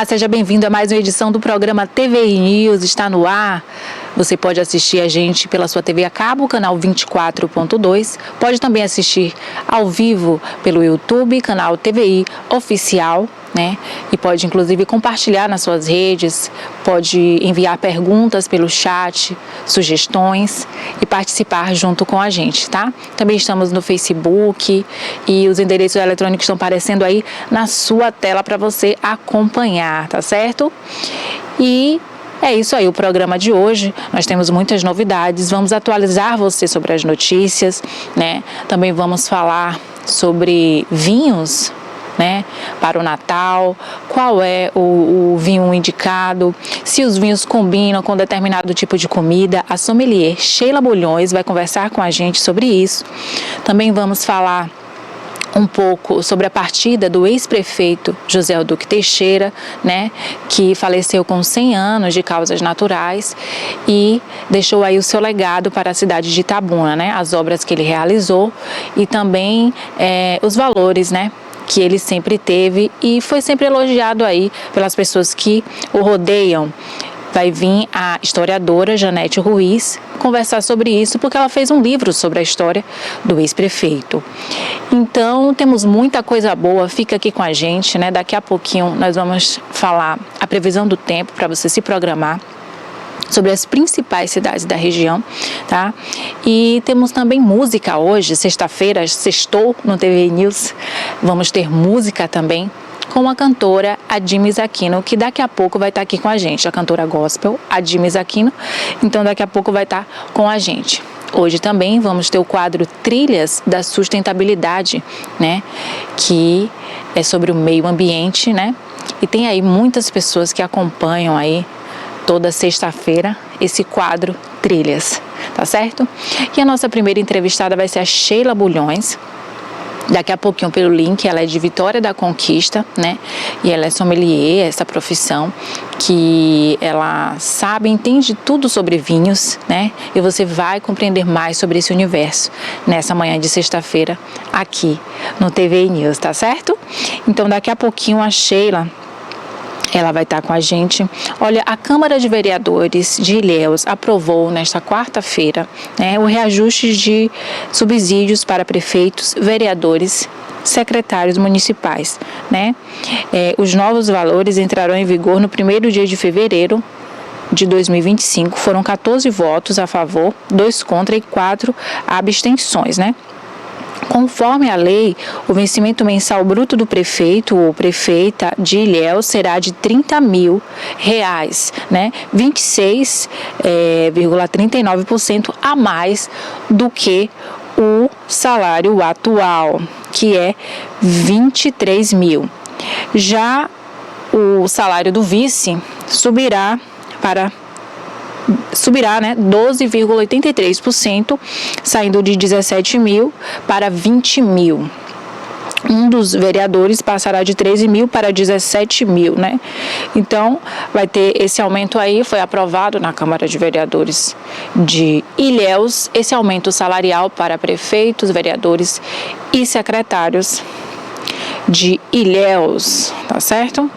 Olá, seja bem-vindo a mais uma edição do programa TVI News, está no ar. Você pode assistir a gente pela sua TV a cabo, canal 24.2. Pode também assistir ao vivo pelo YouTube, canal TVI Oficial, né? E pode inclusive compartilhar nas suas redes, pode enviar perguntas pelo chat, sugestões e participar junto com a gente, tá? Também estamos no Facebook e os endereços eletrônicos estão aparecendo aí na sua tela para você acompanhar, tá certo? E é isso aí, o programa de hoje, nós temos muitas novidades, vamos atualizar você sobre as notícias, né? Também vamos falar sobre vinhos, né, para o Natal, qual é o vinho indicado, se os vinhos combinam com determinado tipo de comida. A sommelier Sheila Bulhões vai conversar com a gente sobre isso. Também vamos falar um pouco sobre a partida do ex-prefeito José Alduque Teixeira, né, que faleceu com 100 anos de causas naturais e deixou aí o seu legado para a cidade de Itabuna, né, as obras que ele realizou e também os valores, né, que ele sempre teve e foi sempre elogiado aí pelas pessoas que o rodeiam. Vai vir a historiadora Janete Ruiz conversar sobre isso, porque ela fez um livro sobre a história do ex-prefeito. Então, temos muita coisa boa, fica aqui com a gente, né? Daqui a pouquinho nós vamos falar a previsão do tempo para você se programar sobre as principais cidades da região, tá? E temos também música hoje, sexta-feira, sextou no TVI News, vamos ter música também com a cantora Adimes Aquino, que daqui a pouco vai estar aqui com a gente, a cantora gospel Adimes Aquino, então daqui a pouco vai estar com a gente. Hoje também vamos ter o quadro Trilhas da Sustentabilidade, né? Que é sobre o meio ambiente, né? E tem aí muitas pessoas que acompanham aí toda sexta-feira esse quadro Trilhas, tá certo? E a nossa primeira entrevistada vai ser a Sheila Bulhões. Daqui a pouquinho pelo link, ela é de Vitória da Conquista, né? E ela é sommelier, essa profissão, que ela sabe, entende tudo sobre vinhos, né? E você vai compreender mais sobre esse universo nessa manhã de sexta-feira aqui no TVI News, tá certo? Então daqui a pouquinho a Sheila, ela vai estar com a gente. Olha, a Câmara de Vereadores de Ilhéus aprovou nesta quarta-feira, né, o reajuste de subsídios para prefeitos, vereadores, secretários municipais, né? Os novos valores entrarão em vigor no primeiro dia de fevereiro de 2025. Foram 14 votos a favor, 2 contra e 4 abstenções, né? Conforme a lei, o vencimento mensal bruto do prefeito ou prefeita de Ilhéus será de R$30 mil, né? 26,39% a mais do que o salário atual, que é 23 mil. Já o salário do vice subirá, né, 12,83%, saindo de 17 mil para 20 mil. Um dos vereadores passará de 13 mil para 17 mil, né? Então, vai ter esse aumento aí, foi aprovado na Câmara de Vereadores de Ilhéus, esse aumento salarial para prefeitos, vereadores e secretários de Ilhéus, tá certo?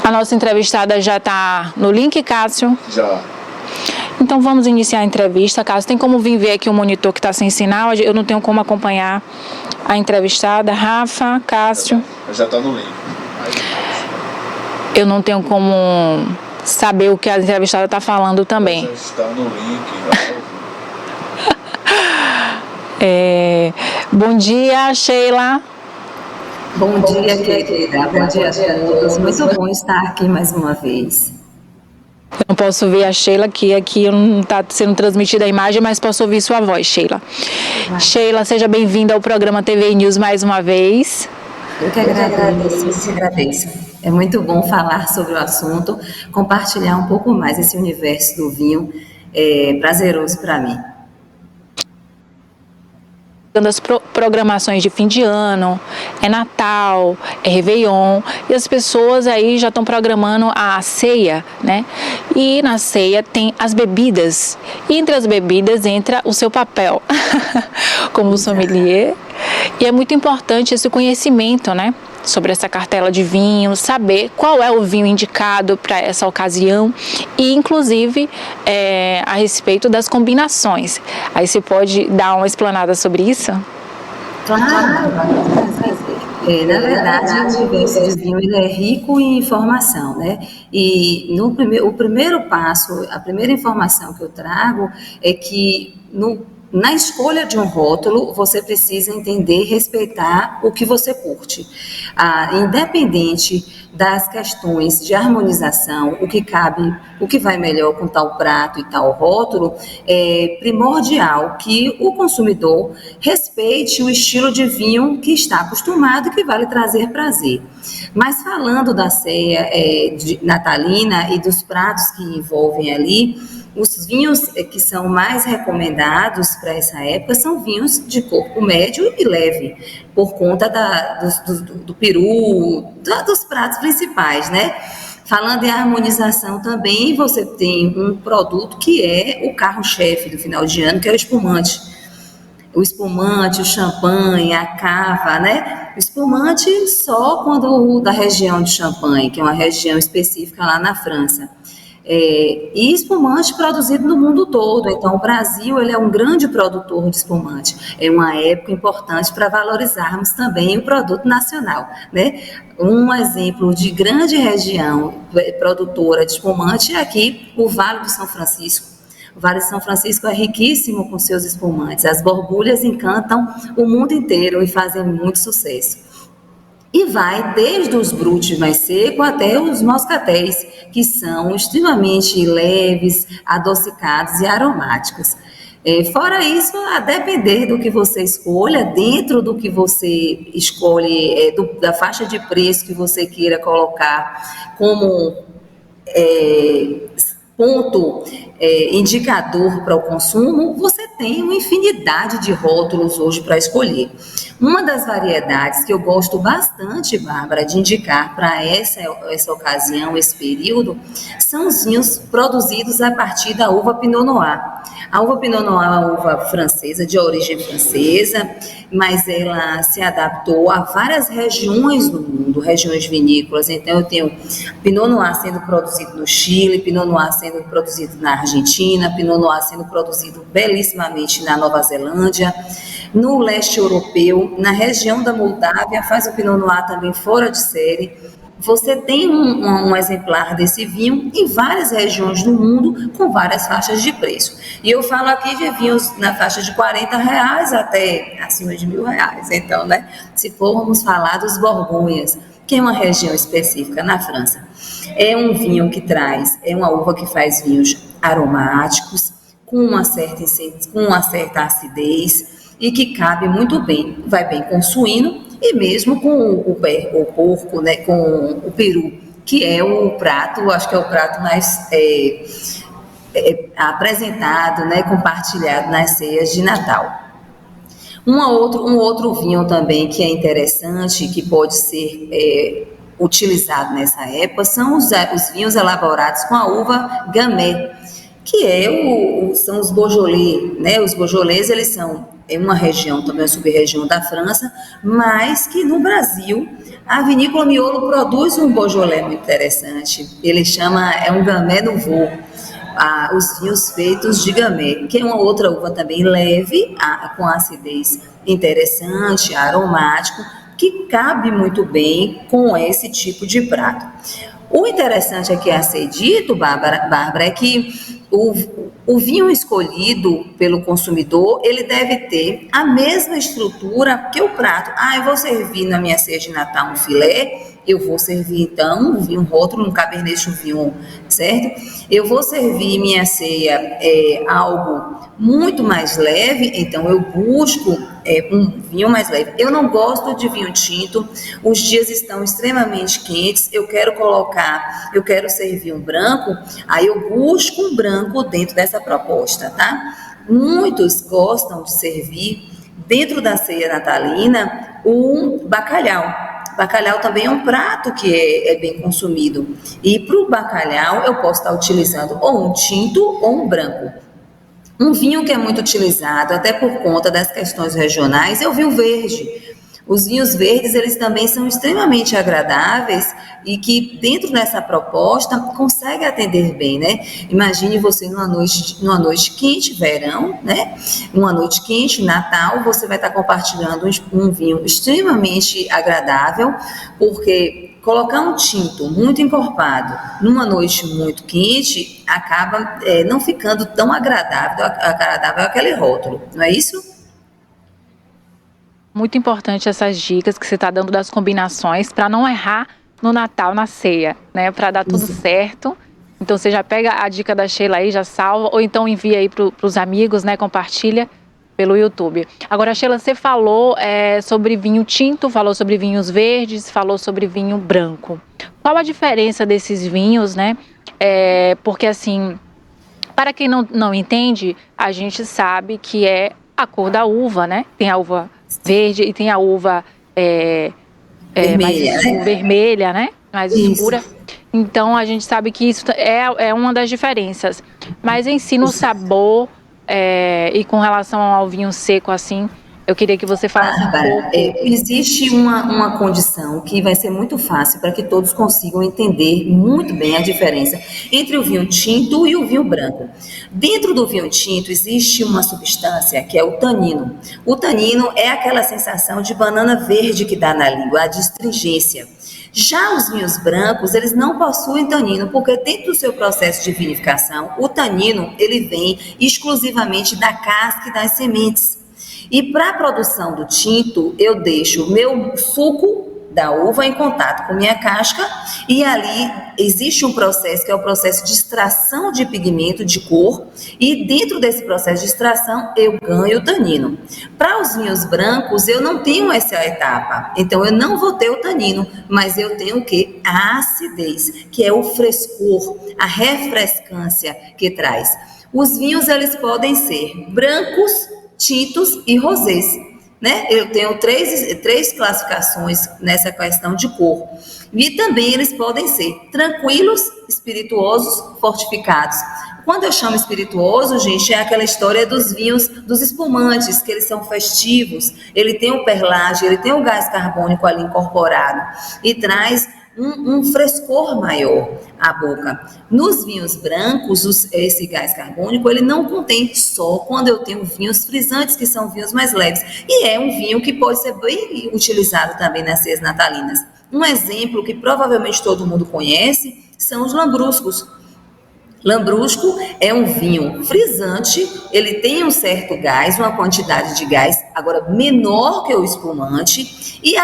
A nossa entrevistada já está no link, Cássio? Já. Então vamos iniciar a entrevista. Cássio, tem como vir ver aqui o monitor que está sem sinal? Eu não tenho como acompanhar a entrevistada. Rafa, Cássio. Já está no link. Eu não tenho como saber o que a entrevistada está falando também. Já está no link. Bom dia, Sheila. Bom dia, querida. Bom dia a todos. Muito bom estar aqui mais uma vez. Eu não posso ver a Sheila, que aqui não está sendo transmitida a imagem, mas posso ouvir sua voz, Sheila. Sheila, seja bem-vinda ao programa TVI News mais uma vez. Eu que agradeço. É muito bom falar sobre o assunto, compartilhar um pouco mais esse universo do vinho. É prazeroso para mim. As programações de fim de ano, é Natal, é Réveillon, e as pessoas aí já estão programando a ceia, né? E na ceia tem as bebidas, e entre as bebidas entra o seu papel como sommelier, e é muito importante esse conhecimento, né? sobre essa cartela de vinho, saber qual é o vinho indicado para essa ocasião e, inclusive, a respeito das combinações. Aí você pode dar uma explanada sobre isso? Claro, na verdade, o universo de vinho ele é rico em informação, né? E o primeiro passo, a primeira informação que eu trago é que na escolha de um rótulo, você precisa entender e respeitar o que você curte. Independente das questões de harmonização, o que cabe, o que vai melhor com tal prato e tal rótulo, é primordial que o consumidor respeite o estilo de vinho que está acostumado e que vai lhe trazer prazer. Mas falando da ceia natalina e dos pratos que envolvem ali, os vinhos que são mais recomendados para essa época são vinhos de corpo médio e leve, por conta do peru, dos pratos principais, né? Falando em harmonização também, você tem um produto que é o carro-chefe do final de ano, que é o espumante. O espumante, o champanhe, a cava, né? O espumante só quando da região de Champagne, que é uma região específica lá na França. E espumante produzido no mundo todo. Então, o Brasil ele é um grande produtor de espumante. É uma época importante para valorizarmos também o produto nacional, né? Um exemplo de grande região produtora de espumante é aqui o Vale do São Francisco. O Vale de São Francisco é riquíssimo com seus espumantes. As borbulhas encantam o mundo inteiro e fazem muito sucesso. E vai desde os brutes mais secos até os moscatéis, que são extremamente leves, adocicados e aromáticos. Fora isso, a depender do que você escolha, dentro do que você escolhe, da faixa de preço que você queira colocar como ponto indicador para o consumo, você tem uma infinidade de rótulos hoje para escolher. Uma das variedades que eu gosto bastante, Bárbara, de indicar para essa ocasião, esse período, são os vinhos produzidos a partir da uva Pinot Noir. A uva Pinot Noir é uma uva francesa, de origem francesa, mas ela se adaptou a várias regiões do mundo, regiões vinícolas. Então, eu tenho Pinot Noir sendo produzido no Chile, Pinot Noir sendo produzido na Argentina, Pinot Noir sendo produzido belíssimamente na Nova Zelândia, no leste europeu, na região da Moldávia, faz o Pinot Noir também fora de série. Você tem um exemplar desse vinho em várias regiões do mundo, com várias faixas de preço. E eu falo aqui de vinhos na faixa de R$40 até acima de R$1.000. Então, né, se formos falar dos Borgonhas, que é uma região específica na França, é um vinho que é uma uva que faz vinhos aromáticos, com uma certa acidez e que cabe muito bem, vai bem com o suíno e mesmo com o porco, né, com o peru, que é o prato, acho que é o prato mais apresentado, né, compartilhado nas ceias de Natal. Um outro vinho também que é interessante, que pode ser utilizado nessa época, são os vinhos elaborados com a uva Gamay, que são os Beaujolais, né? Os Beaujolais, eles são uma região, também uma sub-região da França, mas que no Brasil a vinícola Miolo produz um Beaujolais muito interessante. Ele é um Gamay Nouveau, os vinhos feitos de Gamay, que é uma outra uva também leve, com acidez interessante, aromático, que cabe muito bem com esse tipo de prato. O interessante aqui a ser dito, Bárbara, é que o vinho escolhido pelo consumidor, ele deve ter a mesma estrutura que o prato. Eu vou servir na minha ceia de Natal um filé, eu vou servir então um vinho rótulo, um Cabernet Sauvignon, certo? Eu vou servir minha ceia algo muito mais leve, então eu busco um vinho mais leve. Eu não gosto de vinho tinto, os dias estão extremamente quentes, eu quero servir um branco, aí eu busco um branco dentro dessa proposta, tá? Muitos gostam de servir, dentro da ceia natalina, um bacalhau. Bacalhau também é um prato que é bem consumido. E para o bacalhau, eu posso estar utilizando ou um tinto ou um branco. Um vinho que é muito utilizado, até por conta das questões regionais, é o vinho verde. Os vinhos verdes, eles também são extremamente agradáveis e que dentro dessa proposta consegue atender bem, né? Imagine você numa noite quente, verão, né? Uma noite quente, Natal, você vai estar compartilhando um vinho extremamente agradável, porque colocar um tinto muito encorpado numa noite muito quente acaba não ficando tão agradável aquele rótulo, não é isso? Muito importante essas dicas que você está dando das combinações para não errar no Natal, na ceia, né? Para dar tudo certo. Então você já pega a dica da Sheila aí, já salva, ou então envia aí para os amigos, né? Compartilha pelo YouTube. Agora, Sheila, você falou sobre vinho tinto, falou sobre vinhos verdes, falou sobre vinho branco. Qual a diferença desses vinhos, né? Porque assim, para quem não entende, a gente sabe que é a cor da uva, né? Tem a uva verde e tem a uva Vermelha, né? vermelha, né? Mais Isso. escura. Então a gente sabe que isso é uma das diferenças. Mas em si, no sabor e com relação ao vinho seco, assim, eu queria que você falasse um pouco. Existe uma condição que vai ser muito fácil para que todos consigam entender muito bem a diferença entre o vinho tinto e o vinho branco. Dentro do vinho tinto existe uma substância que é o tanino. O tanino é aquela sensação de banana verde que dá na língua, a astringência. Já os vinhos brancos, eles não possuem tanino, porque dentro do seu processo de vinificação, o tanino, ele vem exclusivamente da casca e das sementes. E para a produção do tinto, eu deixo o meu suco da uva em contato com minha casca e ali existe um processo que é o processo de extração de pigmento de cor e dentro desse processo de extração eu ganho tanino. Para os vinhos brancos eu não tenho essa etapa, então eu não vou ter o tanino, mas eu tenho o quê? A acidez, que é o frescor, a refrescância que traz. Os vinhos eles podem ser brancos, tintos e rosés, né? Eu tenho três classificações nessa questão de cor. E também eles podem ser tranquilos, espirituosos, fortificados. Quando eu chamo espirituoso, gente, é aquela história dos vinhos, dos espumantes, que eles são festivos, ele tem o perlage, ele tem o gás carbônico ali incorporado e traz um frescor maior à boca. Nos vinhos brancos, esse gás carbônico, ele não contém só quando eu tenho vinhos frisantes, que são vinhos mais leves. E é um vinho que pode ser bem utilizado também nas ceias natalinas. Um exemplo que provavelmente todo mundo conhece são os lambruscos. Lambrusco é um vinho frisante, ele tem um certo gás, uma quantidade de gás, agora menor que o espumante, e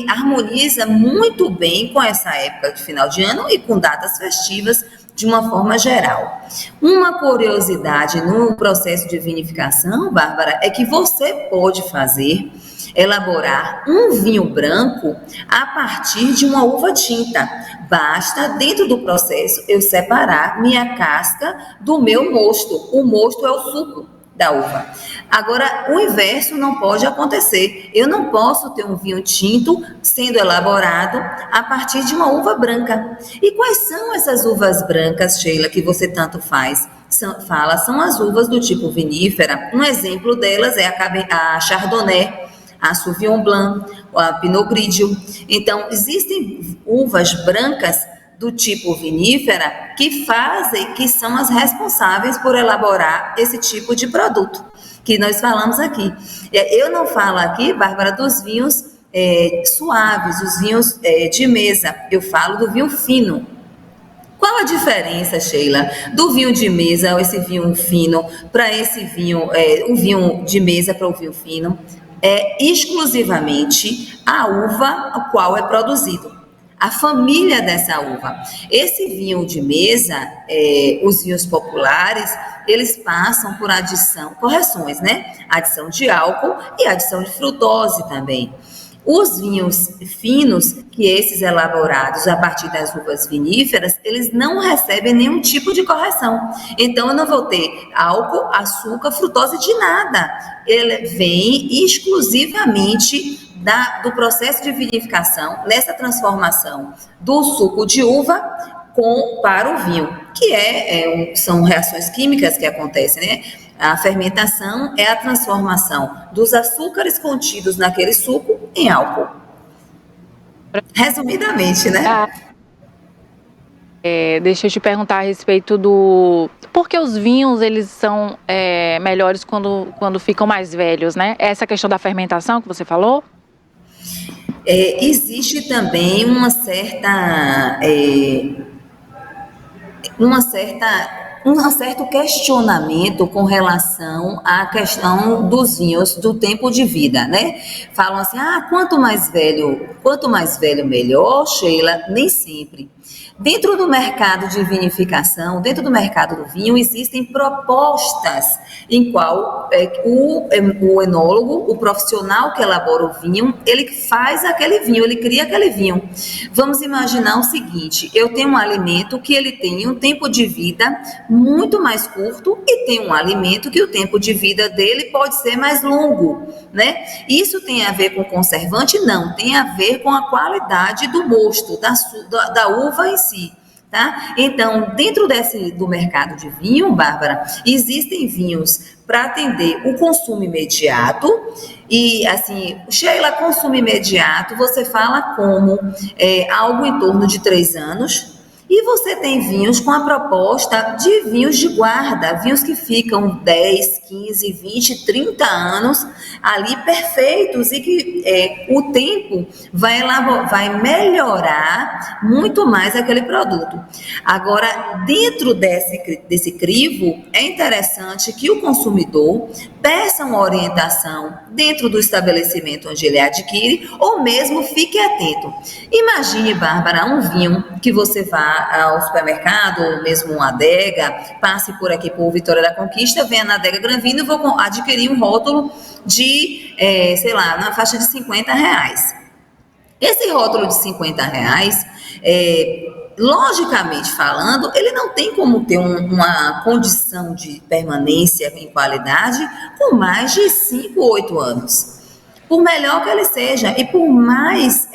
harmoniza muito bem com essa época de final de ano e com datas festivas de uma forma geral. Uma curiosidade no processo de vinificação, Bárbara, é que você pode elaborar um vinho branco a partir de uma uva tinta. Basta, dentro do processo, eu separar minha casca do meu mosto. O mosto é o suco da uva. Agora, o inverso não pode acontecer. Eu não posso ter um vinho tinto sendo elaborado a partir de uma uva branca. E quais são essas uvas brancas, Sheila, que você tanto são as uvas do tipo vinífera. Um exemplo delas é a Chardonnay, a Sauvignon Blanc, a Pinot Grigio. Então, existem uvas brancas do tipo vinífera que são as responsáveis por elaborar esse tipo de produto que nós falamos aqui. Eu não falo aqui, Bárbara, dos vinhos suaves, os vinhos de mesa. Eu falo do vinho fino. Qual a diferença, Sheila, do vinho de mesa, esse vinho fino, para esse vinho, o vinho de mesa para o vinho fino? É exclusivamente a uva a qual é produzido, a família dessa uva. Esse vinho de mesa, os vinhos populares, eles passam por correções, né? Adição de álcool e adição de frutose também. Os vinhos finos, que esses elaborados a partir das uvas viníferas, eles não recebem nenhum tipo de correção. Então, eu não vou ter álcool, açúcar, frutose de nada. Ele vem exclusivamente do processo de vinificação, nessa transformação do suco de uva para o vinho, que são reações químicas que acontecem, né? A fermentação é a transformação dos açúcares contidos naquele suco em álcool. Resumidamente, né? Deixa eu te perguntar a respeito do... Por que os vinhos, eles são melhores quando ficam mais velhos, né? Essa questão da fermentação que você falou? Existe também um certo questionamento com relação à questão dos vinhos do tempo de vida, né? Falam assim, quanto mais velho melhor, Sheila, nem sempre. Dentro do mercado de vinificação, dentro do mercado do vinho, existem propostas em qual o enólogo, o profissional que elabora o vinho, ele faz aquele vinho, ele cria aquele vinho. Vamos imaginar o seguinte, eu tenho um alimento que ele tem um tempo de vida muito mais curto e tem um alimento que o tempo de vida dele pode ser mais longo, né? Isso tem a ver com conservante? Não, tem a ver com a qualidade do mosto, da uva em si. Tá? Então, dentro do mercado de vinho, Bárbara, existem vinhos para atender o consumo imediato e, assim, Sheila, consumo imediato, você fala como algo em torno de 3 anos. E você tem vinhos com a proposta de vinhos de guarda, vinhos que ficam 10, 15, 20, 30 anos ali perfeitos e que o tempo vai melhorar muito mais aquele produto. Agora, dentro desse crivo, é interessante que o consumidor peça uma orientação dentro do estabelecimento onde ele adquire ou mesmo fique atento. Imagine, Bárbara, um vinho que você vá ao supermercado ou mesmo uma adega, passe por aqui por Vitória da Conquista, venha na adega Granvino e vou adquirir um rótulo de, sei lá, na faixa de R$50. Esse rótulo de R$50, logicamente falando, ele não tem como ter uma condição de permanência em qualidade com mais de 5 ou 8 anos. Por melhor que ele seja e por mais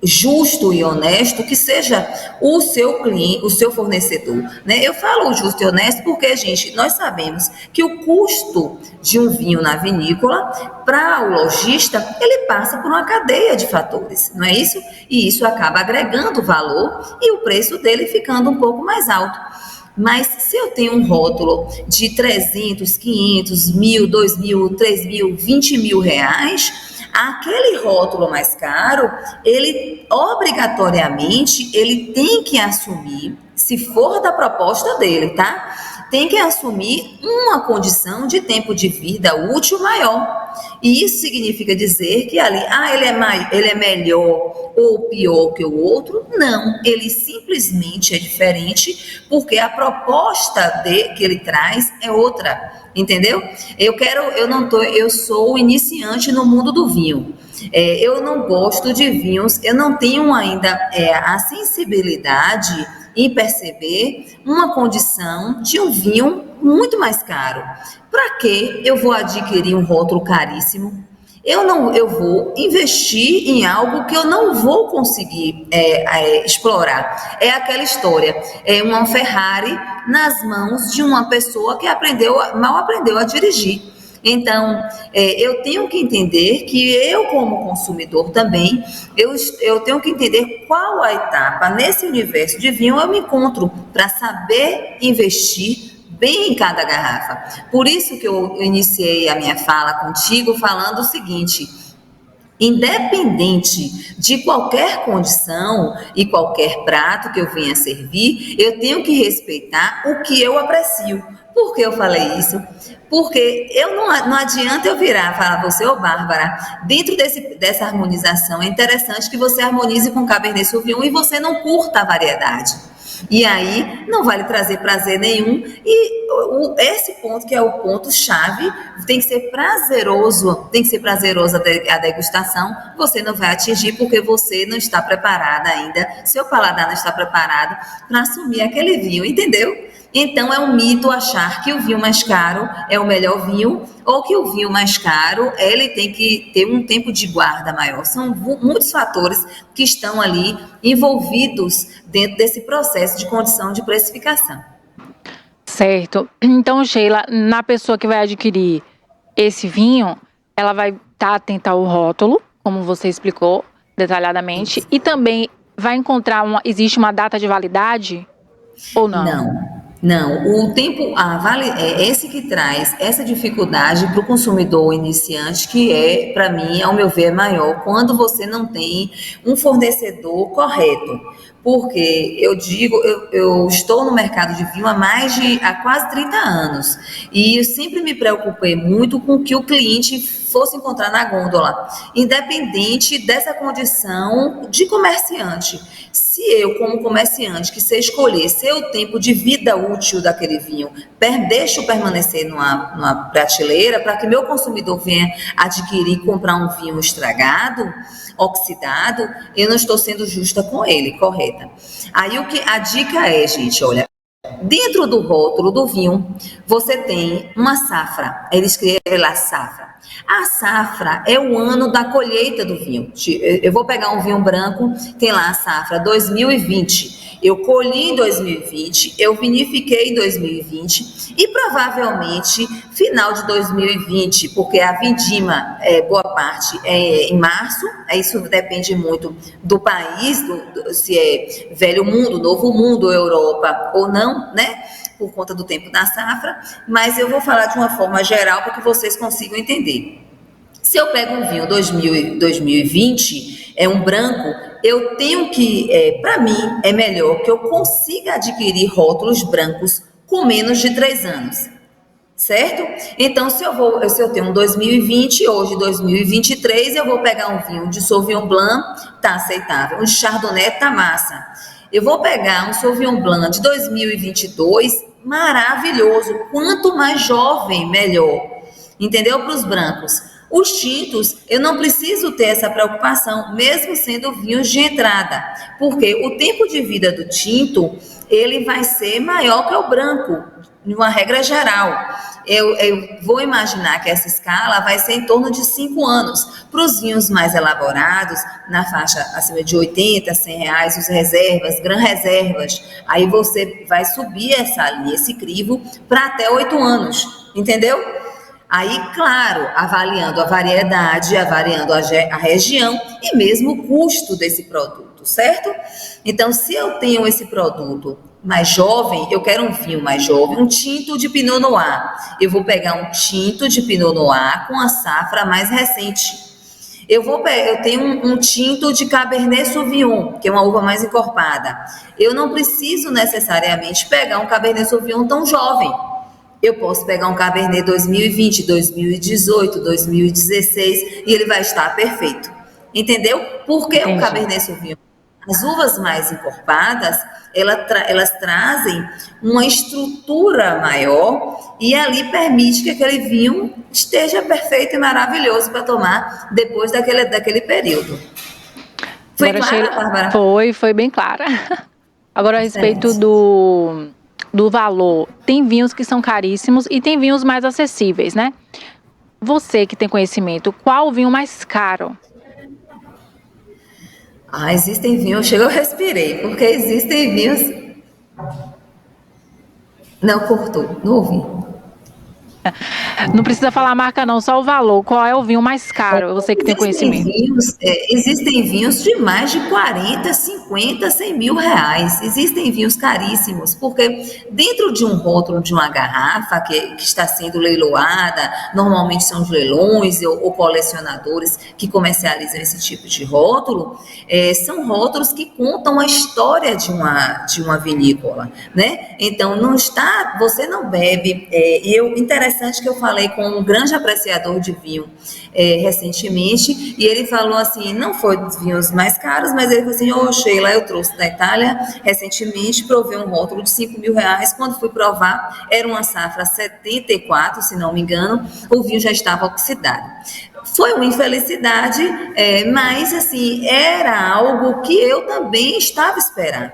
justo e honesto que seja o seu cliente, o seu fornecedor, né? Eu falo justo e honesto porque, gente, nós sabemos que o custo de um vinho na vinícola, para o lojista, ele passa por uma cadeia de fatores, não é isso? E isso acaba agregando valor e o preço dele ficando um pouco mais alto. Mas se eu tenho um rótulo de 300, 500, 1.000, 2.000, 3.000, 20 mil reais, aquele rótulo mais caro, ele obrigatoriamente, ele tem que assumir, se for da proposta dele, tá? Tem que assumir uma condição de tempo de vida útil maior. E isso significa dizer que ali, ele é melhor ou pior que o outro? Não, ele simplesmente é diferente porque a proposta que ele traz é outra, entendeu? Eu sou iniciante no mundo do vinho. Eu não gosto de vinhos, eu não tenho ainda a sensibilidade em perceber uma condição de um vinho muito mais caro. Para que eu vou adquirir um rótulo caríssimo? Eu vou investir em algo que eu não vou conseguir explorar. É aquela história, é uma Ferrari nas mãos de uma pessoa que mal aprendeu a dirigir. Então, eu tenho que entender que eu, como consumidor também, eu tenho que entender qual a etapa nesse universo de vinho eu me encontro para saber investir bem em cada garrafa. Por isso que eu iniciei a minha fala contigo falando o seguinte: independente de qualquer condição e qualquer prato que eu venha servir, eu tenho que respeitar o que eu aprecio. Por que eu falei isso? Porque não adianta eu virar e falar para você, Bárbara, dentro dessa harmonização, é interessante que você harmonize com Cabernet Sauvignon e você não curta a variedade. E aí não vai lhe trazer prazer nenhum. E esse ponto, que é o ponto-chave, tem que ser prazeroso a degustação. Você não vai atingir porque você não está preparada ainda, seu paladar não está preparado para assumir aquele vinho, entendeu? Então, é um mito achar que o vinho mais caro é o melhor vinho ou que o vinho mais caro, ele tem que ter um tempo de guarda maior. São muitos fatores que estão ali envolvidos dentro desse processo de condição de precificação. Certo. Então, Sheila, na pessoa que vai adquirir esse vinho, ela vai estar atenta ao rótulo, como você explicou detalhadamente, e também vai encontrar existe uma data de validade ou não? Não. O tempo, é esse que traz essa dificuldade para o consumidor iniciante, que é, para mim, ao meu ver, maior, quando você não tem um fornecedor correto. Porque eu digo, eu estou no mercado de vinho há quase 30 anos. E eu sempre me preocupei muito com o que o cliente fosse encontrar na gôndola, independente dessa condição de comerciante. Se eu, como comerciante, que sei escolher seu tempo de vida útil daquele vinho, deixo permanecer numa prateleira para que meu consumidor venha adquirir e comprar um vinho estragado, oxidado, eu não estou sendo justa com ele, correta. Aí a dica é, gente, olha, dentro do rótulo do vinho, você tem uma safra. Ele escreve lá safra. A safra é o ano da colheita do vinho. Eu vou pegar um vinho branco, tem lá a safra 2020. Eu colhi em 2020, eu vinifiquei em 2020 e provavelmente final de 2020, porque a vindima, boa parte, é em março. Isso depende muito do país, se é velho mundo, novo mundo, Europa ou não, né? Por conta do tempo da safra, mas eu vou falar de uma forma geral para que vocês consigam entender. Se eu pego um vinho 2020, é um branco, eu tenho que, para mim, é melhor que eu consiga adquirir rótulos brancos com menos de 3 anos. Certo? Então, se eu tenho um 2020, hoje 2023, eu vou pegar um vinho de Sauvignon Blanc, tá aceitável. Um de Chardonnay tá massa. Eu vou pegar um Sauvignon Blanc de 2022, maravilhoso. Quanto mais jovem, melhor. Entendeu? Para os brancos. Os tintos, eu não preciso ter essa preocupação, mesmo sendo vinhos de entrada, porque o tempo de vida do tinto, ele vai ser maior que o branco, de uma regra geral. Eu vou imaginar que essa escala vai ser em torno de 5 anos. Para os vinhos mais elaborados, na faixa acima de 80, 100 reais, os reservas, gran reservas, aí você vai subir essa linha, esse crivo, para até 8 anos, entendeu? Aí, claro, avaliando a variedade, avaliando a região e mesmo o custo desse produto, certo? Então, se eu tenho esse produto mais jovem, eu quero um vinho mais jovem, um tinto de Pinot Noir. Eu vou pegar um tinto de Pinot Noir com a safra mais recente. Eu tenho um tinto de Cabernet Sauvignon, que é uma uva mais encorpada. Eu não preciso necessariamente pegar um Cabernet Sauvignon tão jovem. Eu posso pegar um Cabernet 2020, 2018, 2016 e ele vai estar perfeito. Entendeu? Por que o Cabernet Sauvignon? As uvas mais encorpadas, elas trazem uma estrutura maior e ali permite que aquele vinho esteja perfeito e maravilhoso para tomar depois daquele período. Foi clara, Bárbara? Foi bem clara. Agora, a respeito do valor, tem vinhos que são caríssimos e tem vinhos mais acessíveis, né? Você que tem conhecimento, qual o vinho mais caro? Existem vinhos, eu respirei, porque existem vinhos... Não cortou, não ouvi. Não precisa falar a marca não, só o valor. Qual é o vinho mais caro? Você que tem conhecimento. Existem vinhos de mais de 40, 50, 100 mil reais. Existem vinhos caríssimos, porque dentro de um rótulo de uma garrafa que está sendo leiloada, normalmente são de leilões ou colecionadores que comercializam esse tipo de rótulo, são rótulos que contam a história de uma vinícola, né? Então, você não bebe, interessante que eu falei com um grande apreciador de vinho recentemente, e ele falou assim, não foi dos vinhos mais caros, mas ele falou assim, Sheila, eu trouxe da Itália recentemente, provei um rótulo de 5 mil reais, quando fui provar, era uma safra 74, se não me engano, o vinho já estava oxidado. Foi uma infelicidade, mas assim, era algo que eu também estava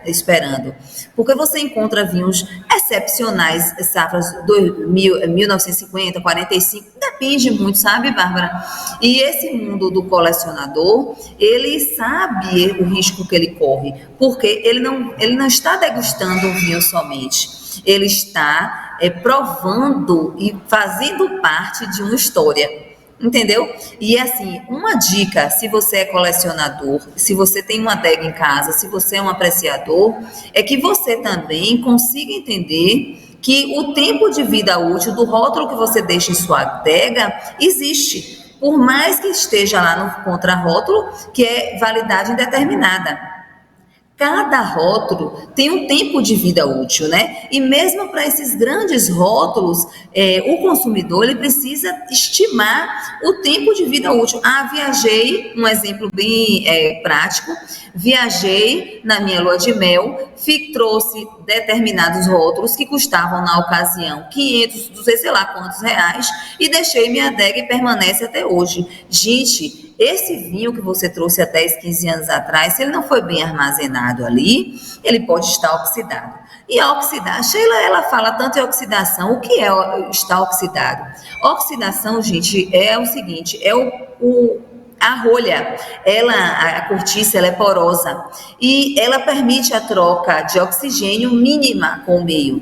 esperando. Porque você encontra vinhos excepcionais, safras 1950, 45, depende muito, sabe, Bárbara? E esse mundo do colecionador, ele sabe o risco que ele corre, porque ele não está degustando o vinho somente, ele está provando e fazendo parte de uma história. Entendeu? E assim, uma dica, se você é colecionador, se você tem uma adega em casa, se você é um apreciador, é que você também consiga entender que o tempo de vida útil do rótulo que você deixa em sua adega existe. Por mais que esteja lá no contrarótulo, que é validade indeterminada. Cada rótulo tem um tempo de vida útil, né? E mesmo para esses grandes rótulos, o consumidor ele precisa estimar o tempo de vida útil. Ah, viajei, um exemplo bem prático, viajei na minha lua de mel, trouxe determinados rótulos que custavam na ocasião 500, 200, sei lá quantos reais, e deixei minha adega e permanece até hoje. Gente, esse vinho que você trouxe há 10, 15 anos atrás, se ele não foi bem armazenado ali, ele pode estar oxidado. E a oxidar, Sheila, ela fala tanto em oxidação. O que é estar oxidado? Oxidação, gente, é o seguinte, a rolha, a cortiça, ela é porosa e ela permite a troca de oxigênio mínima com o meio.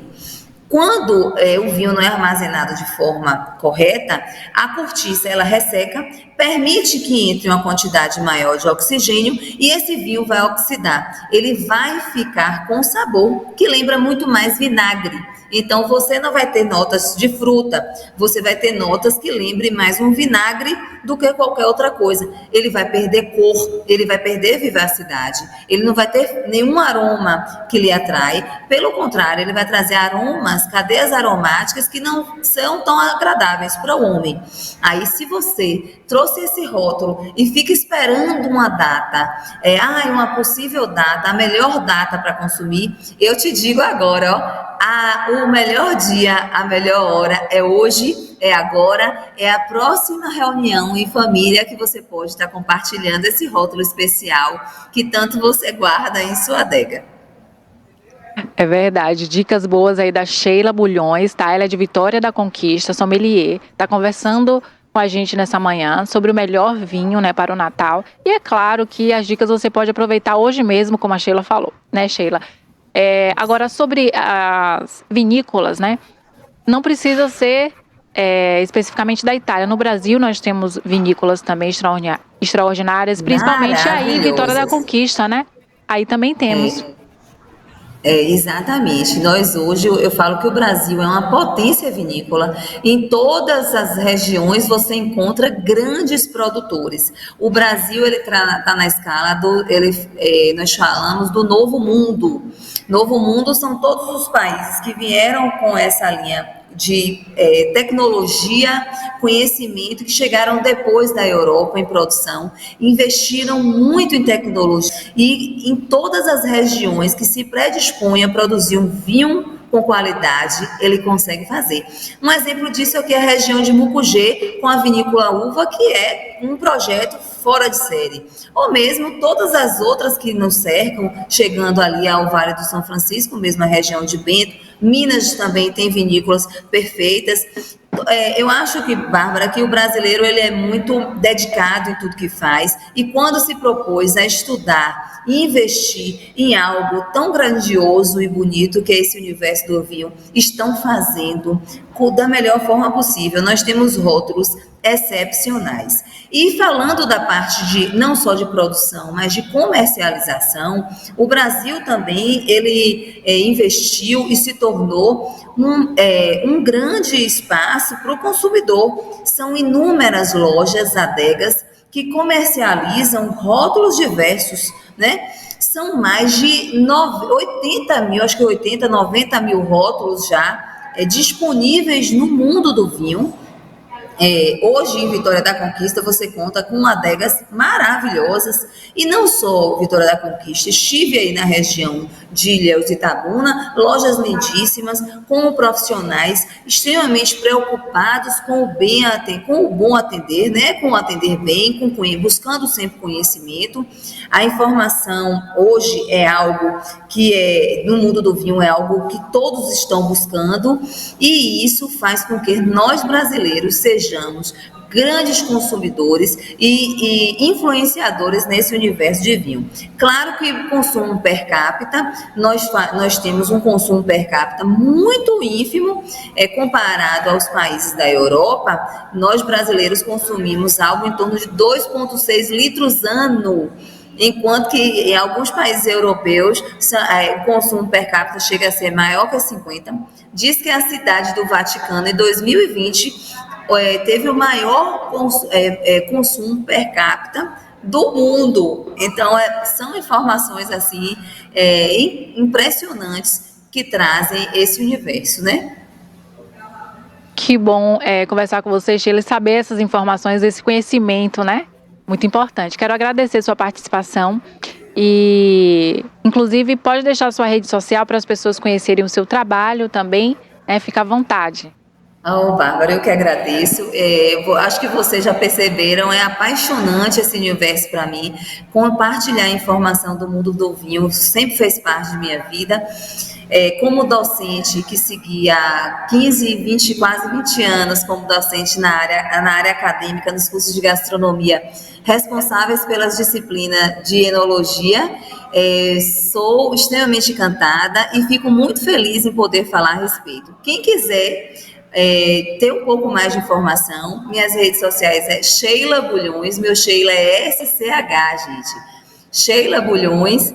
Quando o vinho não é armazenado de forma correta, a cortiça ela resseca, permite que entre uma quantidade maior de oxigênio e esse vinho vai oxidar. Ele vai ficar com sabor que lembra muito mais vinagre. Então você não vai ter notas de fruta, você vai ter notas que lembrem mais um vinagre do que qualquer outra coisa. Ele vai perder cor, ele vai perder vivacidade, ele não vai ter nenhum aroma que lhe atrai. Pelo contrário, ele vai trazer aromas, cadeias aromáticas que não são tão agradáveis para o homem. Aí, se você trouxe esse rótulo e fica esperando uma data, uma possível data, a melhor data para consumir, eu te digo agora, o melhor dia, a melhor hora é hoje, é agora, é a próxima reunião em família que você pode estar compartilhando esse rótulo especial que tanto você guarda em sua adega. É verdade, dicas boas aí da Sheila Bulhões, tá? Ela é de Vitória da Conquista, sommelier, tá conversando com a gente nessa manhã sobre o melhor vinho, né, para o Natal. E é claro que as dicas você pode aproveitar hoje mesmo, como a Sheila falou, né, Sheila? Agora, sobre as vinícolas, né? Não precisa ser especificamente da Itália. No Brasil, nós temos vinícolas também extraordinárias, principalmente aí em Vitória da Conquista, né? Aí também temos. Exatamente. Nós hoje, eu falo que o Brasil é uma potência vinícola. Em todas as regiões você encontra grandes produtores. O Brasil ele tá na escala nós falamos do Novo Mundo. Novo Mundo são todos os países que vieram com essa linha de tecnologia, conhecimento, que chegaram depois da Europa em produção, investiram muito em tecnologia e em todas as regiões que se predispõem a produzir um vinho com qualidade, ele consegue fazer. Um exemplo disso é que a região de Mucugê, com a vinícola Uva, que é um projeto fora de série. Ou mesmo todas as outras que nos cercam, chegando ali ao Vale do São Francisco, mesmo a região de Bento, Minas também tem vinícolas perfeitas. Eu acho que, Bárbara, que o brasileiro ele é muito dedicado em tudo que faz e quando se propôs a estudar e investir em algo tão grandioso e bonito que é esse universo do vinho, estão fazendo da melhor forma possível. Nós temos rótulos excepcionais. E falando da parte de não só de produção, mas de comercialização, o Brasil também ele investiu e se tornou um grande espaço para o consumidor. São inúmeras lojas, adegas, que comercializam rótulos diversos, né? São mais de 80 mil, acho que 80, 90 mil rótulos já disponíveis no mundo do vinho. Hoje em Vitória da Conquista você conta com adegas maravilhosas e não só Vitória da Conquista, estive aí na região de Ilhéus e Itabuna, lojas lindíssimas, com profissionais extremamente preocupados com o bom atender, né? Com o atender bem, buscando sempre conhecimento. A informação hoje é algo que no mundo do vinho é algo que todos estão buscando e isso faz com que nós brasileiros sejamos sejamos grandes consumidores e influenciadores nesse universo de vinho. Claro que o consumo per capita, nós temos um consumo per capita muito ínfimo, comparado aos países da Europa. Nós brasileiros consumimos algo em torno de 2,6 litros ano, enquanto que em alguns países europeus o consumo per capita chega a ser maior que 50. Diz que a cidade do Vaticano, em 2020, teve o maior consumo per capita do mundo. Então, são informações assim impressionantes que trazem esse universo, né? Que bom conversar com você, Sheila, e saber essas informações, esse conhecimento, né? Muito importante. Quero agradecer sua participação e, inclusive, pode deixar sua rede social para as pessoas conhecerem o seu trabalho também, né? Fica à vontade. Bárbara, eu que agradeço. Acho que vocês já perceberam, é apaixonante esse universo para mim. Compartilhar informação do mundo do vinho sempre fez parte de minha vida. Como docente que seguia 15, 20, quase 20 anos como docente na área acadêmica, nos cursos de gastronomia, responsáveis pelas disciplinas de enologia, sou extremamente encantada e fico muito feliz em poder falar a respeito. Quem quiser ter um pouco mais de informação, minhas redes sociais é Sheila Bulhões, meu Sheila é SCH, gente, Sheila Bulhões,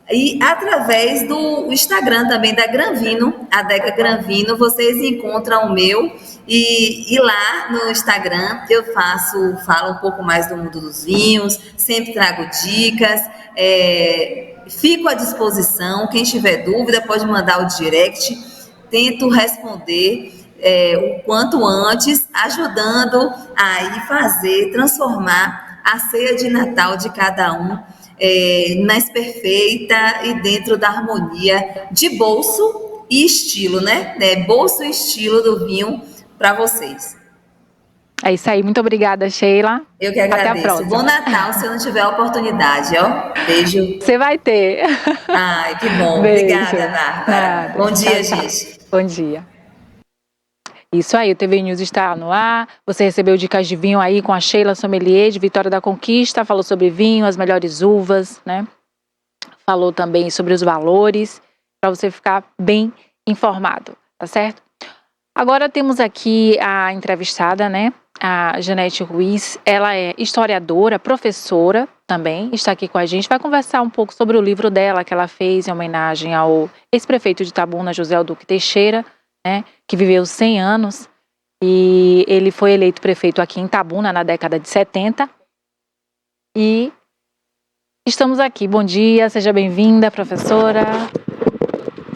e através do Instagram também da Granvino, Adega Granvino, vocês encontram o meu, e lá no Instagram eu falo um pouco mais do mundo dos vinhos, sempre trago dicas, fico à disposição, quem tiver dúvida pode mandar o direct, tento responder o quanto antes, ajudando a transformar a ceia de Natal de cada um mais perfeita e dentro da harmonia de bolso e estilo, né? Bolso e estilo do vinho para vocês. É isso aí, muito obrigada, Sheila. Eu que agradeço. Até a próxima. Bom Natal, se eu não tiver a oportunidade, ó. Beijo. Você vai ter. Ai, que bom. Beijo. Obrigada, Bárbara. Bom dia, gente. Bom dia. Isso aí, o TV News está no ar. Você recebeu dicas de vinho aí com a Sheila Sommelier, de Vitória da Conquista. Falou sobre vinho, as melhores uvas, né? Falou também sobre os valores, para você ficar bem informado, tá certo? Agora temos aqui a entrevistada, né? A Janete Ruiz. Ela é historiadora, professora também, está aqui com a gente. Vai conversar um pouco sobre o livro dela que ela fez em homenagem ao ex-prefeito de Itabuna, José Alduque Teixeira, né, que viveu 100 anos, e ele foi eleito prefeito aqui em Itabuna na década de 70. E estamos aqui. Bom dia, seja bem-vinda, professora.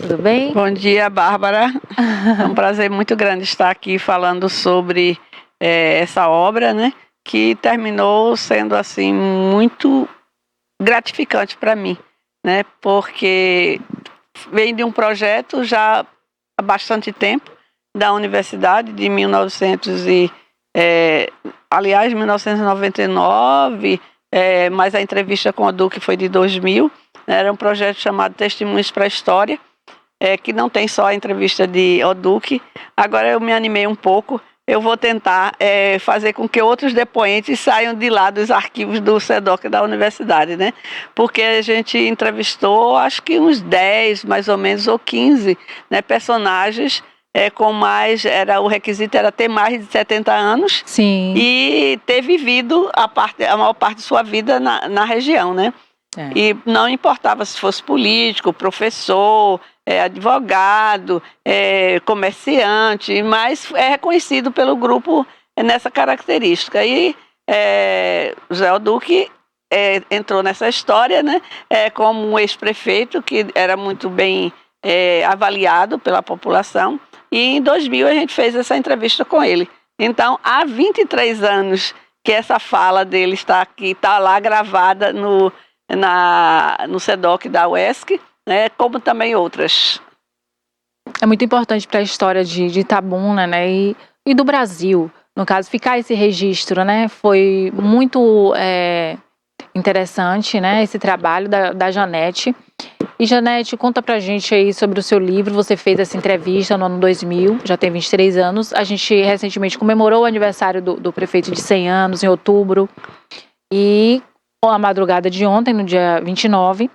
Tudo bem? Bom dia, Bárbara. É um prazer muito grande estar aqui falando sobre essa obra, né, que terminou sendo assim muito gratificante para mim, né, porque vem de um projeto já há bastante tempo, da universidade, de 1999, mas a entrevista com o Duque foi de 2000, né, era um projeto chamado Testemunhos para a História, que não tem só a entrevista de Oduque. Agora eu me animei um pouco, eu vou tentar fazer com que outros depoentes saiam de lá dos arquivos do SEDOC da universidade, né? Porque a gente entrevistou, acho que uns 10, mais ou menos, ou 15, né, personagens, o requisito era ter mais de 70 anos. Sim. E ter vivido a maior parte de sua vida na região, né? E não importava se fosse político, professor, advogado, comerciante, mas é reconhecido pelo grupo nessa característica. E José Alduque entrou nessa história, né, como um ex-prefeito que era muito bem avaliado pela população. E em 2000 a gente fez essa entrevista com ele. Então, há 23 anos que essa fala dele está aqui, está lá gravada no SEDOC da UESC, né, como também outras. É muito importante para a história de Itabuna, né, e do Brasil, no caso, ficar esse registro, né, foi muito interessante, né, esse trabalho da Janete, E Janete, conta pra gente aí sobre o seu livro. Você fez essa entrevista no ano 2000, já tem 23 anos. A gente recentemente comemorou o aniversário do prefeito de 100 anos, em outubro. E a madrugada de ontem, no dia 29,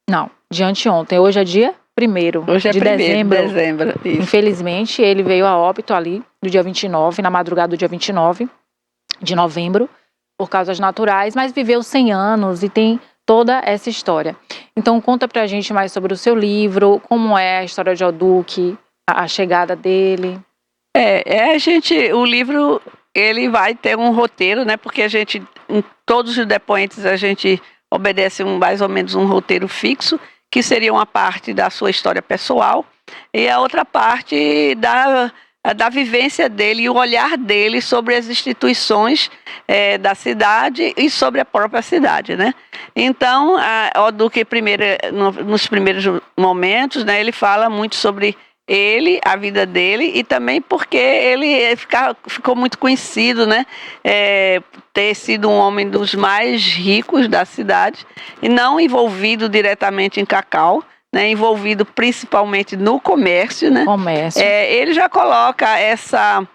não, de anteontem, hoje é dia 1º Hoje é de 1º dezembro. de dezembro. Isso. Infelizmente, ele veio a óbito ali, no dia 29, na madrugada do dia 29 de novembro, por causas naturais, mas viveu 100 anos e tem toda essa história. Então conta pra gente mais sobre o seu livro, como é a história de Oduque, a chegada dele. O livro, ele vai ter um roteiro, né? Porque a gente, em todos os depoentes, a gente obedece mais ou menos um roteiro fixo, que seria uma parte da sua história pessoal e a outra parte da vivência dele e o olhar dele sobre as instituições da cidade e sobre a própria cidade, né? Então, Oduque, nos primeiros momentos, né, ele fala muito sobre ele, a vida dele, e também porque ele ficou muito conhecido, né? Ter sido um homem dos mais ricos da cidade e não envolvido diretamente em cacau, né, envolvido principalmente no comércio, né? Ele já coloca essa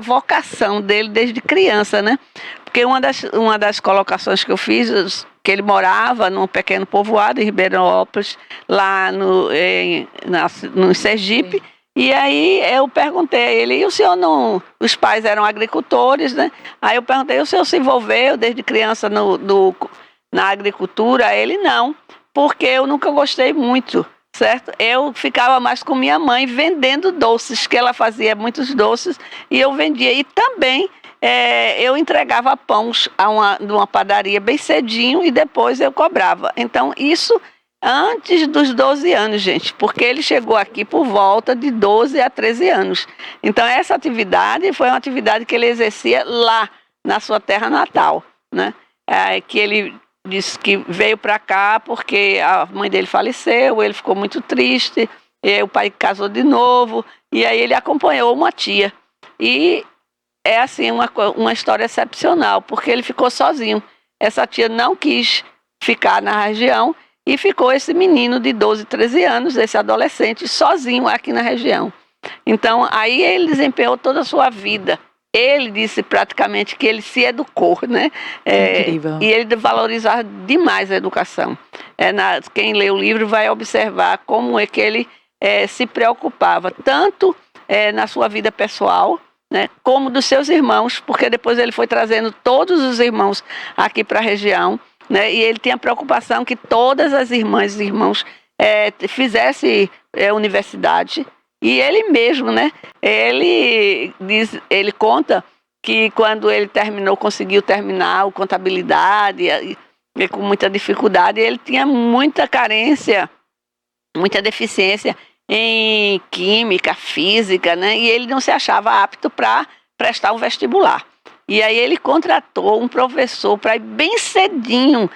vocação dele desde criança, né? Porque uma das colocações que eu fiz, que ele morava num pequeno povoado em Ribeirãopolis, lá no Sergipe, e aí eu perguntei a ele, e o senhor não... Os pais eram agricultores, né? Aí eu perguntei, o senhor se envolveu desde criança na agricultura? Ele não, porque eu nunca gostei muito, certo? Eu ficava mais com minha mãe vendendo doces, que ela fazia muitos doces, e eu vendia. E também eu entregava pães de uma padaria bem cedinho e depois eu cobrava. Então, isso antes dos 12 anos, gente, porque ele chegou aqui por volta de 12 a 13 anos. Então, essa atividade foi uma atividade que ele exercia lá, na sua terra natal, né? Que ele disse que veio para cá porque a mãe dele faleceu, ele ficou muito triste, o pai casou de novo, e aí ele acompanhou uma tia. E é assim uma história excepcional, porque ele ficou sozinho. Essa tia não quis ficar na região e ficou esse menino de 12, 13 anos, esse adolescente, sozinho aqui na região. Então, aí ele desempenhou toda a sua vida. Ele disse praticamente que ele se educou, né? Incrível. E ele valorizava demais a educação. Quem lê o livro vai observar como é que ele se preocupava, tanto na sua vida pessoal, né, como dos seus irmãos, porque depois ele foi trazendo todos os irmãos aqui para a região, né? E ele tinha preocupação que todas as irmãs e irmãos fizessem universidade. E ele mesmo, né? Ele conta que quando ele conseguiu terminar a contabilidade, e com muita dificuldade, ele tinha muita carência, muita deficiência em química, física, né? E ele não se achava apto para prestar um vestibular. E aí ele contratou um professor para ir bem cedinho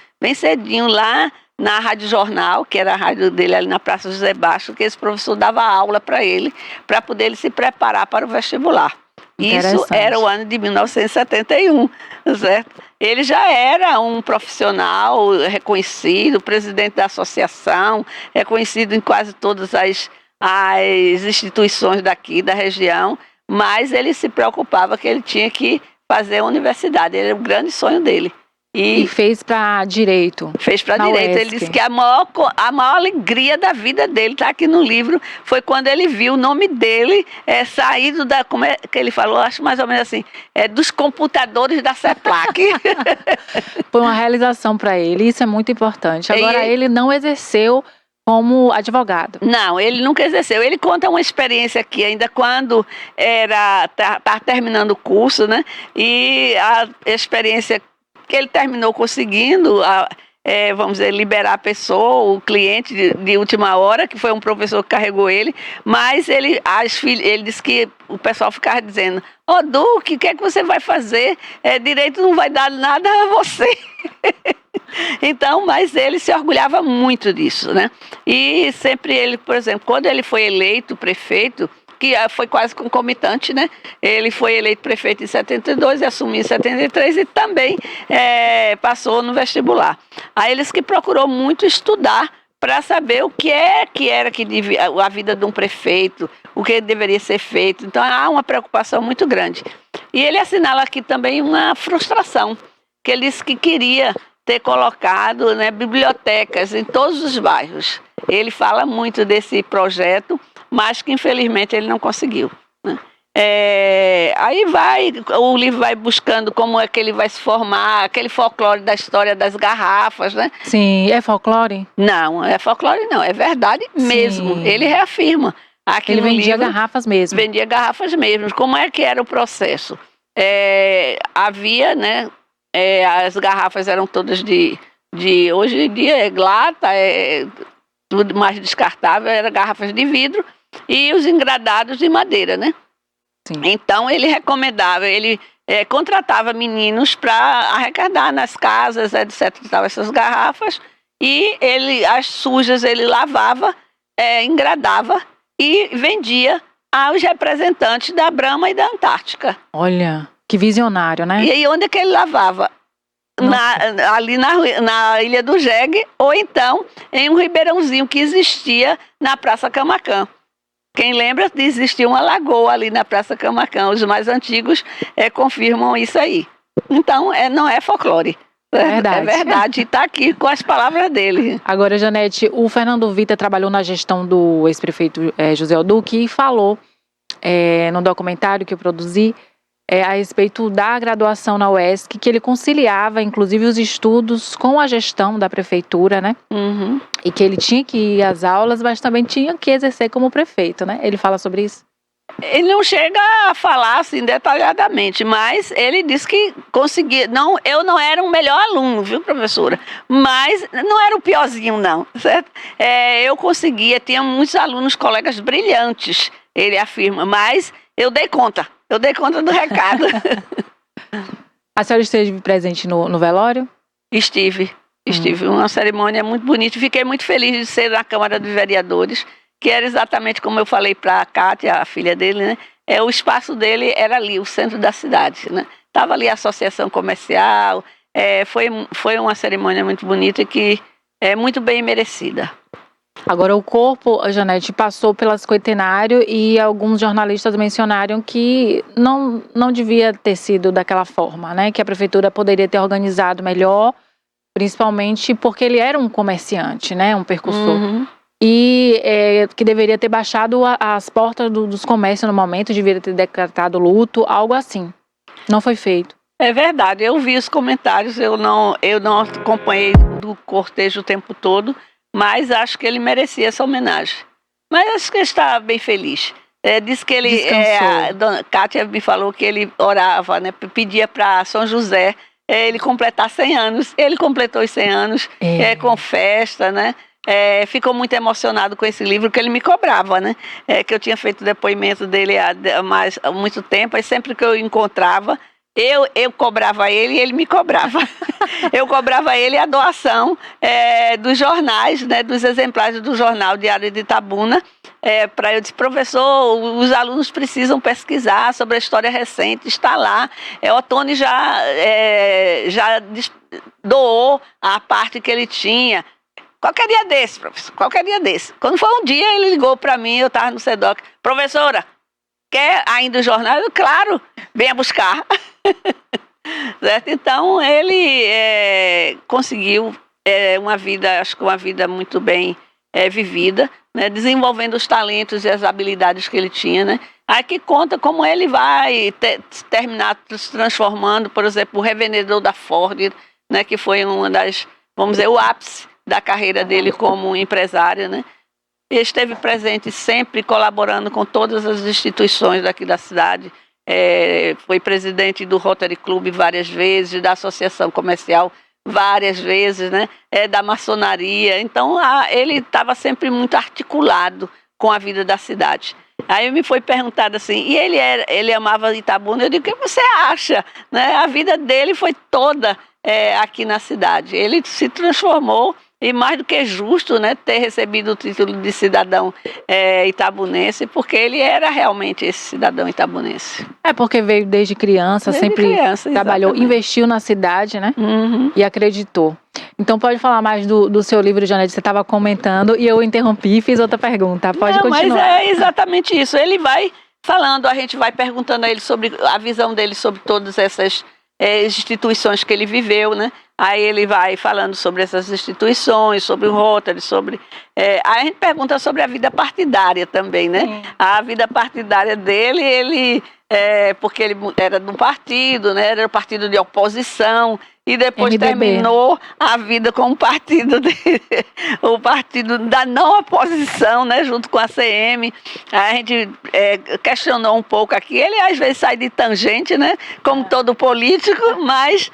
lá na Rádio Jornal, que era a rádio dele ali na Praça José Baixo, que esse professor dava aula para ele poder ele se preparar para o vestibular. Isso era o ano de 1971, certo? Ele já era um profissional reconhecido, presidente da associação, reconhecido em quase todas as instituições daqui da região, mas ele se preocupava que ele tinha que fazer a universidade, era o grande sonho dele. E fez para direito. Fez para direito. UESC. Ele disse que a maior alegria da vida dele, está aqui no livro, foi quando ele viu o nome dele saído como é que ele falou, acho mais ou menos assim, dos computadores da CEPLAC. Foi uma realização para ele, isso é muito importante. Agora, ele não exerceu como advogado. Não, ele nunca exerceu. Ele conta uma experiência aqui, ainda quando estava terminando o curso, né? E a experiência que ele terminou conseguindo, vamos dizer, liberar a pessoa, o cliente de última hora, que foi um professor que carregou ele, mas ele disse que o pessoal ficava dizendo, Duque, o que é que você vai fazer? Direito não vai dar nada a você. Então, mas ele se orgulhava muito disso, né? E sempre ele, por exemplo, quando ele foi eleito prefeito, que foi quase concomitante, né? Ele foi eleito prefeito em 72 e assumiu em 73 e também passou no vestibular. Aí eles que procurou muito estudar para saber o que era que devia, a vida de um prefeito, o que deveria ser feito. Então há uma preocupação muito grande. E ele assinala aqui também uma frustração, que ele disse que queria ter colocado, né, bibliotecas em todos os bairros. Ele fala muito desse projeto, mas que infelizmente ele não conseguiu, né? Aí o livro vai buscando como é que ele vai se formar, aquele folclore da história das garrafas, né? Sim, é folclore? Não, é folclore não, é verdade mesmo. Sim. Ele reafirma. Aqui ele no vendia livro, garrafas mesmo. Vendia garrafas mesmo. Como é que era o processo? Havia, né? As garrafas eram todas de hoje em dia é lata, tudo mais descartável, eram garrafas de vidro e os engradados de madeira, né? Sim. Então ele recomendava, ele contratava meninos para arrecadar nas casas, etc, essas garrafas, e as sujas ele lavava, engradava e vendia aos representantes da Brahma e da Antártica. Olha, que visionário, né? E aí onde é que ele lavava? Ali na Ilha do Jegue, ou então em um ribeirãozinho que existia na Praça Camaquã. Quem lembra, existia uma lagoa ali na Praça Camaquã. Os mais antigos confirmam isso aí. Então, não é folclore. Verdade. É verdade, e está aqui com as palavras dele. Agora, Janete, o Fernando Vita trabalhou na gestão do ex-prefeito José Oduque e falou no documentário que eu produzi a respeito da graduação na UESC, que ele conciliava, inclusive, os estudos com a gestão da prefeitura, né? Uhum. E que ele tinha que ir às aulas, mas também tinha que exercer como prefeito, né? Ele fala sobre isso? Ele não chega a falar assim detalhadamente, mas ele disse que conseguia. Eu não era um melhor aluno, viu, professora? Mas não era o piorzinho, não, certo? Eu conseguia, tinha muitos alunos, colegas brilhantes, ele afirma, mas eu dei conta do recado. A senhora esteve presente no velório? Estive. Uma cerimônia muito bonita. Fiquei muito feliz de ser na Câmara dos Vereadores, que era exatamente como eu falei para a Kátia, a filha dele, né? O espaço dele era ali, o centro da cidade, né? Estava ali a associação comercial. Foi uma cerimônia muito bonita e que é muito bem merecida. Agora, o corpo, Janete, passou pelo cinquentenário e alguns jornalistas mencionaram que não devia ter sido daquela forma, né? Que a prefeitura poderia ter organizado melhor, principalmente porque ele era um comerciante, né? Um percussor. Uhum. E que deveria ter baixado as portas dos comércios no momento, deveria ter decretado luto, algo assim. Não foi feito. É verdade, eu vi os comentários, eu não acompanhei do cortejo o tempo todo, mas acho que ele merecia essa homenagem. Mas acho que ele está bem feliz. Diz que ele, a dona Kátia me falou que ele orava, né, pedia para São José ele completar 100 anos. Ele completou os 100 anos com festa, né? Ficou muito emocionado com esse livro que ele me cobrava, né? Que eu tinha feito depoimento dele há muito tempo, e sempre que eu encontrava, eu cobrava ele e ele me cobrava. Eu cobrava ele a doação dos jornais, né, dos exemplares do jornal Diário de Itabuna. Eu disse, professor, os alunos precisam pesquisar sobre a história recente, está lá. O Tony já doou a parte que ele tinha. Qualquer dia desse, professor, qualquer dia desse. Quando foi um dia, ele ligou para mim, eu estava no SEDOC. Professora, quer ainda o jornal? Eu, claro, venha buscar. Certo? Então, ele conseguiu uma vida muito bem vivida, né? Desenvolvendo os talentos e as habilidades que ele tinha, né? Aí que conta como ele vai terminar se transformando, por exemplo, o revendedor da Ford, né? Que foi uma das, vamos dizer, o ápice da carreira dele como empresário, né? Ele esteve presente sempre colaborando com todas as instituições daqui da cidade. Foi presidente do Rotary Club várias vezes, da Associação Comercial várias vezes, né? Da maçonaria. Então, ele estava sempre muito articulado com a vida da cidade. Aí me foi perguntado assim, e ele amava Itabuna? Eu digo, o que você acha? Né? A vida dele foi toda aqui na cidade. Ele se transformou, e mais do que justo, né, ter recebido o título de cidadão itabunense, porque ele era realmente esse cidadão itabunense. Porque veio desde criança, trabalhou, investiu na cidade, né? Uhum. E acreditou. Então pode falar mais do seu livro, Janete, você estava comentando e eu interrompi e fiz outra pergunta, pode continuar. Mas é exatamente isso, ele vai falando, a gente vai perguntando a ele sobre a visão dele sobre todas essas instituições que ele viveu, né? Aí ele vai falando sobre essas instituições, sobre o Rotary, sobre... aí a gente pergunta sobre a vida partidária também, né? Sim. A vida partidária dele, porque ele era de um partido, né? Era um partido de oposição, e depois MDB. Terminou a vida com o partido dele, o partido da não oposição, né? Junto com a CM. A gente questionou um pouco aqui. Ele às vezes sai de tangente, né? Como todo político, mas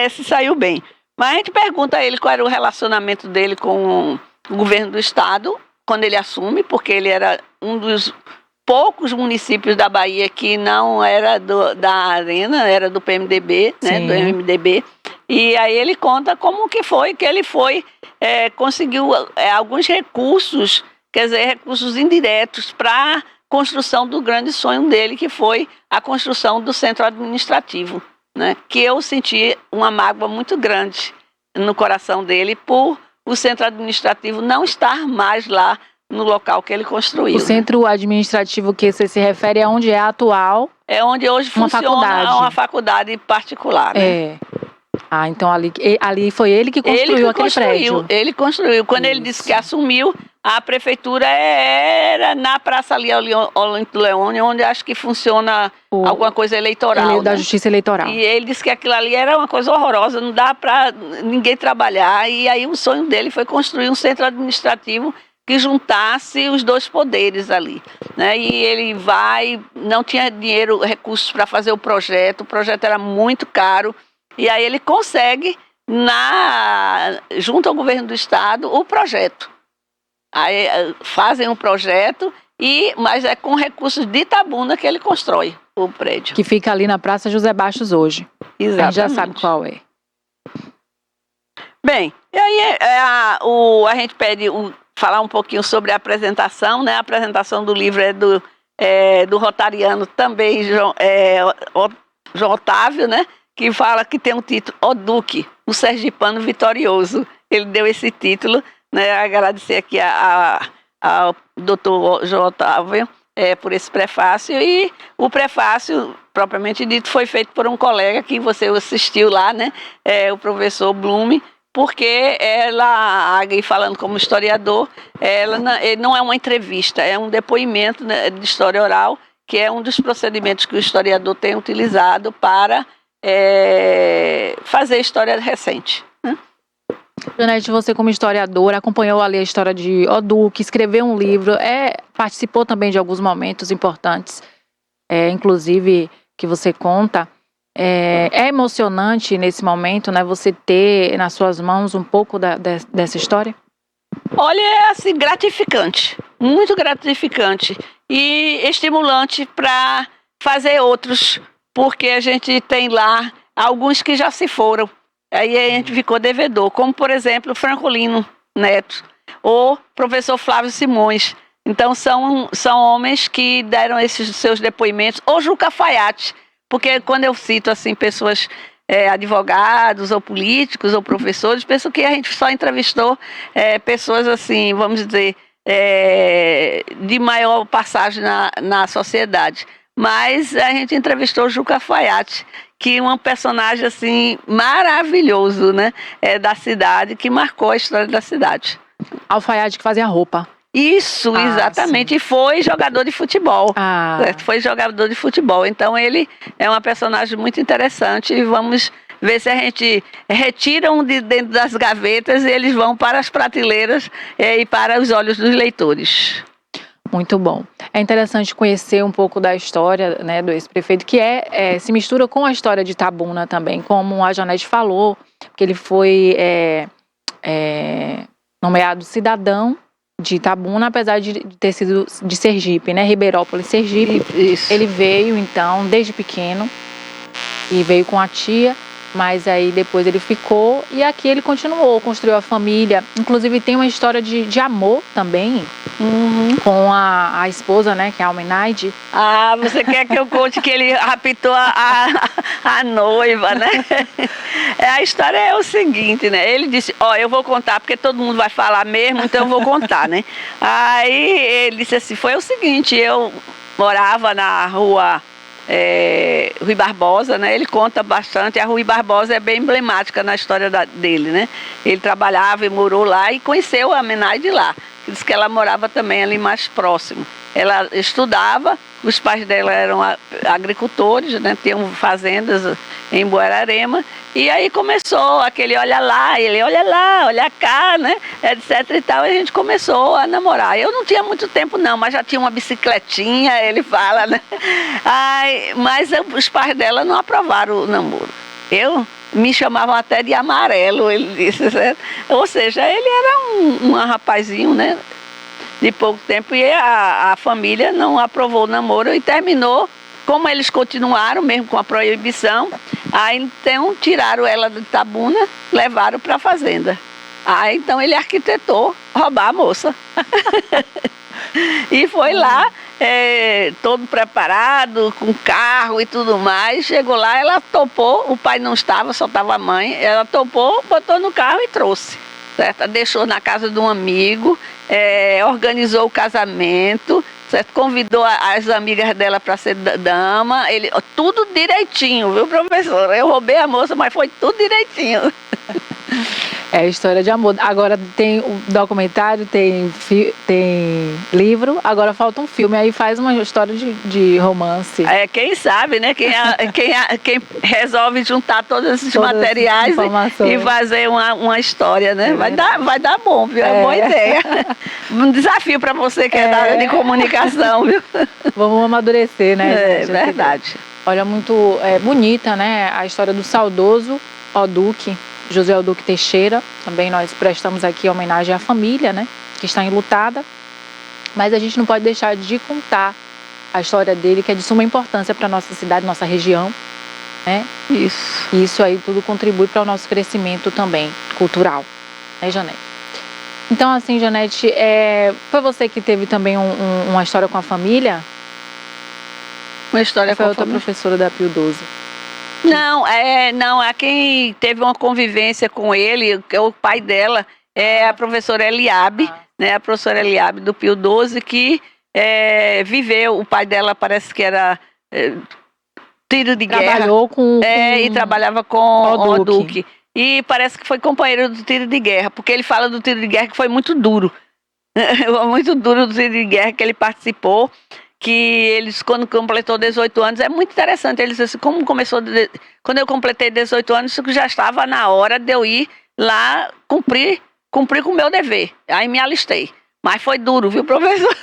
se saiu bem. Mas a gente pergunta a ele qual era o relacionamento dele com o governo do estado, quando ele assume, porque ele era um dos poucos municípios da Bahia que não era da Arena, era do PMDB, né, do MDB. E aí ele conta como que foi que ele conseguiu alguns recursos, quer dizer, recursos indiretos para a construção do grande sonho dele, que foi a construção do centro administrativo, né, que eu senti uma mágoa muito grande no coração dele por o centro administrativo não estar mais lá no local que ele construiu. O centro administrativo que você se refere é onde é atual? É onde hoje funciona uma faculdade particular, né? Então ali foi ele que construiu aquele prédio. Ele construiu. Quando ele disse que assumiu, a prefeitura era na Praça ali, Olímpio Leone, onde acho que funciona alguma coisa eleitoral. Da Justiça Eleitoral. E ele disse que aquilo ali era uma coisa horrorosa, não dá para ninguém trabalhar. E aí o sonho dele foi construir um centro administrativo que juntasse os dois poderes ali, né? E ele não tinha dinheiro, recursos para fazer o projeto era muito caro, e aí ele consegue, junto ao governo do estado, o projeto. Aí fazem um projeto, mas é com recursos de Itabuna que ele constrói o prédio. Que fica ali na Praça José Bastos hoje. Exatamente. A gente já sabe qual é. Bem, e aí a gente pede falar um pouquinho sobre a apresentação, né? A apresentação do livro é do rotariano também, João Otávio, né? Que fala que tem um título, O Duque, o Sergipano Vitorioso. Ele deu esse título, né? Agradecer aqui ao doutor João Otávio por esse prefácio. E o prefácio, propriamente dito, foi feito por um colega que você assistiu lá, né? O professor Blume, porque ela, falando como historiador, não é uma entrevista, é um depoimento, né, de história oral, que é um dos procedimentos que o historiador tem utilizado para fazer história recente. Né? Janete, você como historiadora acompanhou ali a história de O Duque, escreveu um livro, participou também de alguns momentos importantes, inclusive que você conta. É emocionante nesse momento, né, você ter nas suas mãos um pouco dessa história? Olha, é assim, gratificante, muito gratificante e estimulante para fazer outros, porque a gente tem lá alguns que já se foram, aí a gente ficou devedor, como por exemplo Francolino Neto, ou professor Flávio Simões. Então são homens que deram esses seus depoimentos, ou Juca Faiate, porque quando eu cito assim, pessoas, advogados, ou políticos, ou professores, penso que a gente só entrevistou pessoas assim, vamos dizer, de maior passagem na sociedade. Mas a gente entrevistou Juca Faiate, que é um personagem assim, maravilhoso, né, da cidade, que marcou a história da cidade. Alfaiate que fazia roupa. Isso, exatamente. Sim. E foi jogador de futebol. Foi jogador de futebol. Então ele é uma personagem muito interessante e vamos ver se a gente retira de dentro das gavetas e eles vão para as prateleiras e para os olhos dos leitores. Muito bom. É interessante conhecer um pouco da história, né, do ex-prefeito, que se mistura com a história de Itabuna também, como a Janete falou, que ele foi nomeado cidadão de Itabuna, apesar de ter sido de Sergipe, né, Ribeirópolis, Sergipe. Isso. Ele veio, então, desde pequeno, e veio com a tia, mas aí depois ele ficou, e aqui ele continuou, construiu a família, inclusive tem uma história de amor também, com a esposa, né, que é a Almenaide. Ah, você quer que eu conte que ele raptou a noiva, né? A história é o seguinte, né? Ele disse, eu vou contar, porque todo mundo vai falar mesmo, então eu vou contar, né? Aí ele disse assim, foi o seguinte, eu morava na rua Rui Barbosa, né? Ele conta bastante, a Rui Barbosa é bem emblemática na história dele, né? Ele trabalhava e morou lá e conheceu a Almenaide lá. Diz que ela morava também ali mais próximo. Ela estudava, os pais dela eram agricultores, né? Tinham fazendas em Buerarema, e aí começou aquele olha lá, ele olha lá, olha cá, né? Etc e tal, e a gente começou a namorar. Eu não tinha muito tempo não, mas já tinha uma bicicletinha, ele fala, né? Mas os pais dela não aprovaram o namoro. Me chamavam até de amarelo, ele disse, certo? Ou seja, ele era um rapazinho, né, de pouco tempo, e a família não aprovou o namoro e terminou. Como eles continuaram, mesmo com a proibição, aí então tiraram ela de Itabuna, levaram para a fazenda. Aí então ele arquitetou roubar a moça. E foi lá, todo preparado, com carro e tudo mais. Chegou lá, ela topou, o pai não estava, só estava a mãe. Ela topou, botou no carro e trouxe. Certo? Deixou na casa de um amigo, organizou o casamento, certo? Convidou as amigas dela para ser dama. Tudo direitinho, viu, professor? Eu roubei a moça, mas foi tudo direitinho. É história de amor. Agora tem o documentário, tem livro, agora falta um filme. Aí faz uma história de romance. Quem sabe, né? Quem resolve juntar todos esses materiais e fazer uma história, né? Vai dar bom, viu? É boa ideia. Um desafio para você que é da área de comunicação, viu? Vamos amadurecer, né? É verdade. Olha, muito bonita, né? A história do saudoso Oduque. José Oduque Teixeira, também nós prestamos aqui homenagem à família, né, que está enlutada, mas a gente não pode deixar de contar a história dele, que é de suma importância para a nossa cidade, nossa região, né? Isso. Isso aí tudo contribui para o nosso crescimento também cultural, né, Janete? Então, assim, Janete, foi você que teve também uma história com a família? Uma história com a família? Foi outra professora da Pio 12. Não, quem teve uma convivência com ele, o pai dela, é a professora Eliabe, né? A professora Eliabe do Pio 12, que viveu, o pai dela parece que era tiro de guerra. Trabalhou e trabalhava com Oduque. E parece que foi companheiro do tiro de guerra, porque ele fala do tiro de guerra que foi muito duro. Muito duro do tiro de guerra que ele participou. Que eles, quando completou 18 anos, é muito interessante. Eles assim, quando eu completei 18 anos, isso já estava na hora de eu ir lá cumprir com o meu dever. Aí me alistei. Mas foi duro, viu, professor?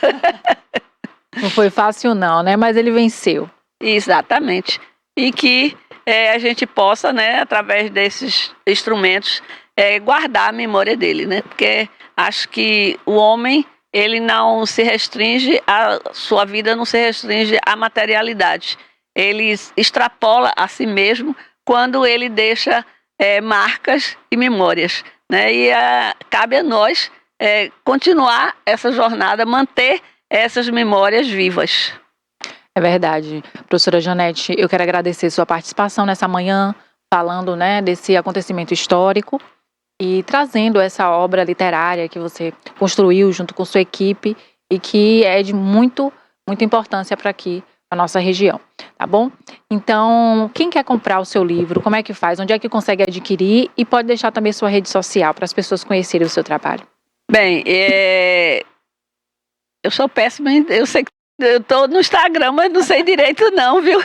Não foi fácil não, né? Mas ele venceu. Exatamente. E que a gente possa, né, através desses instrumentos, guardar a memória dele, né? Porque acho que o homem... ele não se restringe, a sua vida não se restringe à materialidade. Ele extrapola a si mesmo quando ele deixa marcas e memórias, né? E cabe a nós continuar essa jornada, manter essas memórias vivas. É verdade. Professora Janete, eu quero agradecer sua participação nessa manhã, falando, né, desse acontecimento histórico. E trazendo essa obra literária que você construiu junto com sua equipe e que é de muita importância para aqui, a nossa região, tá bom? Então, quem quer comprar o seu livro, como é que faz? Onde é que consegue adquirir? E pode deixar também sua rede social para as pessoas conhecerem o seu trabalho. Bem, eu sou péssima, eu sei que eu estou no Instagram, mas não sei direito não, viu?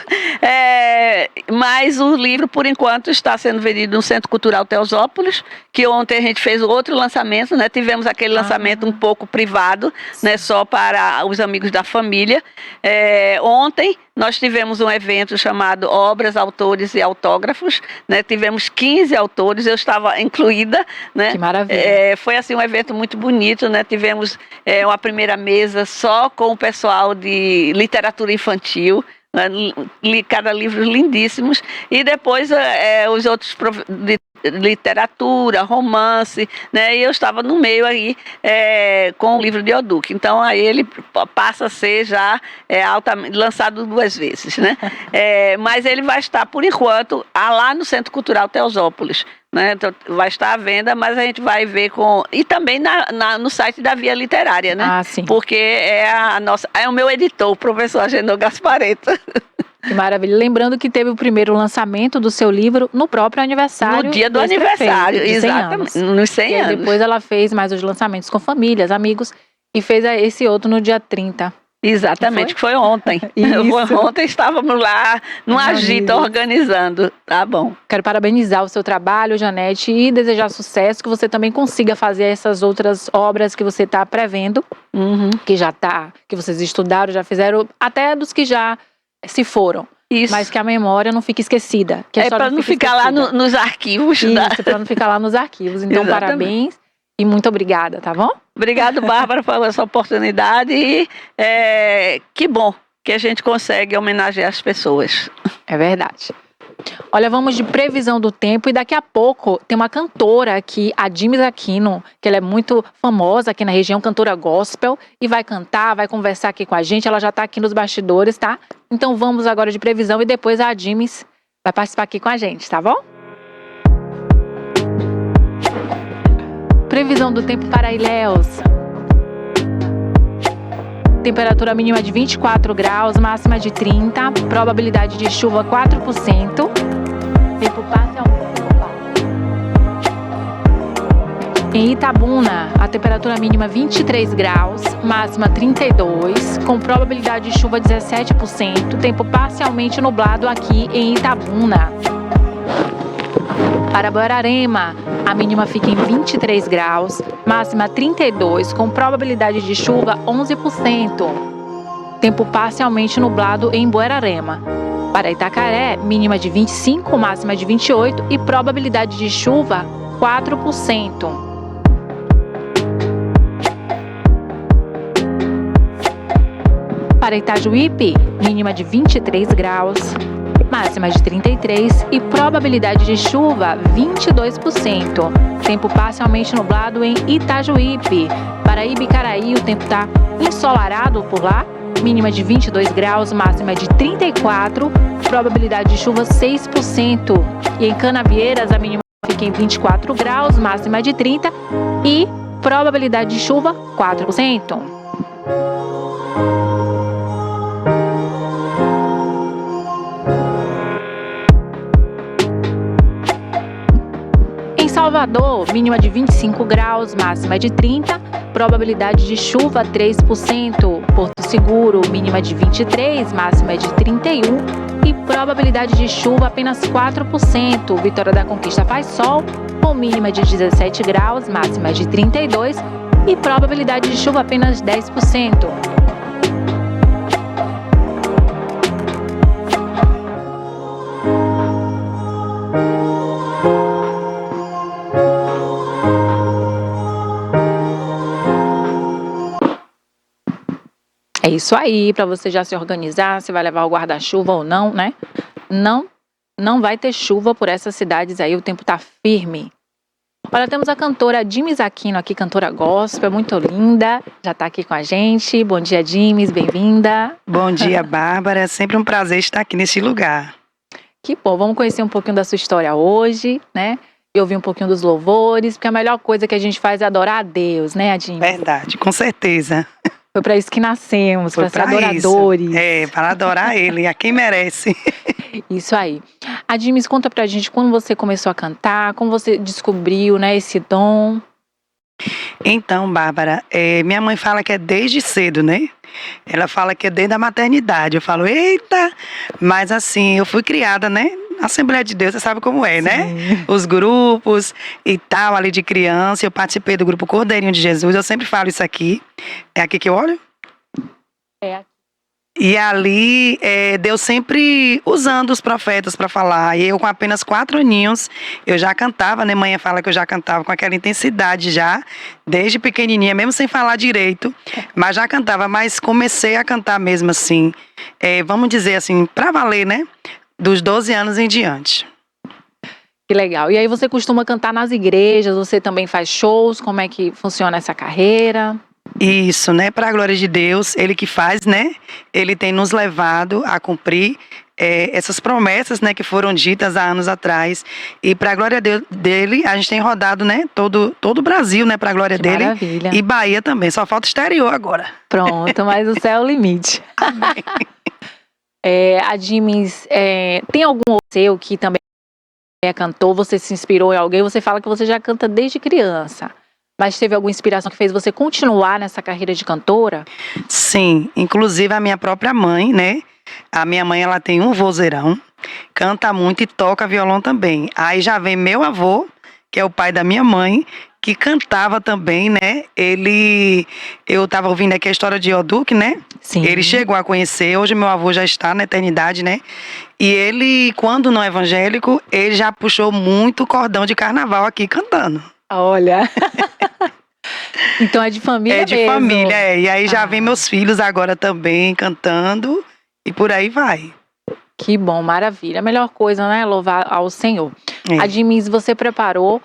Mas o livro, por enquanto, está sendo vendido no Centro Cultural Teosópolis, que ontem a gente fez outro lançamento, né? Tivemos aquele lançamento um pouco privado, né? Só para os amigos da família. Ontem nós tivemos um evento chamado Obras, Autores e Autógrafos, né? Tivemos 15 autores, eu estava incluída, né? Que maravilha. Foi assim um evento muito bonito, né? Tivemos uma primeira mesa só com o pessoal de literatura infantil, li cada livro lindíssimos, e depois os outros literatura, romance, né? E eu estava no meio aí com o livro de Oduque. Então aí ele passa a ser já lançado 2 vezes, né? Mas ele vai estar, por enquanto, lá no Centro Cultural Teosópolis. Né? Então, vai estar à venda, mas a gente vai ver e também no site da Via Literária, né? Ah, sim. Porque é o meu editor, o professor Agenor Gasparetto. Que maravilha. Lembrando que teve o primeiro lançamento do seu livro no próprio aniversário. No dia do aniversário, exatamente. Nos 100 anos. E depois ela fez mais os lançamentos com famílias, amigos, e fez esse outro no dia 30. Exatamente, que foi ontem. Ontem estávamos lá no agito organizando. Tá bom. Quero parabenizar o seu trabalho, Janete, e desejar sucesso, que você também consiga fazer essas outras obras que você está prevendo, que vocês estudaram, já fizeram, até dos que já se foram. Isso. Mas que a memória não fique esquecida. Que para não ficar lá nos arquivos. Isso, para não ficar lá nos arquivos. Então, parabéns e muito obrigada, tá bom? Obrigado, Bárbara, por essa oportunidade e que bom que a gente consegue homenagear as pessoas. É verdade. Olha, vamos de previsão do tempo e daqui a pouco tem uma cantora aqui, a Dimes Aquino, que ela é muito famosa aqui na região, cantora gospel, e vai cantar, vai conversar aqui com a gente, ela já está aqui nos bastidores, tá? Então vamos agora de previsão e depois a Dimes vai participar aqui com a gente, tá bom? Previsão do tempo para Ilhéus. Temperatura mínima de 24 graus, máxima de 30, probabilidade de chuva 4%. Tempo parcialmente nublado. Em Itabuna, a temperatura mínima 23 graus, máxima 32, com probabilidade de chuva 17%. Tempo parcialmente nublado aqui em Itabuna. Para Borarema, a mínima fica em 23 graus, máxima 32, com probabilidade de chuva 11%. Tempo parcialmente nublado em Borarema. Para Itacaré, mínima de 25, máxima de 28 e probabilidade de chuva 4%. Para Itajuípe, mínima de 23 graus, máxima de 33 e probabilidade de chuva 22%. Tempo parcialmente nublado em Itajuípe. Para Ibicaraí, o tempo está ensolarado por lá. Mínima de 22 graus, máxima de 34, probabilidade de chuva 6%. E em Canavieiras, a mínima fica em 24 graus, máxima de 30 e probabilidade de chuva 4%. Salvador, mínima de 25 graus, máxima de 30, probabilidade de chuva 3%. Porto Seguro, mínima de 23, máxima de 31 e probabilidade de chuva apenas 4%. Vitória da Conquista faz sol, com mínima de 17 graus, máxima de 32 e probabilidade de chuva apenas 10%. É isso aí, para você já se organizar, se vai levar o guarda-chuva ou não, né? Não vai ter chuva por essas cidades aí, o tempo tá firme. Olha, temos a cantora Dimes Aquino aqui, cantora gospel, muito linda, já tá aqui com a gente. Bom dia, Dimes, bem-vinda. Bom dia, Bárbara, é sempre um prazer estar aqui nesse lugar. Que bom, vamos conhecer um pouquinho da sua história hoje, né? E ouvir um pouquinho dos louvores, porque a melhor coisa que a gente faz é adorar a Deus, né, Dimes? Verdade, com certeza. Foi para isso que nascemos, para ser adoradores. Isso. Para adorar Ele, a quem merece. Isso aí. A Dimes, conta pra gente quando você começou a cantar, como você descobriu, né, esse dom. Então, Bárbara, minha mãe fala que é desde cedo, né? Ela fala que é desde a maternidade. Eu falo, eita! Mas assim, eu fui criada, né? Na Assembleia de Deus, você sabe como é, né? Os grupos e tal, ali de criança. Eu participei do grupo Cordeirinho de Jesus. Eu sempre falo isso aqui. É aqui que eu olho? É aqui. E ali, Deus sempre usando os profetas para falar. E eu, com apenas 4 aninhos, eu já cantava, né? Mãe fala que eu já cantava com aquela intensidade já, desde pequenininha, mesmo sem falar direito. Mas já cantava, mas comecei a cantar mesmo assim, vamos dizer assim, para valer, né? Dos 12 anos em diante. Que legal. E aí você costuma cantar nas igrejas, você também faz shows, como é que funciona essa carreira? Isso, né? Para a glória de Deus, Ele que faz, né? Ele tem nos levado a cumprir essas promessas, né? Que foram ditas há anos atrás. E para a glória dele, a gente tem rodado, né? Todo o Brasil, né? Para a glória dele. Maravilha. E Bahia também. Só falta exterior agora. Pronto, mas o céu é o limite. Amém. Admis, tem algum seu que também é cantor, você se inspirou em alguém? Você fala que você já canta desde criança. Mas teve alguma inspiração que fez você continuar nessa carreira de cantora? Sim, inclusive a minha própria mãe, né? A minha mãe, ela tem um vozeirão, canta muito e toca violão também. Aí já vem meu avô, que é o pai da minha mãe, que cantava também, né? Eu estava ouvindo aqui a história de Oduque, né? Sim. Ele chegou a conhecer, hoje meu avô já está na eternidade, né? E ele, quando não é evangélico, ele já puxou muito cordão de carnaval aqui cantando. Olha. Então é de família mesmo. É de família, E aí já vem meus filhos agora também cantando e por aí vai. Que bom, maravilha. A melhor coisa, né? Louvar ao Senhor. É. Admis, você preparou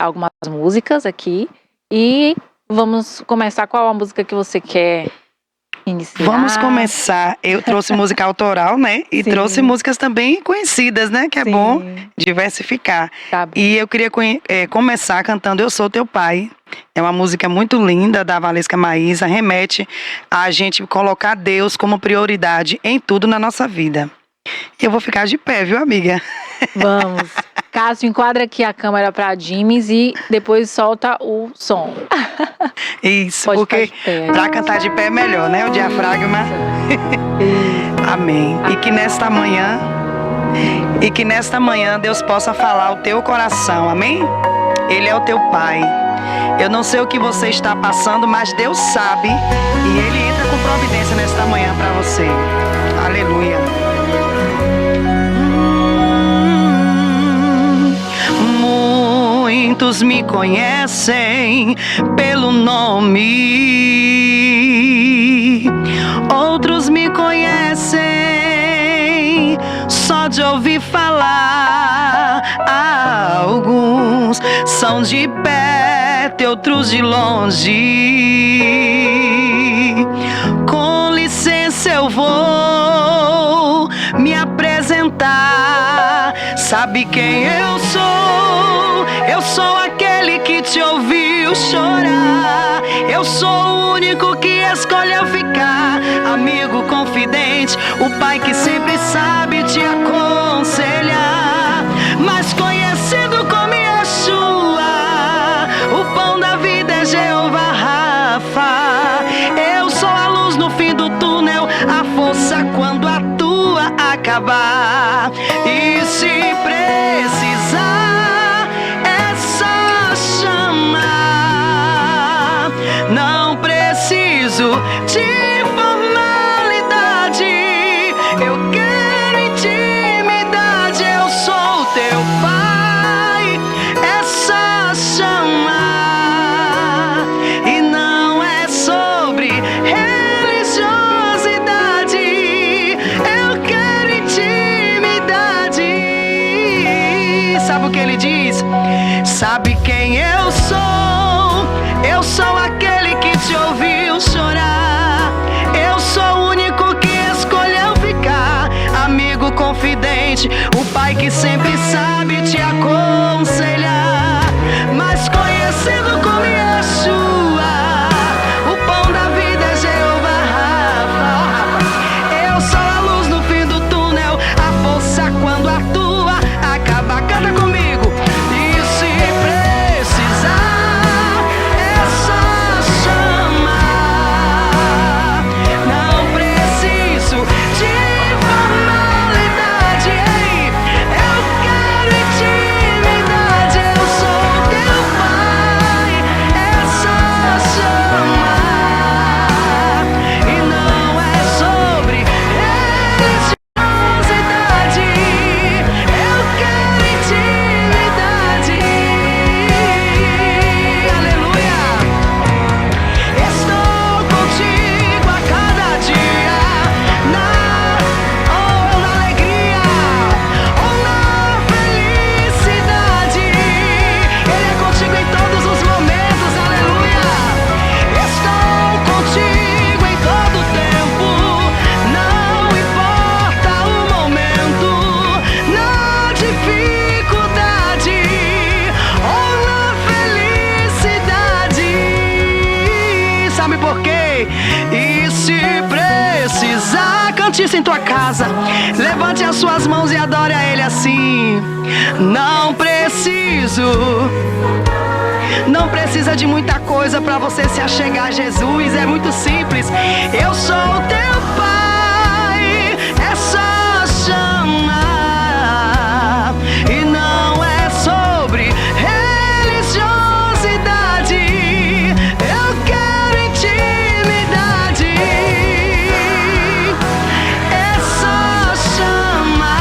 algumas músicas aqui e vamos começar. Qual a música que você quer iniciar? Vamos começar. Eu trouxe música autoral, né? E Sim. trouxe músicas também conhecidas, né? Que é Sim. bom diversificar. Tá bom. E eu queria começar cantando Eu Sou Teu Pai. É uma música muito linda da Valesca Maísa, remete a gente colocar Deus como prioridade em tudo na nossa vida. Eu vou ficar de pé, viu, amiga? Vamos. Cássio, enquadra aqui a câmera para Admis e depois solta o som. Isso, Pode porque ficar de pé. para cantar de pé é melhor, né? O diafragma. Amém. E que nesta manhã Deus possa falar o teu coração, amém? Ele é o teu Pai. Eu não sei o que você está passando, mas Deus sabe e Ele entra com providência nesta manhã para você. Aleluia. Muitos me conhecem pelo nome, outros me conhecem só de ouvir falar. Alguns são de perto, outros de longe. Com licença, eu vou me apresentar. Sabe quem eu sou? Eu sou aquele que te ouviu chorar. Eu sou o único que escolheu ficar. Amigo confidente, o pai que sempre sabe te aconselhar. Mas conhecido como Yeshua, o pão da vida é Jeová Rafa. Eu sou a luz no fim do túnel, a força quando a tua acabar. E se precisar, é só chamar. Não preciso de formalidade, eu quero intimidade. Eu sou teu Pai, é só chamar. E não é sobre religiosidade, eu quero intimidade. Sabe o que ele diz? Sabe quem eu sou? Eu sou aquele que te ouviu chorar. Eu sou o único que escolheu ficar. Amigo confidente, o pai que sempre sabe te aconselhar. Mas conhecido como Yeshua, o pão da vida é Jeová Rafa. Eu sou a luz no fim do túnel, a força quando a tua acaba. Canta comigo. E se precisar, é só chamar. Não preciso de formalidade, eu quero intimidade. notícia em tua casa. Levante as suas mãos e adore a Ele assim. Não precisa de muita coisa para você se achegar a Jesus. É muito simples. Eu sou o teu Pai. É só chamar. E não é sobre religiosidade. Eu quero intimidade. É só chamar.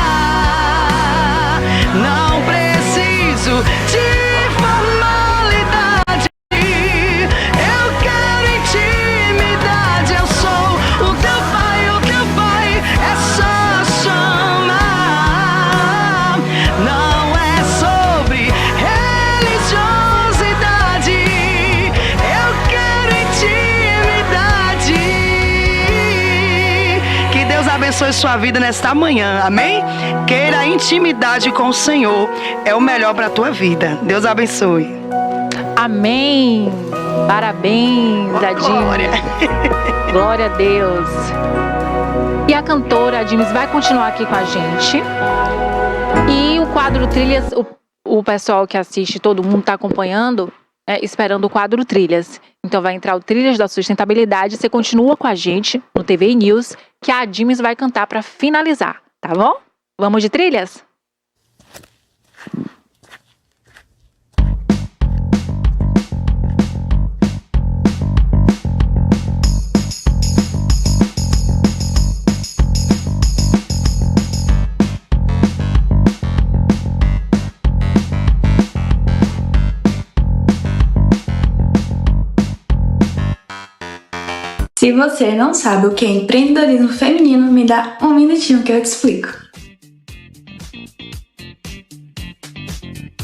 Não preciso de formalidade. Eu quero intimidade. Eu sou o teu Pai, o teu Pai. É só chamar. Não é sobre religiosidade. Eu quero intimidade. Que Deus abençoe sua vida nesta manhã, amém? Queira intimidade com o Senhor, é o melhor para a tua vida. Deus abençoe. Amém. Parabéns, Glória. Adimes. Glória a Deus. E a cantora Adimes vai continuar aqui com a gente. E o quadro Trilhas, o pessoal que assiste, todo mundo está acompanhando, esperando o quadro Trilhas. Então vai entrar o Trilhas da Sustentabilidade. Você continua com a gente no TVI News, que a Adimes vai cantar para finalizar, tá bom? Vamos de trilhas? Se você não sabe o que é empreendedorismo feminino, me dá um minutinho que eu te explico.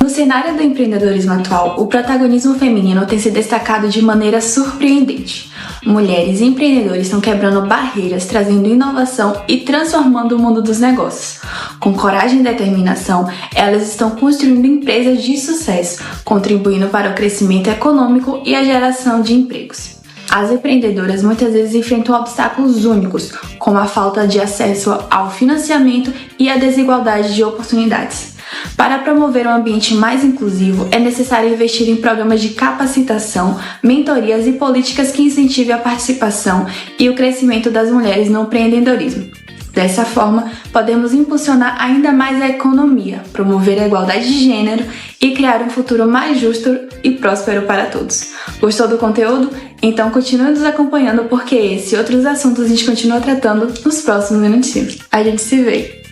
No cenário do empreendedorismo atual, o protagonismo feminino tem se destacado de maneira surpreendente. Mulheres empreendedores estão quebrando barreiras, trazendo inovação e transformando o mundo dos negócios. Com coragem e determinação, elas estão construindo empresas de sucesso, contribuindo para o crescimento econômico e a geração de empregos. As empreendedoras muitas vezes enfrentam obstáculos únicos, como a falta de acesso ao financiamento e a desigualdade de oportunidades. Para promover um ambiente mais inclusivo, é necessário investir em programas de capacitação, mentorias e políticas que incentivem a participação e o crescimento das mulheres no empreendedorismo. Dessa forma, podemos impulsionar ainda mais a economia, promover a igualdade de gênero e criar um futuro mais justo e próspero para todos. Gostou do conteúdo? Então continue nos acompanhando, porque esse e outros assuntos a gente continua tratando nos próximos minutinhos. A gente se vê!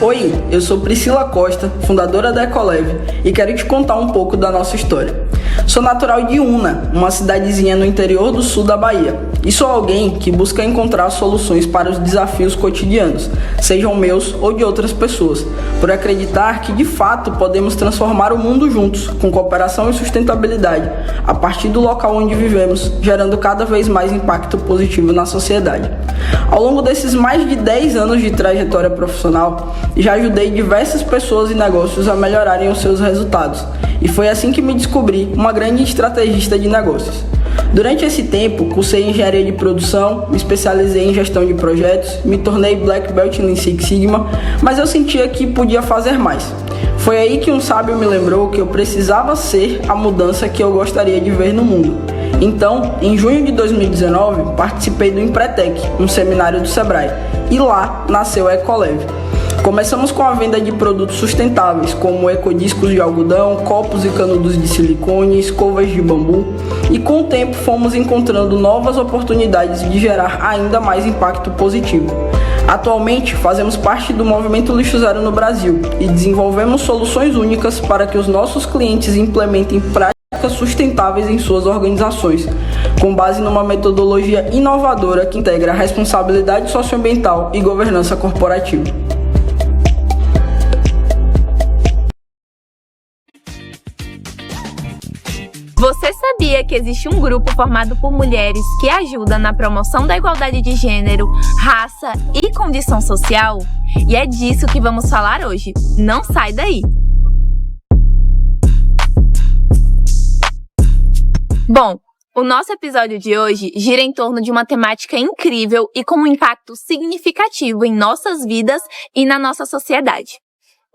Oi, eu sou Priscila Costa, fundadora da Ecoleve, e quero te contar um pouco da nossa história. Sou natural de Una, uma cidadezinha no interior do sul da Bahia, e sou alguém que busca encontrar soluções para os desafios cotidianos, sejam meus ou de outras pessoas, por acreditar que de fato podemos transformar o mundo juntos, com cooperação e sustentabilidade, a partir do local onde vivemos, gerando cada vez mais impacto positivo na sociedade. Ao longo desses mais de 10 anos de trajetória profissional, já ajudei diversas pessoas e negócios a melhorarem os seus resultados, e foi assim que me descobri uma grande estrategista de negócios. Durante esse tempo, cursei engenharia de produção, me especializei em gestão de projetos, me tornei Black Belt em Lean Six Sigma, mas eu sentia que podia fazer mais. Foi aí que um sábio me lembrou que eu precisava ser a mudança que eu gostaria de ver no mundo. Então, em junho de 2019, participei do Empretec, um seminário do Sebrae, e lá nasceu a Ecoleve. Começamos com a venda de produtos sustentáveis, como ecodiscos de algodão, copos e canudos de silicone, escovas de bambu, e com o tempo fomos encontrando novas oportunidades de gerar ainda mais impacto positivo. Atualmente, fazemos parte do movimento Lixo Zero no Brasil e desenvolvemos soluções únicas para que os nossos clientes implementem práticas sustentáveis em suas organizações, com base numa metodologia inovadora que integra a responsabilidade socioambiental e governança corporativa. Você sabia que existe um grupo formado por mulheres que ajuda na promoção da igualdade de gênero, raça e condição social? E é disso que vamos falar hoje. Não sai daí! Bom, O nosso episódio de hoje gira em torno de uma temática incrível e com um impacto significativo em nossas vidas e na nossa sociedade.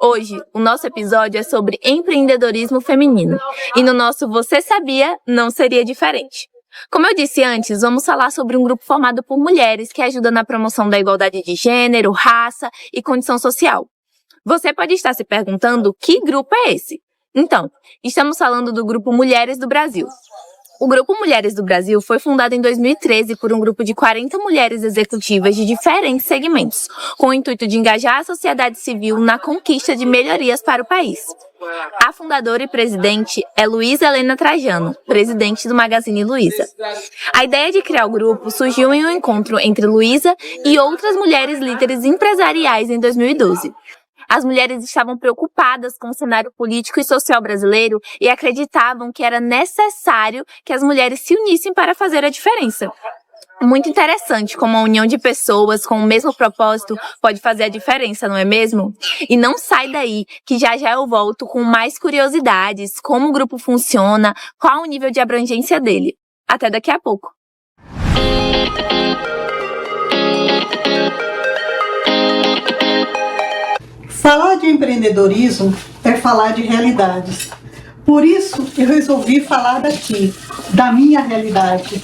Hoje, o nosso episódio é sobre empreendedorismo feminino. E no nosso Você Sabia, não seria diferente. Como eu disse antes, vamos falar sobre um grupo formado por mulheres que ajuda na promoção da igualdade de gênero, raça e condição social. Você pode estar se perguntando que grupo é esse? Então, estamos falando do Grupo Mulheres do Brasil. O Grupo Mulheres do Brasil foi fundado em 2013 por um grupo de 40 mulheres executivas de diferentes segmentos, com o intuito de engajar a sociedade civil na conquista de melhorias para o país. A fundadora e presidente é Luísa Helena Trajano, presidente do Magazine Luiza. A ideia de criar o grupo surgiu em um encontro entre Luísa e outras mulheres líderes empresariais em 2012. As mulheres estavam preocupadas com o cenário político e social brasileiro e acreditavam que era necessário que as mulheres se unissem para fazer a diferença. Muito interessante como a união de pessoas com o mesmo propósito pode fazer a diferença, não é mesmo? E não sai daí, que já eu volto com mais curiosidades, como o grupo funciona, qual o nível de abrangência dele. Até daqui a pouco. Falar de empreendedorismo é falar de realidades. Por isso, eu resolvi falar daqui, da minha realidade.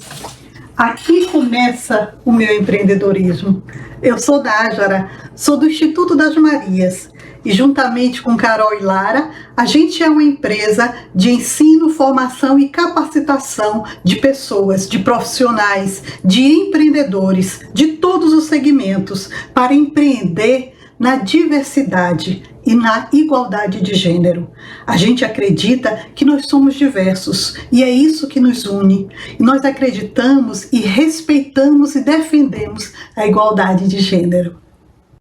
Aqui começa o meu empreendedorismo. Eu sou Nájara, sou do Instituto das Marias e juntamente com Carol e Lara, a gente é uma empresa de ensino, formação e capacitação de pessoas, de profissionais, de empreendedores, de todos os segmentos, para empreender na diversidade e na igualdade de gênero. A gente acredita que nós somos diversos e é isso que nos une. E nós acreditamos e respeitamos e defendemos a igualdade de gênero.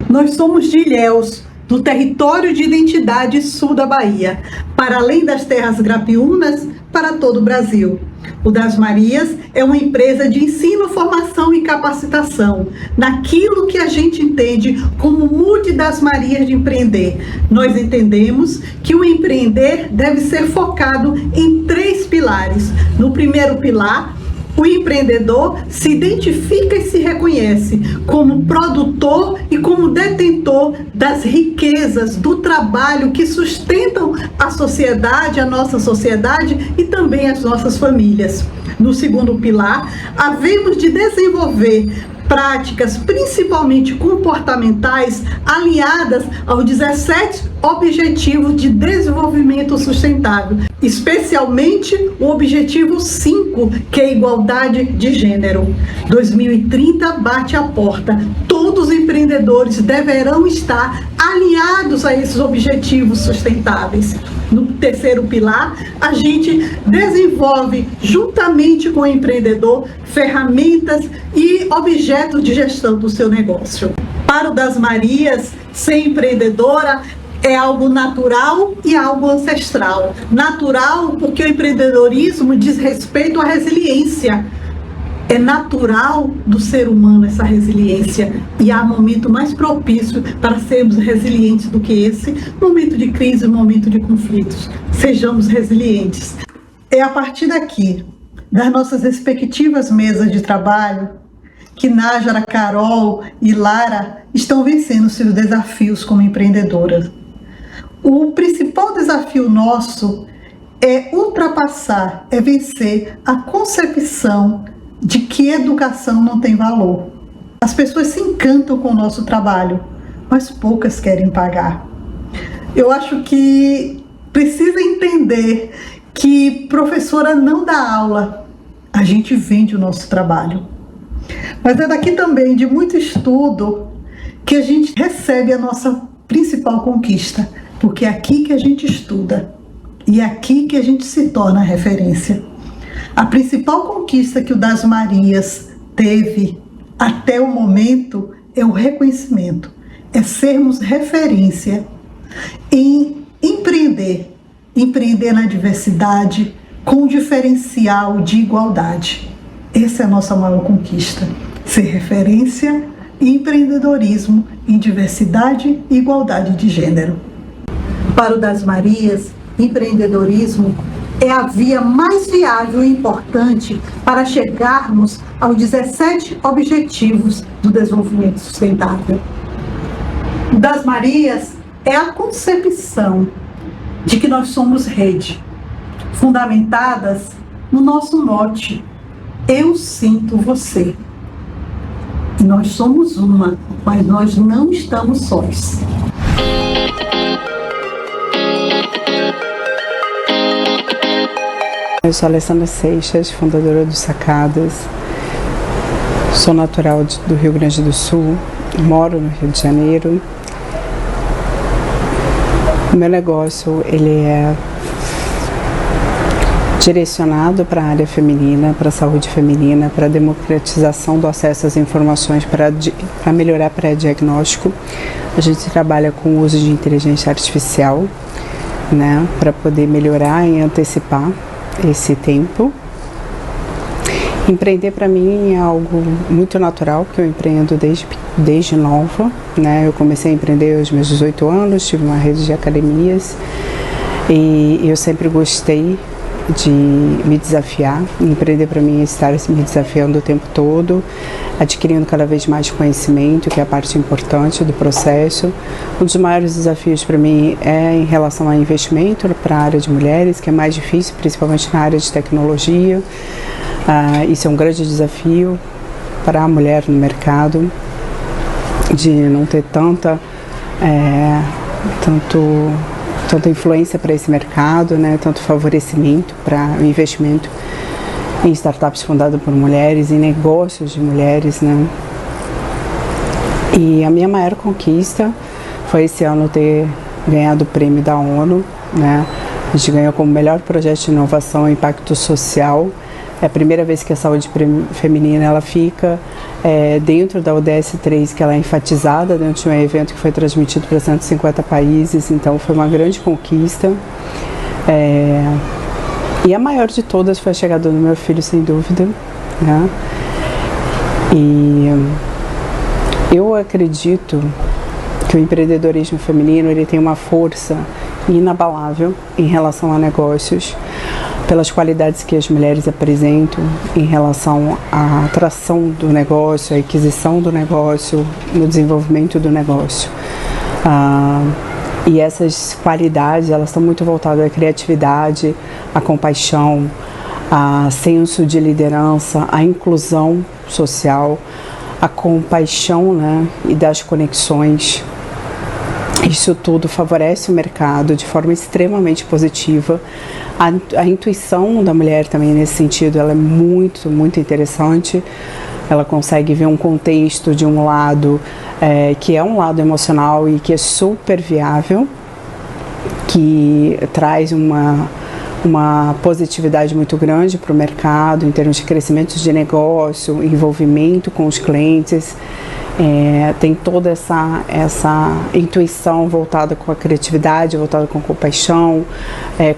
Nós somos de Ilhéus, do território de identidade sul da Bahia, para além das terras grapiúnas, para todo o Brasil. O Das Marias é uma empresa de ensino, formação e capacitação, naquilo que a gente entende como Mude das Marias de empreender. Nós entendemos que o empreender deve ser focado em 3 pilares. No primeiro pilar, o empreendedor se identifica e se reconhece como produtor e como detentor das riquezas do trabalho que sustentam a sociedade, a nossa sociedade e também as nossas famílias. No segundo pilar, havemos de desenvolver práticas, principalmente comportamentais, alinhadas aos 17 Objetivos de Desenvolvimento Sustentável, especialmente o objetivo 5, que é a igualdade de gênero. 2030 bate a porta. Todos os empreendedores deverão estar alinhados a esses objetivos sustentáveis. No terceiro pilar, a gente desenvolve, juntamente com o empreendedor, ferramentas e objetos de gestão do seu negócio. Para o Das Marias, ser empreendedora é algo natural e algo ancestral. Natural porque o empreendedorismo diz respeito à resiliência. É natural do ser humano essa resiliência e há momento mais propício para sermos resilientes do que esse, momento de crise, momento de conflitos. Sejamos resilientes. É a partir daqui, das nossas respectivas mesas de trabalho, que Nájara, Carol e Lara estão vencendo seus desafios como empreendedoras. O principal desafio nosso é ultrapassar, é vencer a concepção de que educação não tem valor. As pessoas se encantam com o nosso trabalho, mas poucas querem pagar. Eu acho que precisa entender que professora não dá aula, a gente vende o nosso trabalho. Mas é daqui também, de muito estudo, que a gente recebe a nossa principal conquista, porque é aqui que a gente estuda e é aqui que a gente se torna referência. A principal conquista que o Das Marias teve até o momento é o reconhecimento, é sermos referência em empreender na diversidade com um diferencial de igualdade. Essa é a nossa maior conquista, ser referência em empreendedorismo em diversidade e igualdade de gênero. Para o Das Marias, empreendedorismo é a via mais viável e importante para chegarmos aos 17 Objetivos do Desenvolvimento Sustentável. O das Marias é a concepção de que nós somos rede, fundamentadas no nosso mote, eu sinto você. E nós somos uma, mas nós não estamos sós. Eu sou Alessandra Seixas, fundadora do Sacadas. Sou natural do Rio Grande do Sul, moro no Rio de Janeiro. O meu negócio ele é direcionado para a área feminina, para a saúde feminina, para a democratização do acesso às informações, para melhorar pré-diagnóstico. A gente trabalha com o uso de inteligência artificial, né, para poder melhorar e antecipar esse tempo. Empreender para mim é algo muito natural, porque eu empreendo desde nova, né? Eu comecei a empreender aos meus 18 anos, tive uma rede de academias e eu sempre gostei de me desafiar. Empreender para mim é estar me desafiando o tempo todo, adquirindo cada vez mais conhecimento, que é a parte importante do processo. Um dos maiores desafios para mim é em relação a investimento para a área de mulheres, que é mais difícil, principalmente na área de tecnologia. Isso é um grande desafio para a mulher no mercado, de não ter tanta influência para esse mercado, né, tanto favorecimento para o investimento em startups fundadas por mulheres, em negócios de mulheres, né. E a minha maior conquista foi esse ano ter ganhado o prêmio da ONU, né. A gente ganhou como melhor projeto de inovação e impacto social. É a primeira vez que a saúde feminina ela fica dentro da ODS 3, que ela é enfatizada dentro de um evento que foi transmitido para 150 países, então foi uma grande conquista. E a maior de todas foi a chegada do meu filho, sem dúvida, né? E eu acredito que o empreendedorismo feminino ele tem uma força inabalável em relação a negócios, pelas qualidades que as mulheres apresentam em relação à atração do negócio, à aquisição do negócio, no desenvolvimento do negócio. E essas qualidades, elas estão muito voltadas à criatividade, à compaixão, a senso de liderança, a inclusão social, a compaixão, né, e das conexões. Isso tudo favorece o mercado de forma extremamente positiva. A intuição da mulher também nesse sentido, ela é muito, muito interessante. Ela consegue ver um contexto de um lado que é um lado emocional e que é super viável, que traz uma positividade muito grande para o mercado em termos de crescimento de negócio, envolvimento com os clientes. Tem toda essa intuição voltada com a criatividade, voltada com a compaixão,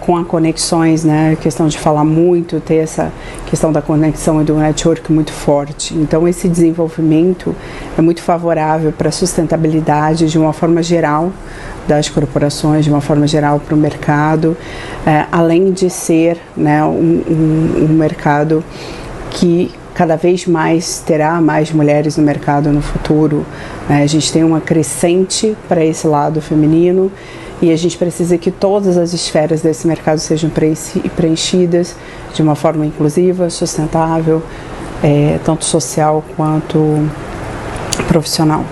com as conexões, né? A questão de falar muito, ter essa questão da conexão e do network muito forte. Então esse desenvolvimento é muito favorável para a sustentabilidade de uma forma geral das corporações, de uma forma geral para o mercado, além de ser, né, um mercado que cada vez mais terá mais mulheres no mercado no futuro. A gente tem uma crescente para esse lado feminino e a gente precisa que todas as esferas desse mercado sejam preenchidas de uma forma inclusiva, sustentável, tanto social quanto profissional.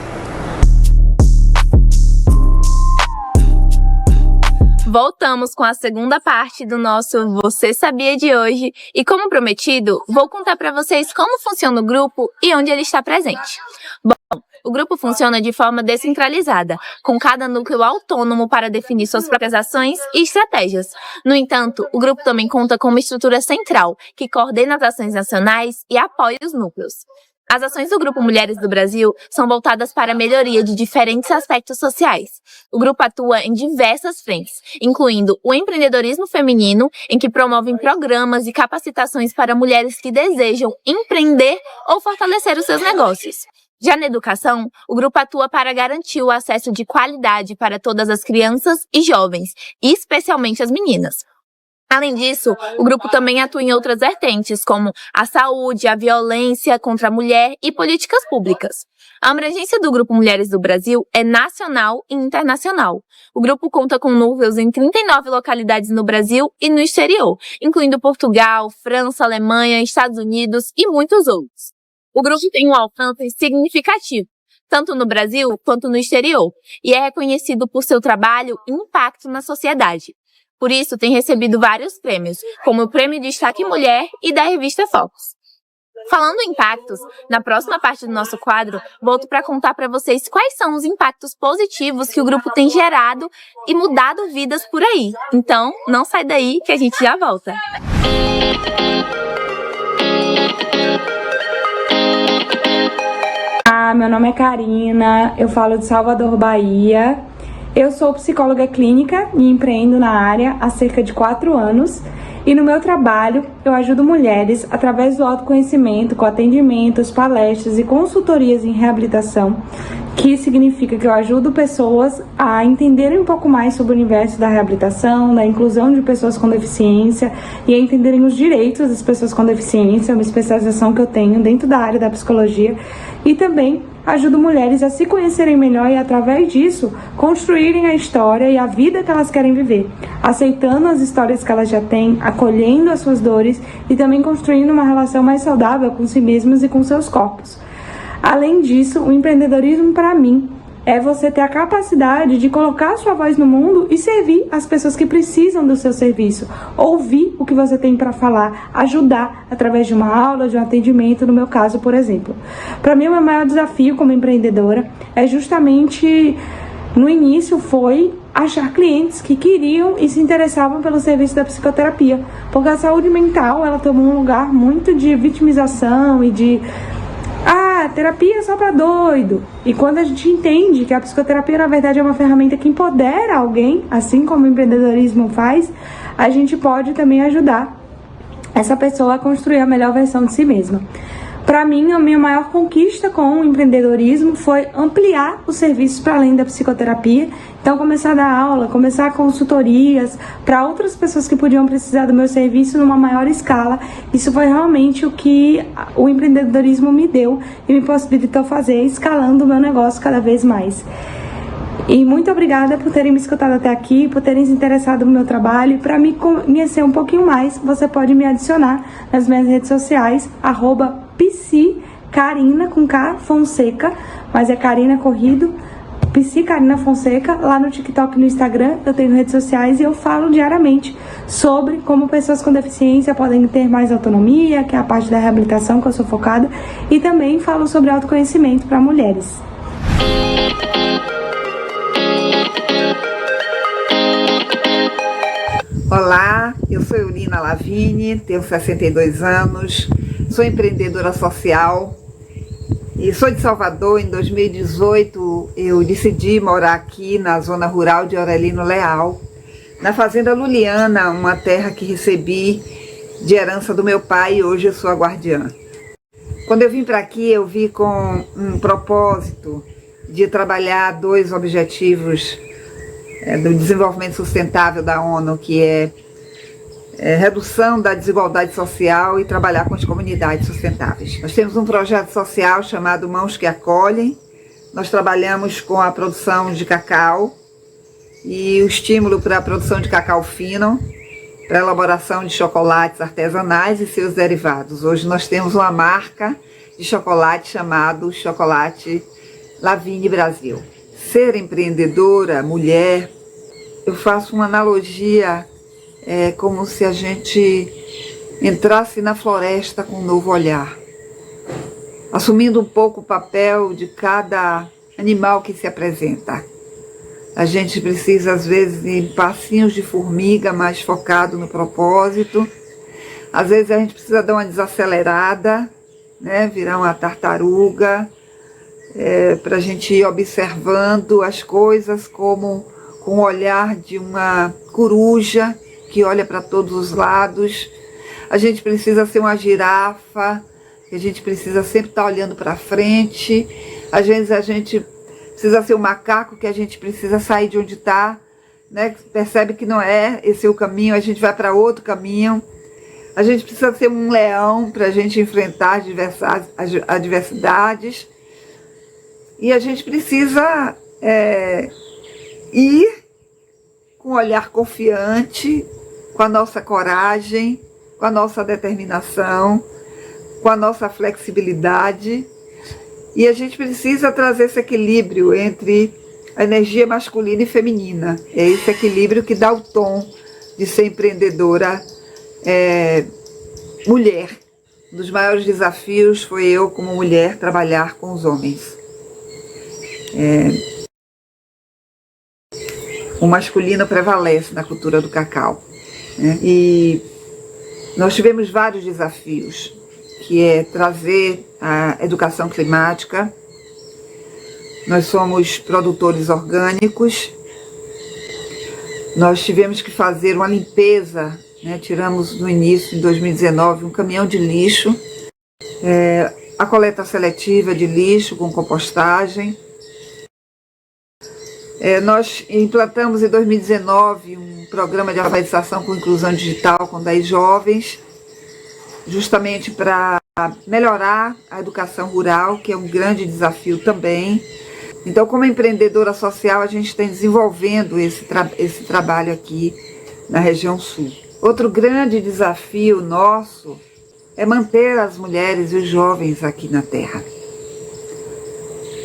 Voltamos com a segunda parte do nosso Você Sabia de hoje e, como prometido, vou contar para vocês como funciona o grupo e onde ele está presente. Bom, o grupo funciona de forma descentralizada, com cada núcleo autônomo para definir suas próprias ações e estratégias. No entanto, o grupo também conta com uma estrutura central, que coordena as ações nacionais e apoia os núcleos. As ações do Grupo Mulheres do Brasil são voltadas para a melhoria de diferentes aspectos sociais. O grupo atua em diversas frentes, incluindo o empreendedorismo feminino, em que promovem programas e capacitações para mulheres que desejam empreender ou fortalecer os seus negócios. Já na educação, o grupo atua para garantir o acesso de qualidade para todas as crianças e jovens, e especialmente as meninas. Além disso, o grupo também atua em outras vertentes, como a saúde, a violência contra a mulher e políticas públicas. A abrangência do Grupo Mulheres do Brasil é nacional e internacional. O grupo conta com núcleos em 39 localidades no Brasil e no exterior, incluindo Portugal, França, Alemanha, Estados Unidos e muitos outros. O grupo tem um alcance significativo, tanto no Brasil quanto no exterior, e é reconhecido por seu trabalho e impacto na sociedade. Por isso, tem recebido vários prêmios, como o Prêmio de Destaque Mulher e da revista Focus. Falando em impactos, na próxima parte do nosso quadro, volto para contar para vocês quais são os impactos positivos que o grupo tem gerado e mudado vidas por aí. Então, não sai daí que a gente já volta. Meu nome é Karina, eu falo de Salvador, Bahia. Eu sou psicóloga clínica e empreendo na área há cerca de 4 anos. E no meu trabalho, eu ajudo mulheres através do autoconhecimento, com atendimentos, palestras e consultorias em reabilitação, que significa que eu ajudo pessoas a entenderem um pouco mais sobre o universo da reabilitação, da inclusão de pessoas com deficiência e a entenderem os direitos das pessoas com deficiência, uma especialização que eu tenho dentro da área da psicologia, e também ajudo mulheres a se conhecerem melhor e, através disso, construírem a história e a vida que elas querem viver, aceitando as histórias que elas já têm, acolhendo as suas dores e também construindo uma relação mais saudável com si mesmas e com seus corpos. Além disso, o empreendedorismo, para mim, é você ter a capacidade de colocar a sua voz no mundo e servir as pessoas que precisam do seu serviço, ouvir o que você tem para falar, ajudar através de uma aula, de um atendimento, no meu caso, por exemplo. Para mim, o meu maior desafio como empreendedora é justamente, no início, foi achar clientes que queriam e se interessavam pelo serviço da psicoterapia, porque a saúde mental, ela tomou um lugar muito de vitimização e de terapia é só pra doido. E quando a gente entende que a psicoterapia, na verdade, é uma ferramenta que empodera alguém, assim como o empreendedorismo faz, a gente pode também ajudar essa pessoa a construir a melhor versão de si mesma. Para mim, a minha maior conquista com o empreendedorismo foi ampliar os serviços para além da psicoterapia. Então, começar a dar aula, começar consultorias para outras pessoas que podiam precisar do meu serviço numa maior escala. Isso foi realmente o que o empreendedorismo me deu e me possibilitou fazer, escalando o meu negócio cada vez mais. E muito obrigada por terem me escutado até aqui, por terem se interessado no meu trabalho. E para me conhecer um pouquinho mais, você pode me adicionar nas minhas redes sociais, @psicarina, com K, Fonseca, mas é Karina Corrido, Psicarina Fonseca. Lá no TikTok e no Instagram eu tenho redes sociais e eu falo diariamente sobre como pessoas com deficiência podem ter mais autonomia, que é a parte da reabilitação que eu sou focada, e também falo sobre autoconhecimento para mulheres. Olá, eu sou Eulina Lavigne, tenho 62 anos, sou empreendedora social e sou de Salvador. Em 2018 eu decidi morar aqui na zona rural de Aurelino Leal, na fazenda Luliana, uma terra que recebi de herança do meu pai e hoje eu sou a guardiã. Quando eu vim para aqui, eu vim com um propósito de trabalhar 2 objetivos do desenvolvimento sustentável da ONU, que é redução da desigualdade social e trabalhar com as comunidades sustentáveis. Nós temos um projeto social chamado Mãos que Acolhem. Nós trabalhamos com a produção de cacau e o estímulo para a produção de cacau fino, para a elaboração de chocolates artesanais e seus derivados. Hoje nós temos uma marca de chocolate chamado Chocolate Lavigne Brasil. Ser empreendedora, mulher, eu faço uma analogia, como se a gente entrasse na floresta com um novo olhar, assumindo um pouco o papel de cada animal que se apresenta. A gente precisa, às vezes, ir em passinhos de formiga, mais focado no propósito. Às vezes a gente precisa dar uma desacelerada, né, virar uma tartaruga, para a gente ir observando as coisas como com o olhar de uma coruja que olha para todos os lados. A gente precisa ser uma girafa, a gente precisa sempre estar olhando para frente. Às vezes a gente precisa ser um macaco, que a gente precisa sair de onde está, né, percebe que não é esse o caminho, a gente vai para outro caminho. A gente precisa ser um leão para a gente enfrentar as adversidades. E a gente precisa ir com um olhar confiante, com a nossa coragem, com a nossa determinação, com a nossa flexibilidade. E a gente precisa trazer esse equilíbrio entre a energia masculina e feminina. É esse equilíbrio que dá o tom de ser empreendedora mulher. Um dos maiores desafios foi eu, como mulher, trabalhar com os homens. O masculino prevalece na cultura do cacau, né? E nós tivemos vários desafios, que é trazer a educação climática. Nós somos produtores orgânicos. Nós tivemos que fazer uma limpeza, né? Tiramos no início, em 2019, um caminhão de lixo, a coleta seletiva de lixo com compostagem. Nós implantamos em 2019 um programa de alfabetização com inclusão digital com 10 jovens, justamente para melhorar a educação rural, que é um grande desafio também. Então, como empreendedora social, a gente está desenvolvendo esse trabalho aqui na região sul. Outro grande desafio nosso é manter as mulheres e os jovens aqui na terra.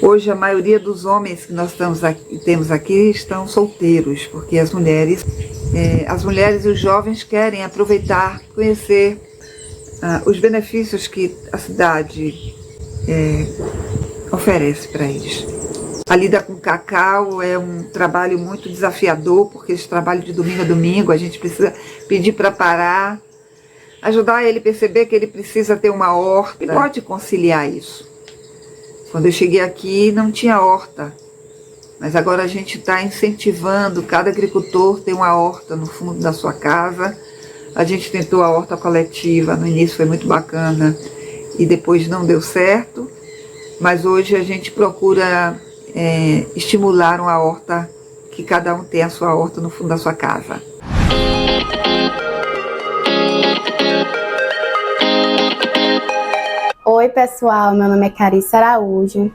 Hoje, a maioria dos homens que nós temos aqui estão solteiros, porque as mulheres e os jovens querem aproveitar, conhecer os benefícios que a cidade oferece para eles. A lida com cacau é um trabalho muito desafiador, porque esse trabalho de domingo a domingo, a gente precisa pedir para parar, ajudar ele a perceber que ele precisa ter uma horta. Ele pode conciliar isso. Quando eu cheguei aqui não tinha horta, mas agora a gente está incentivando cada agricultor ter uma horta no fundo da sua casa. A gente tentou a horta coletiva, no início foi muito bacana e depois não deu certo, mas hoje a gente procura estimular uma horta, que cada um tenha a sua horta no fundo da sua casa. Oi pessoal, meu nome é Carissa Araújo,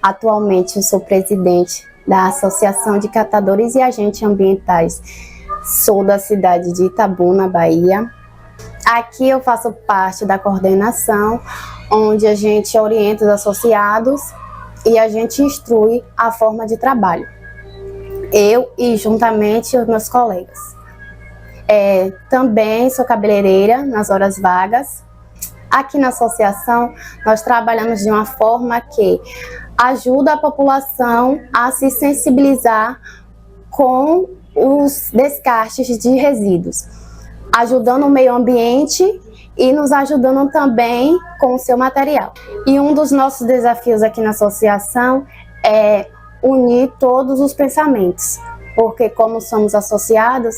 atualmente eu sou presidente da Associação de Catadores e Agentes Ambientais, sou da cidade de Itabuna, Bahia. Aqui eu faço parte da coordenação, onde a gente orienta os associados e a gente instrui a forma de trabalho, eu e juntamente os meus colegas. Também sou cabeleireira nas horas vagas. Aqui na associação, nós trabalhamos de uma forma que ajuda a população a se sensibilizar com os descartes de resíduos, ajudando o meio ambiente e nos ajudando também com o seu material. E um dos nossos desafios aqui na associação é unir todos os pensamentos, porque como somos associados,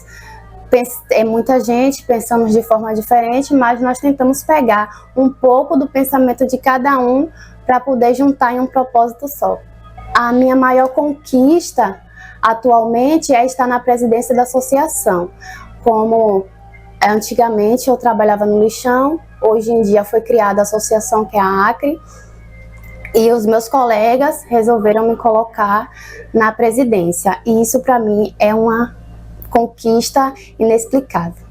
é muita gente, pensamos de forma diferente, mas nós tentamos pegar um pouco do pensamento de cada um para poder juntar em um propósito só. A minha maior conquista atualmente é estar na presidência da associação. Como antigamente eu trabalhava no lixão, hoje em dia foi criada a associação que é a Acre, e os meus colegas resolveram me colocar na presidência, e isso para mim é uma conquista inexplicável.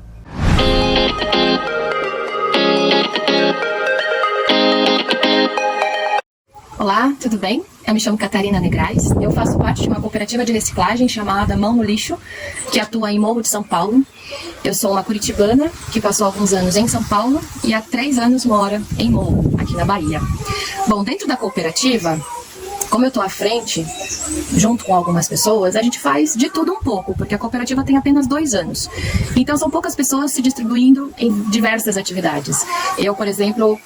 Olá, tudo bem? Eu me chamo Catarina Negrais, eu faço parte de uma cooperativa de reciclagem chamada Mão no Lixo, que atua em Morro de São Paulo. Eu sou uma curitibana que passou alguns anos em São Paulo e há 3 anos mora em Morro, aqui na Bahia. Bom, dentro da cooperativa, como eu estou à frente, junto com algumas pessoas, a gente faz de tudo um pouco, porque a cooperativa tem apenas 2 anos. Então são poucas pessoas se distribuindo em diversas atividades. Eu, por exemplo,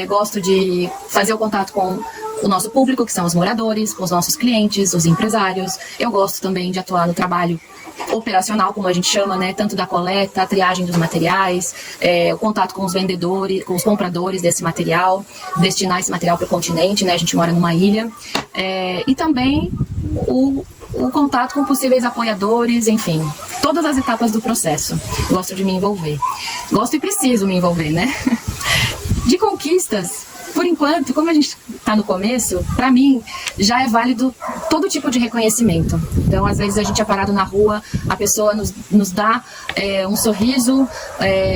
gosto de fazer o contato com o nosso público, que são os moradores, com os nossos clientes, os empresários. Eu gosto também de atuar no trabalho operacional, como a gente chama, né? Tanto da coleta, a triagem dos materiais, o contato com os vendedores, com os compradores desse material, destinar esse material para o continente, né? A gente mora numa ilha. E também o o contato com possíveis apoiadores, enfim, todas as etapas do processo. Gosto de me envolver. Gosto e preciso me envolver, né? De conquistas, por enquanto, como a gente está no começo, para mim já é válido todo tipo de reconhecimento. Então, às vezes a gente é parado na rua, a pessoa nos dá um sorriso,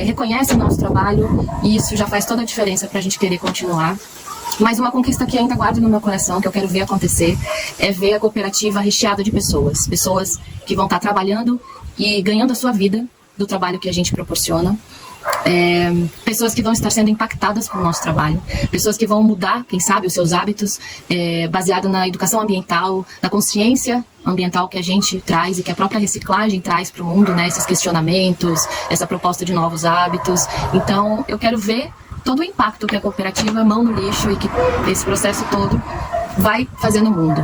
reconhece o nosso trabalho, e isso já faz toda a diferença para a gente querer continuar. Mas uma conquista que ainda guardo no meu coração, que eu quero ver acontecer, é ver a cooperativa recheada de pessoas. Pessoas que vão estar trabalhando e ganhando a sua vida do trabalho que a gente proporciona. Pessoas que vão estar sendo impactadas pelo nosso trabalho, pessoas que vão mudar, quem sabe, os seus hábitos, baseado na educação ambiental, na consciência ambiental que a gente traz e que a própria reciclagem traz para o mundo, né, esses questionamentos, essa proposta de novos hábitos. Então, eu quero ver todo o impacto que a cooperativa Mão no Lixo e que esse processo todo vai fazer no mundo.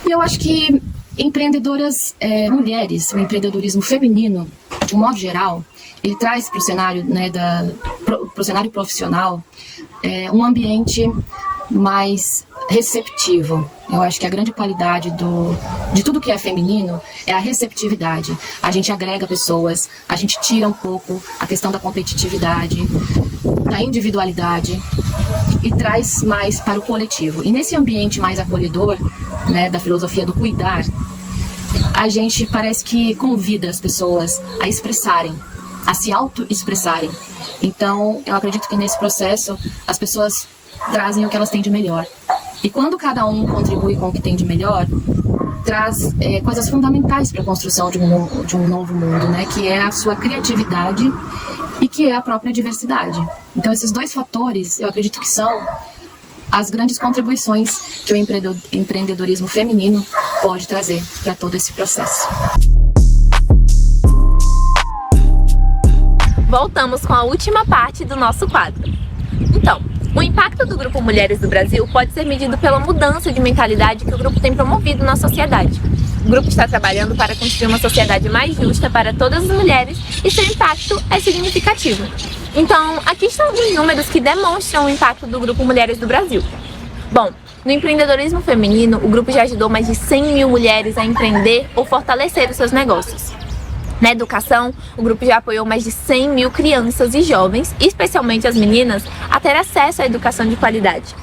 E eu acho que empreendedoras mulheres, o empreendedorismo feminino, de um modo geral, ele traz para o cenário, né, pro cenário profissional um ambiente mais receptivo. Eu acho que a grande qualidade de tudo que é feminino é a receptividade. A gente agrega pessoas, a gente tira um pouco a questão da competitividade, da individualidade e traz mais para o coletivo. E nesse ambiente mais acolhedor, né, da filosofia do cuidar, a gente parece que convida as pessoas a expressarem, a se auto-expressarem. Então, eu acredito que nesse processo as pessoas trazem o que elas têm de melhor. E quando cada um contribui com o que tem de melhor, traz coisas fundamentais para a construção de um novo mundo, né? Que é a sua criatividade e que é a própria diversidade. Então, esses dois fatores, eu acredito que são as grandes contribuições que o empreendedorismo feminino pode trazer para todo esse processo. Voltamos com a última parte do nosso quadro. Então, o impacto do Grupo Mulheres do Brasil pode ser medido pela mudança de mentalidade que o grupo tem promovido na sociedade. O grupo está trabalhando para construir uma sociedade mais justa para todas as mulheres e seu impacto é significativo. Então, aqui estão alguns números que demonstram o impacto do Grupo Mulheres do Brasil. Bom, no empreendedorismo feminino, o grupo já ajudou mais de 100 mil mulheres a empreender ou fortalecer os seus negócios. Na educação, o grupo já apoiou mais de 100 mil crianças e jovens, especialmente as meninas, a ter acesso à educação de qualidade.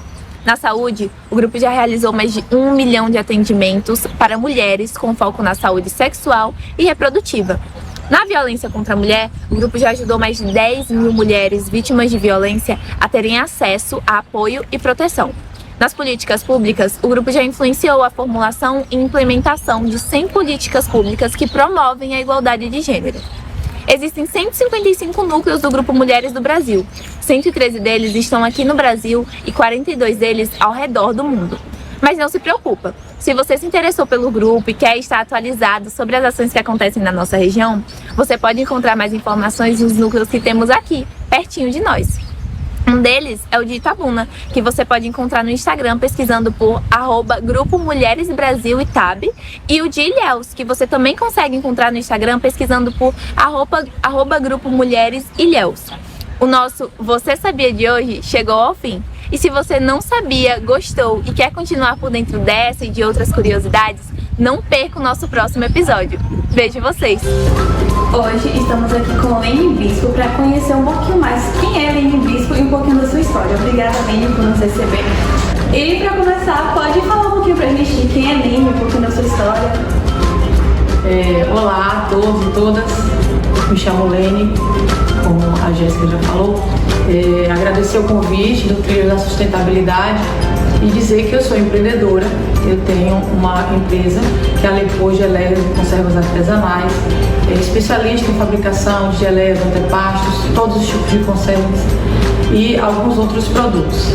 Na saúde, o grupo já realizou mais de 1 milhão de atendimentos para mulheres com foco na saúde sexual e reprodutiva. Na violência contra a mulher, o grupo já ajudou mais de 10 mil mulheres vítimas de violência a terem acesso a apoio e proteção. Nas políticas públicas, o grupo já influenciou a formulação e implementação de 100 políticas públicas que promovem a igualdade de gênero. Existem 155 núcleos do Grupo Mulheres do Brasil. 113 deles estão aqui no Brasil e 42 deles ao redor do mundo. Mas não se preocupa, se você se interessou pelo grupo e quer estar atualizado sobre as ações que acontecem na nossa região, você pode encontrar mais informações nos núcleos que temos aqui, pertinho de nós. Um deles é o de Itabuna, que você pode encontrar no Instagram pesquisando por @Grupo Mulheres Brasil Itab, e o de Ilhéus, que você também consegue encontrar no Instagram pesquisando por @Grupo Mulheres Ilhéus. O nosso Você Sabia de hoje chegou ao fim. E se você não sabia, gostou e quer continuar por dentro dessa e de outras curiosidades, não perca o nosso próximo episódio. Vejo vocês! Hoje estamos aqui com Lene Bispo para conhecer um pouquinho mais quem é Lene Bispo e um pouquinho da sua história. Obrigada, Lene, por nos receber. E para começar, pode falar um pouquinho pra gente quem é Lene, um pouquinho da sua história. Olá a todos e todas, me chamo Lene, como a Jéssica já falou. Agradecer o convite do Trilho da Sustentabilidade e dizer que eu sou empreendedora. Eu tenho uma empresa que é a Lepô Geleias e Conservas Artesanais, especialista em fabricação de geleias, antepastos, todos os tipos de conservas e alguns outros produtos.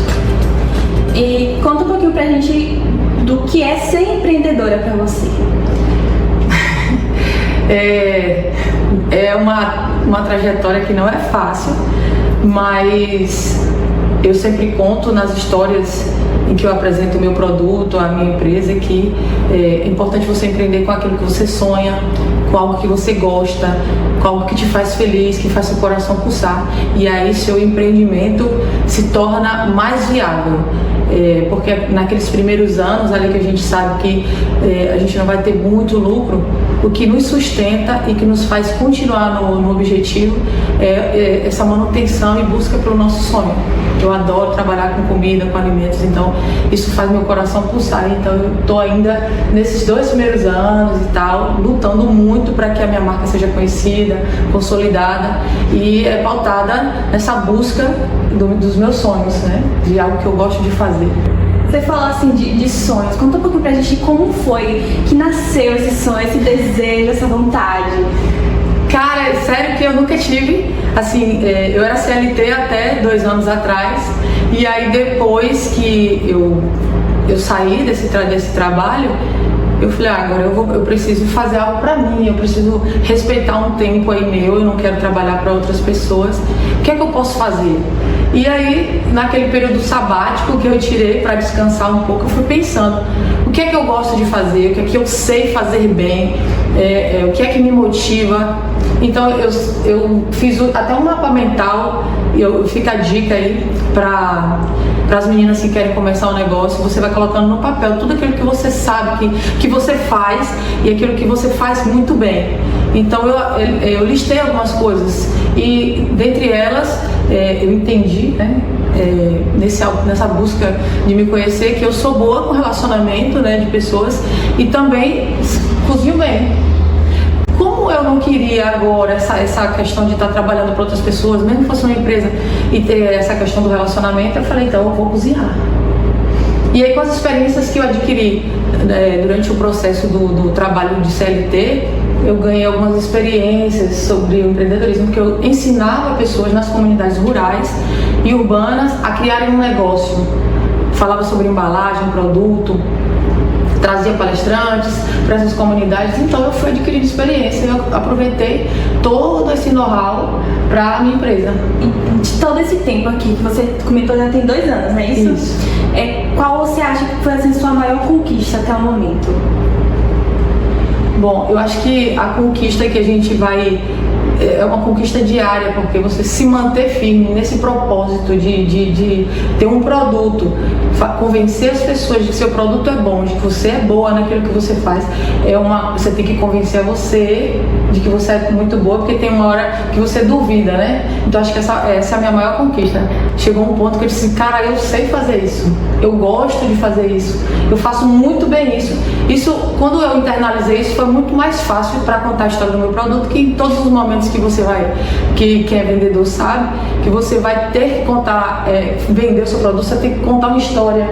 E conta um pouquinho pra gente do que é ser empreendedora pra você. É uma trajetória que não é fácil, mas eu sempre conto nas histórias em que eu apresento o meu produto, a minha empresa, que é importante você empreender com aquilo que você sonha, com algo que você gosta, com algo que te faz feliz, que faz seu coração pulsar, e aí seu empreendimento se torna mais viável. porque naqueles primeiros anos ali que a gente sabe que a gente não vai ter muito lucro, o que nos sustenta e que nos faz continuar no objetivo é essa manutenção e busca pelo nosso sonho. Eu adoro trabalhar com comida, com alimentos, então isso faz meu coração pulsar. Então eu estou ainda nesses 2 primeiros anos e tal, lutando muito para que a minha marca seja conhecida, consolidada e pautada nessa busca dos meus sonhos, né? De algo que eu gosto de fazer. Você falou assim de sonhos, conta um pouquinho pra gente como foi que nasceu esse sonho, esse desejo, essa vontade. Cara, é sério que eu nunca tive, assim, eu era CLT até 2 anos atrás, e aí depois que eu saí desse trabalho, eu falei, agora eu preciso fazer algo pra mim, eu preciso respeitar um tempo aí meu, eu não quero trabalhar para outras pessoas, o que é que eu posso fazer? E aí, naquele período sabático que eu tirei para descansar um pouco, eu fui pensando, o que é que eu gosto de fazer, o que é que eu sei fazer bem, o que é que me motiva. Então eu fiz até um mapa mental, e fica a dica aí para as meninas que querem começar um negócio, você vai colocando no papel tudo aquilo que você sabe que você faz e aquilo que você faz muito bem. Então eu listei algumas coisas e dentre elas eu entendi, né, nessa busca de me conhecer, que eu sou boa com relacionamento, né, de pessoas e também cozinho bem. Como eu não queria agora essa questão de estar trabalhando para outras pessoas, mesmo que fosse uma empresa e ter essa questão do relacionamento, eu falei, então eu vou cozinhar. E aí com as experiências que eu adquiri durante o processo do trabalho de CLT, eu ganhei algumas experiências sobre o empreendedorismo, porque eu ensinava pessoas nas comunidades rurais e urbanas a criarem um negócio. Falava sobre embalagem, produto, trazia palestrantes para essas comunidades, então eu fui adquirindo experiência, eu aproveitei todo esse know-how para a minha empresa. E de todo esse tempo aqui, que você comentou já tem 2 anos, não é isso? Isso. Qual você acha que foi assim, sua maior conquista até o momento? Bom, eu acho que a conquista que a gente vai... é uma conquista diária, porque você se manter firme nesse propósito de ter um produto, convencer as pessoas de que seu produto é bom, de que você é boa naquilo que você faz, você tem que convencer a você de que você é muito boa, porque tem uma hora que você duvida, né? Então acho que essa é a minha maior conquista. Chegou um ponto que eu disse, cara, eu sei fazer isso, eu gosto de fazer isso, eu faço muito bem isso. Quando eu internalizei isso, foi muito mais fácil para contar a história do meu produto, que em todos os momentos que você que quem é vendedor sabe, que você vai ter que contar, vender o seu produto, você tem que contar uma história,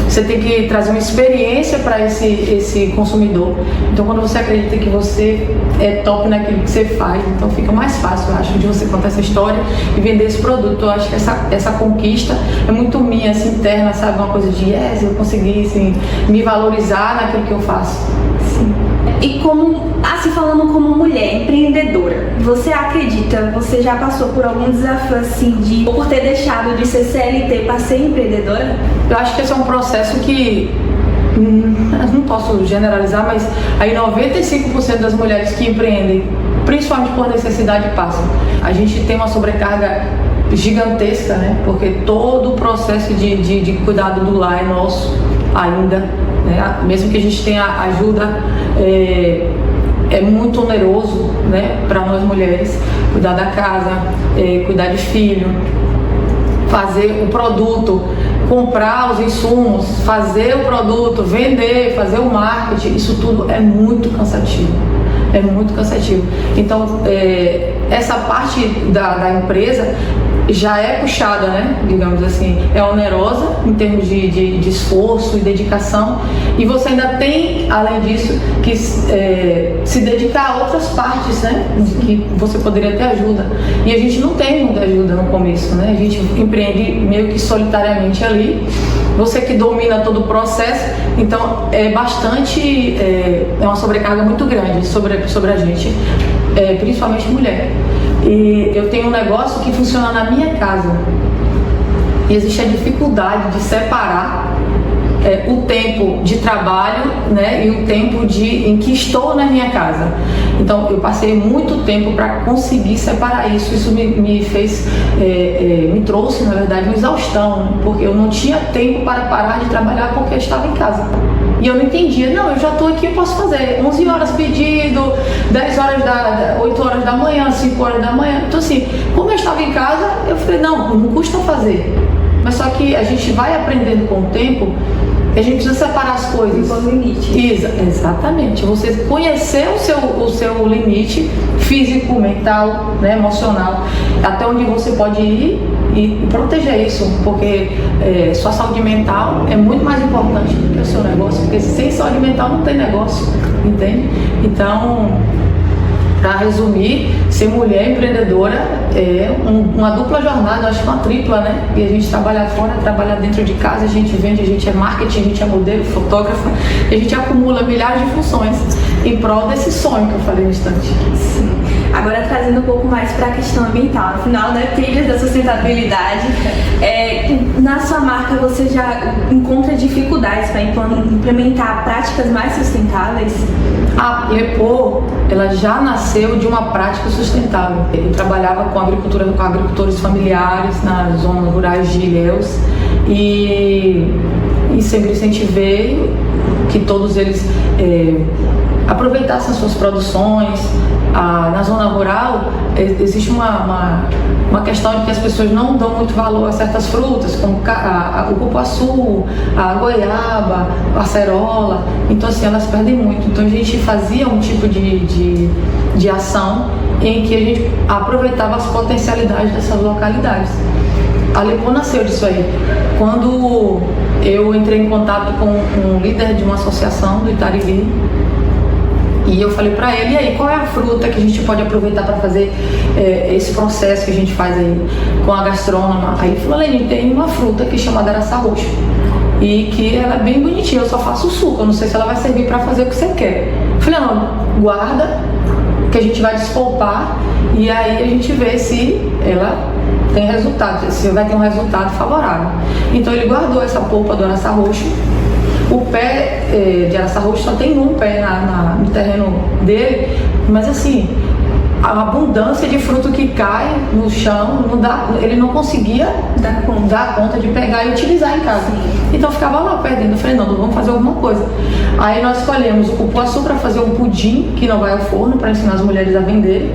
você tem que trazer uma experiência para esse consumidor. Então quando você acredita que você é top naquilo que você faz, então fica mais fácil, eu acho, de você contar essa história e vender esse produto. Eu acho que essa conquista é muito minha, assim, interna, sabe, uma coisa de eu consegui, assim, me valorizar naquilo que eu faço. Sim. E falando como mulher empreendedora, você acredita, você já passou por algum desafio assim por ter deixado de ser CLT para ser empreendedora? Eu acho que esse é um processo que, não posso generalizar, mas aí 95% das mulheres que empreendem, principalmente por necessidade, passam. A gente tem uma sobrecarga gigantesca, né? Porque todo o processo de cuidado do lar é nosso ainda, né? Mesmo que a gente tenha ajuda, é muito oneroso, né, para nós mulheres, cuidar da casa, cuidar de filho, fazer o produto, comprar os insumos, fazer o produto, vender, fazer o marketing, isso tudo é muito cansativo. É muito cansativo. Então, essa parte da empresa já é puxada, né? Digamos assim, é onerosa em termos de esforço e dedicação, e você ainda tem, além disso, que se dedicar a outras partes, né? Que você poderia ter ajuda. E a gente não tem muita ajuda no começo, né? A gente empreende meio que solitariamente ali. Você que domina todo o processo, então é bastante, é uma sobrecarga muito grande sobre a gente, principalmente mulher. E eu tenho um negócio que funciona na minha casa, e existe a dificuldade de separar o tempo de trabalho, né, e o tempo em que estou na minha casa. Então eu passei muito tempo para conseguir separar isso. Isso me fez, me trouxe, na verdade, uma exaustão, porque eu não tinha tempo para parar de trabalhar porque eu estava em casa. E eu não entendia, não, eu já estou aqui, eu posso fazer 11 horas pedido, 10 horas 8 horas da manhã, 5 horas da manhã. Então assim, como eu estava em casa, eu falei, não custa fazer. Mas só que a gente vai aprendendo com o tempo, a gente precisa separar as coisas. O limite. Exatamente. Você conhecer o seu limite físico, mental, né, emocional, até onde você pode ir e proteger isso, porque sua saúde mental é muito mais importante do que o seu negócio, porque sem saúde mental não tem negócio, entende? Então, para resumir, ser mulher empreendedora é uma dupla jornada, acho que uma tripla, né? E a gente trabalha fora, trabalha dentro de casa, a gente vende, a gente é marketing, a gente é modelo, fotógrafo, e a gente acumula milhares de funções em prol desse sonho que eu falei no instante. Sim. Agora trazendo um pouco mais para a questão ambiental, afinal, né, trilhas da sustentabilidade, na sua marca você já encontra dificuldades para implementar práticas mais sustentáveis? A Lepô, ela já nasceu de uma prática sustentável. Eu trabalhava com agricultores familiares nas zonas rurais de Ilhéus e sempre incentivei que todos eles aproveitassem as suas produções. Na zona rural existe uma questão de que as pessoas não dão muito valor a certas frutas, como o cupuaçu, a goiaba, a acerola. Então assim, elas perdem muito. Então a gente fazia um tipo de ação em que a gente aproveitava as potencialidades dessas localidades. A Lepô nasceu disso aí. Quando eu entrei em contato com um líder de uma associação do Itariri, e eu falei para ele, e aí, qual é a fruta que a gente pode aproveitar para fazer esse processo que a gente faz aí com a gastrônoma? Aí ele falou, Leni, tem uma fruta que chama araçá roxo e que ela é bem bonitinha, eu só faço suco, eu não sei se ela vai servir para fazer o que você quer. Eu falei, não, guarda, que a gente vai despolpar e aí a gente vê se ela tem resultado, se vai ter um resultado favorável. Então ele guardou essa polpa do araçá roxo. O pé de araçá roxo só tem um pé no terreno dele, mas assim, a abundância de fruto que cai no chão, ele não conseguia dar conta de pegar e utilizar em casa. Então ficava lá perdendo. Eu falei, não, vamos fazer alguma coisa. Aí nós escolhemos o cupuaçu para fazer um pudim que não vai ao forno, para ensinar as mulheres a venderem.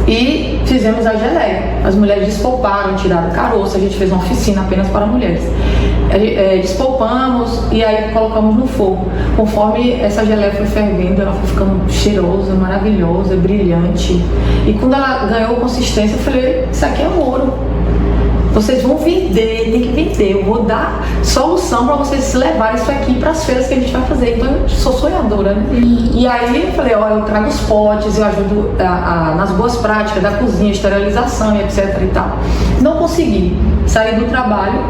E fizemos a geleia. As mulheres despolparam, tiraram o caroço, a gente fez uma oficina apenas para mulheres. Despolpamos e aí colocamos no fogo. Conforme essa geleia foi fervendo, ela foi ficando cheirosa, maravilhosa, brilhante. E quando ela ganhou consistência, eu falei, isso aqui é ouro. Vocês vão vender, tem que vender. Eu vou dar solução para vocês levarem isso aqui para as feiras que a gente vai fazer. Então eu sou sonhadora, né? E aí eu falei, eu trago os potes, eu ajudo nas boas práticas da cozinha, esterilização e etc e tal. Não consegui sair do trabalho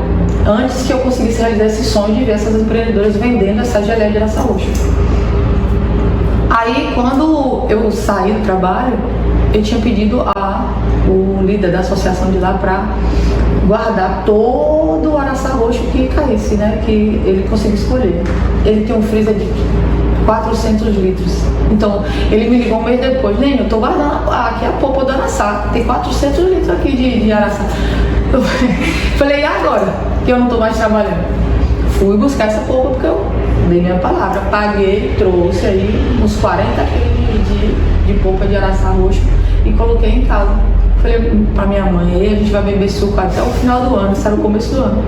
antes que eu conseguisse realizar esse sonho de ver essas empreendedoras vendendo essa geleia de araçá roxo. Aí quando eu saí do trabalho, eu tinha pedido o líder da associação de lá para guardar todo o araçá roxo que caísse, né, que ele conseguiu escolher. Ele tem um freezer de 400 litros. Então, ele me ligou um mês depois, Leni, eu tô guardando aqui a polpa do araçá, tem 400 litros aqui de araçá. Eu falei, e agora? Que eu não tô mais trabalhando. Fui buscar essa polpa porque eu dei minha palavra, paguei, trouxe aí uns 40 quilos de polpa de araçá roxo e coloquei em casa. Falei pra minha mãe, a gente vai beber suco até o final do ano, isso era o começo do ano.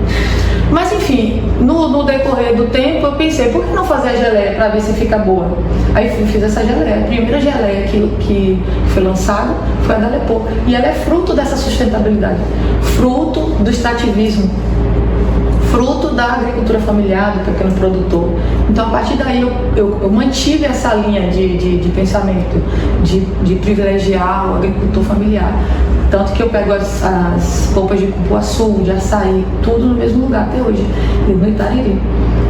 Mas enfim, no decorrer do tempo eu pensei, por que não fazer a geleia para ver se fica boa? Aí fiz essa geleia. A primeira geleia que foi lançada foi a da Lepô. E ela é fruto dessa sustentabilidade, fruto do extrativismo, fruto da agricultura familiar, do pequeno produtor. Então, a partir daí, eu mantive essa linha de pensamento, de privilegiar o agricultor familiar. Tanto que eu pego as polpas de cupuaçu, de açaí, tudo no mesmo lugar até hoje, no Itariri.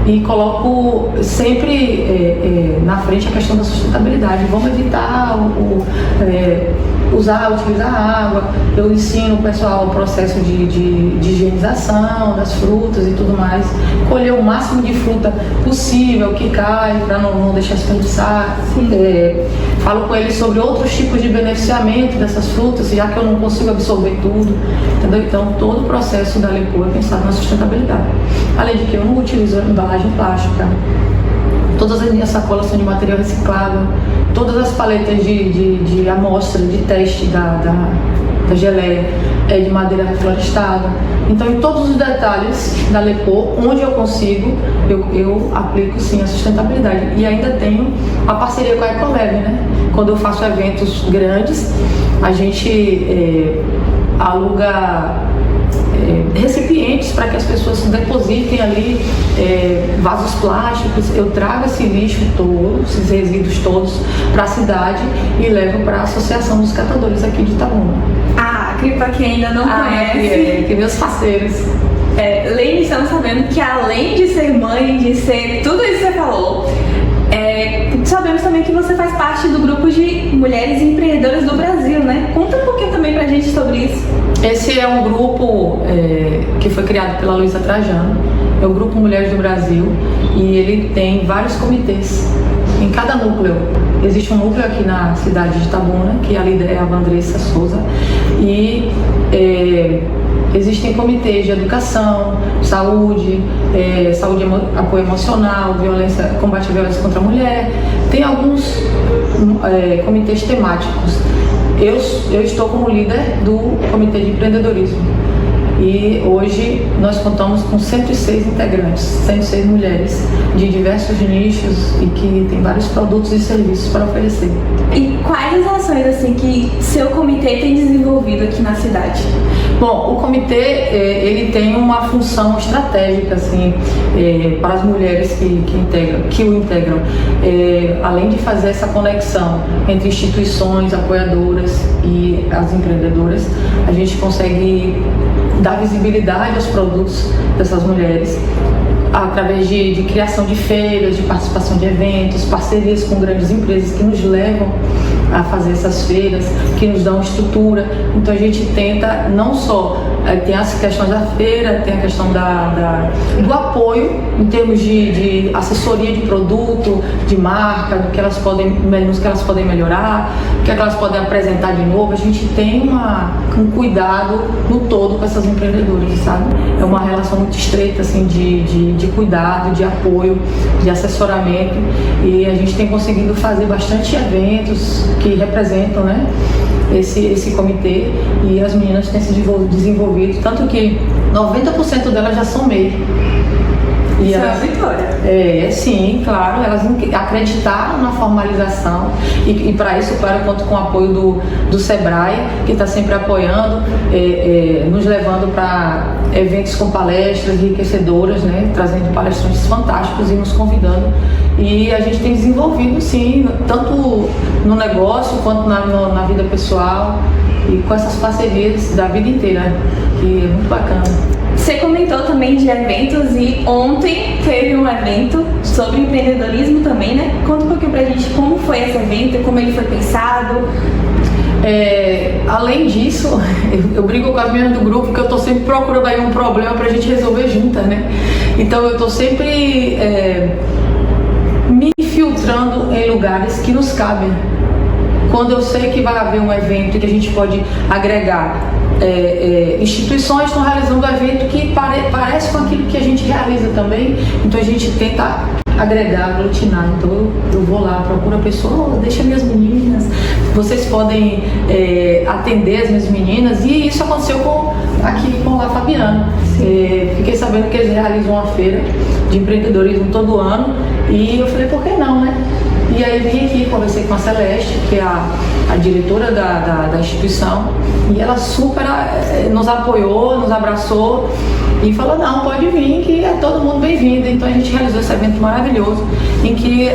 E coloco sempre na frente a questão da sustentabilidade. Vamos evitar utilizar água, eu ensino o pessoal o processo de higienização das frutas e tudo mais, colher o máximo de fruta possível que cai, para não deixar desperdiçar. Falo com eles sobre outros tipos de beneficiamento dessas frutas, já que eu não consigo absorver tudo, entendeu? Então todo o processo da Lepo é pensado na sustentabilidade. Além de que eu não utilizo embalagem plástica, todas as minhas sacolas são de material reciclável, todas as paletas de amostra, de teste da geleia é de madeira reflorestada. Então, em todos os detalhes da Lepo, onde eu consigo, eu aplico sim a sustentabilidade. E ainda tenho a parceria com a Ecoleve, né? Quando eu faço eventos grandes, a gente aluga recipientes para que as pessoas depositem ali vasos plásticos. Eu trago esse lixo todo, esses resíduos todos para a cidade e levo para a Associação dos Catadores aqui de Itabuna. Para quem ainda não conhece, que meus parceiros. Lene, estamos sabendo que além de ser mãe, de ser tudo isso que você falou, sabemos também que você faz parte do grupo de mulheres empreendedoras do Brasil, né? Conta um pouquinho também pra gente sobre isso. Esse é um grupo que foi criado pela Luísa Trajano, é o Grupo Mulheres do Brasil, e ele tem vários comitês. Em cada núcleo, existe um núcleo aqui na cidade de Itabuna, que a líder é a Vandressa Souza, e existem comitês de educação, saúde, apoio emocional, combate à violência contra a mulher. Tem alguns comitês temáticos. Eu estou como líder do Comitê de Empreendedorismo. E hoje nós contamos com 106 integrantes, 106 mulheres de diversos nichos e que tem vários produtos e serviços para oferecer. E quais as ações assim que seu comitê tem desenvolvido aqui na cidade? Bom, o comitê ele tem uma função estratégica assim, para as mulheres que o integram. Além de fazer essa conexão entre instituições apoiadoras e as empreendedoras, a gente consegue dar visibilidade aos produtos dessas mulheres através de criação de feiras, de participação de eventos, parcerias com grandes empresas que nos levam a fazer essas feiras, que nos dão estrutura. Então a gente tenta não só tem as questões da feira, tem a questão do apoio em termos de assessoria de produto, de marca, nos que elas podem melhorar, o que elas podem apresentar de novo. A gente tem um cuidado no todo com essas empreendedoras, sabe? É uma relação muito estreita assim, de cuidado, de apoio, de assessoramento, e a gente tem conseguido fazer bastante eventos que representam, né, esse comitê, e as meninas têm se desenvolvido, tanto que 90% delas já são MEI. Isso é uma vitória. Sim, claro, elas acreditaram na formalização e para isso, claro, eu conto com o apoio do Sebrae, que está sempre apoiando, nos levando para eventos com palestras enriquecedoras, né, trazendo palestrantes fantásticos e nos convidando. E a gente tem desenvolvido, sim, tanto no negócio quanto na vida pessoal e com essas parcerias da vida inteira, que é muito bacana. Você comentou também de eventos e ontem teve um evento sobre empreendedorismo também, né? Conta um pouquinho pra gente como foi esse evento, como ele foi pensado. Além disso, eu brigo com as meninas do grupo, porque eu tô sempre procurando aí um problema pra gente resolver juntas, né? Então eu tô sempre me infiltrando em lugares que nos cabem. Quando eu sei que vai haver um evento que a gente pode agregar instituições estão realizando um evento que parece com aquilo que a gente realiza também, então a gente tenta agregar, aglutinar. Então eu vou lá, procuro a pessoa, deixa minhas meninas, vocês podem atender as minhas meninas, e isso aconteceu aqui com a Fabiana. Fiquei sabendo que eles realizam uma feira de empreendedorismo todo ano, e eu falei, por que não, né? E aí vim aqui, conversei com a Celeste, que é a diretora da instituição, e ela super nos apoiou, nos abraçou e falou, não, pode vir, que é todo mundo bem-vindo. Então a gente realizou esse evento maravilhoso, em que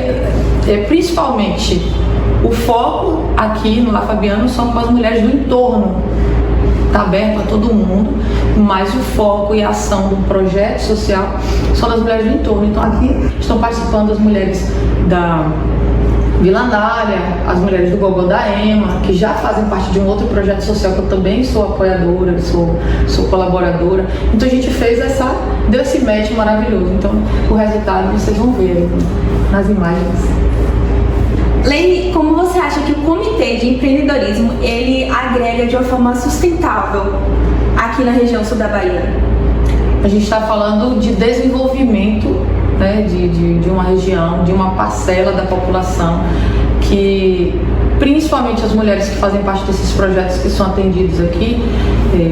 principalmente o foco aqui no La Fabiano são com as mulheres do entorno. Está aberto a todo mundo, mas o foco e a ação do projeto social são das mulheres do entorno. Então aqui estão participando as mulheres Vila Anália, as mulheres do Gogó da EMA, que já fazem parte de um outro projeto social que eu também sou apoiadora, sou colaboradora. Então a gente deu esse match maravilhoso. Então o resultado vocês vão ver nas imagens. Lene, como você acha que o Comitê de Empreendedorismo ele agrega de uma forma sustentável aqui na região sul da Bahia? A gente está falando de desenvolvimento, né, de uma região, de uma parcela da população que, principalmente as mulheres que fazem parte desses projetos que são atendidos aqui,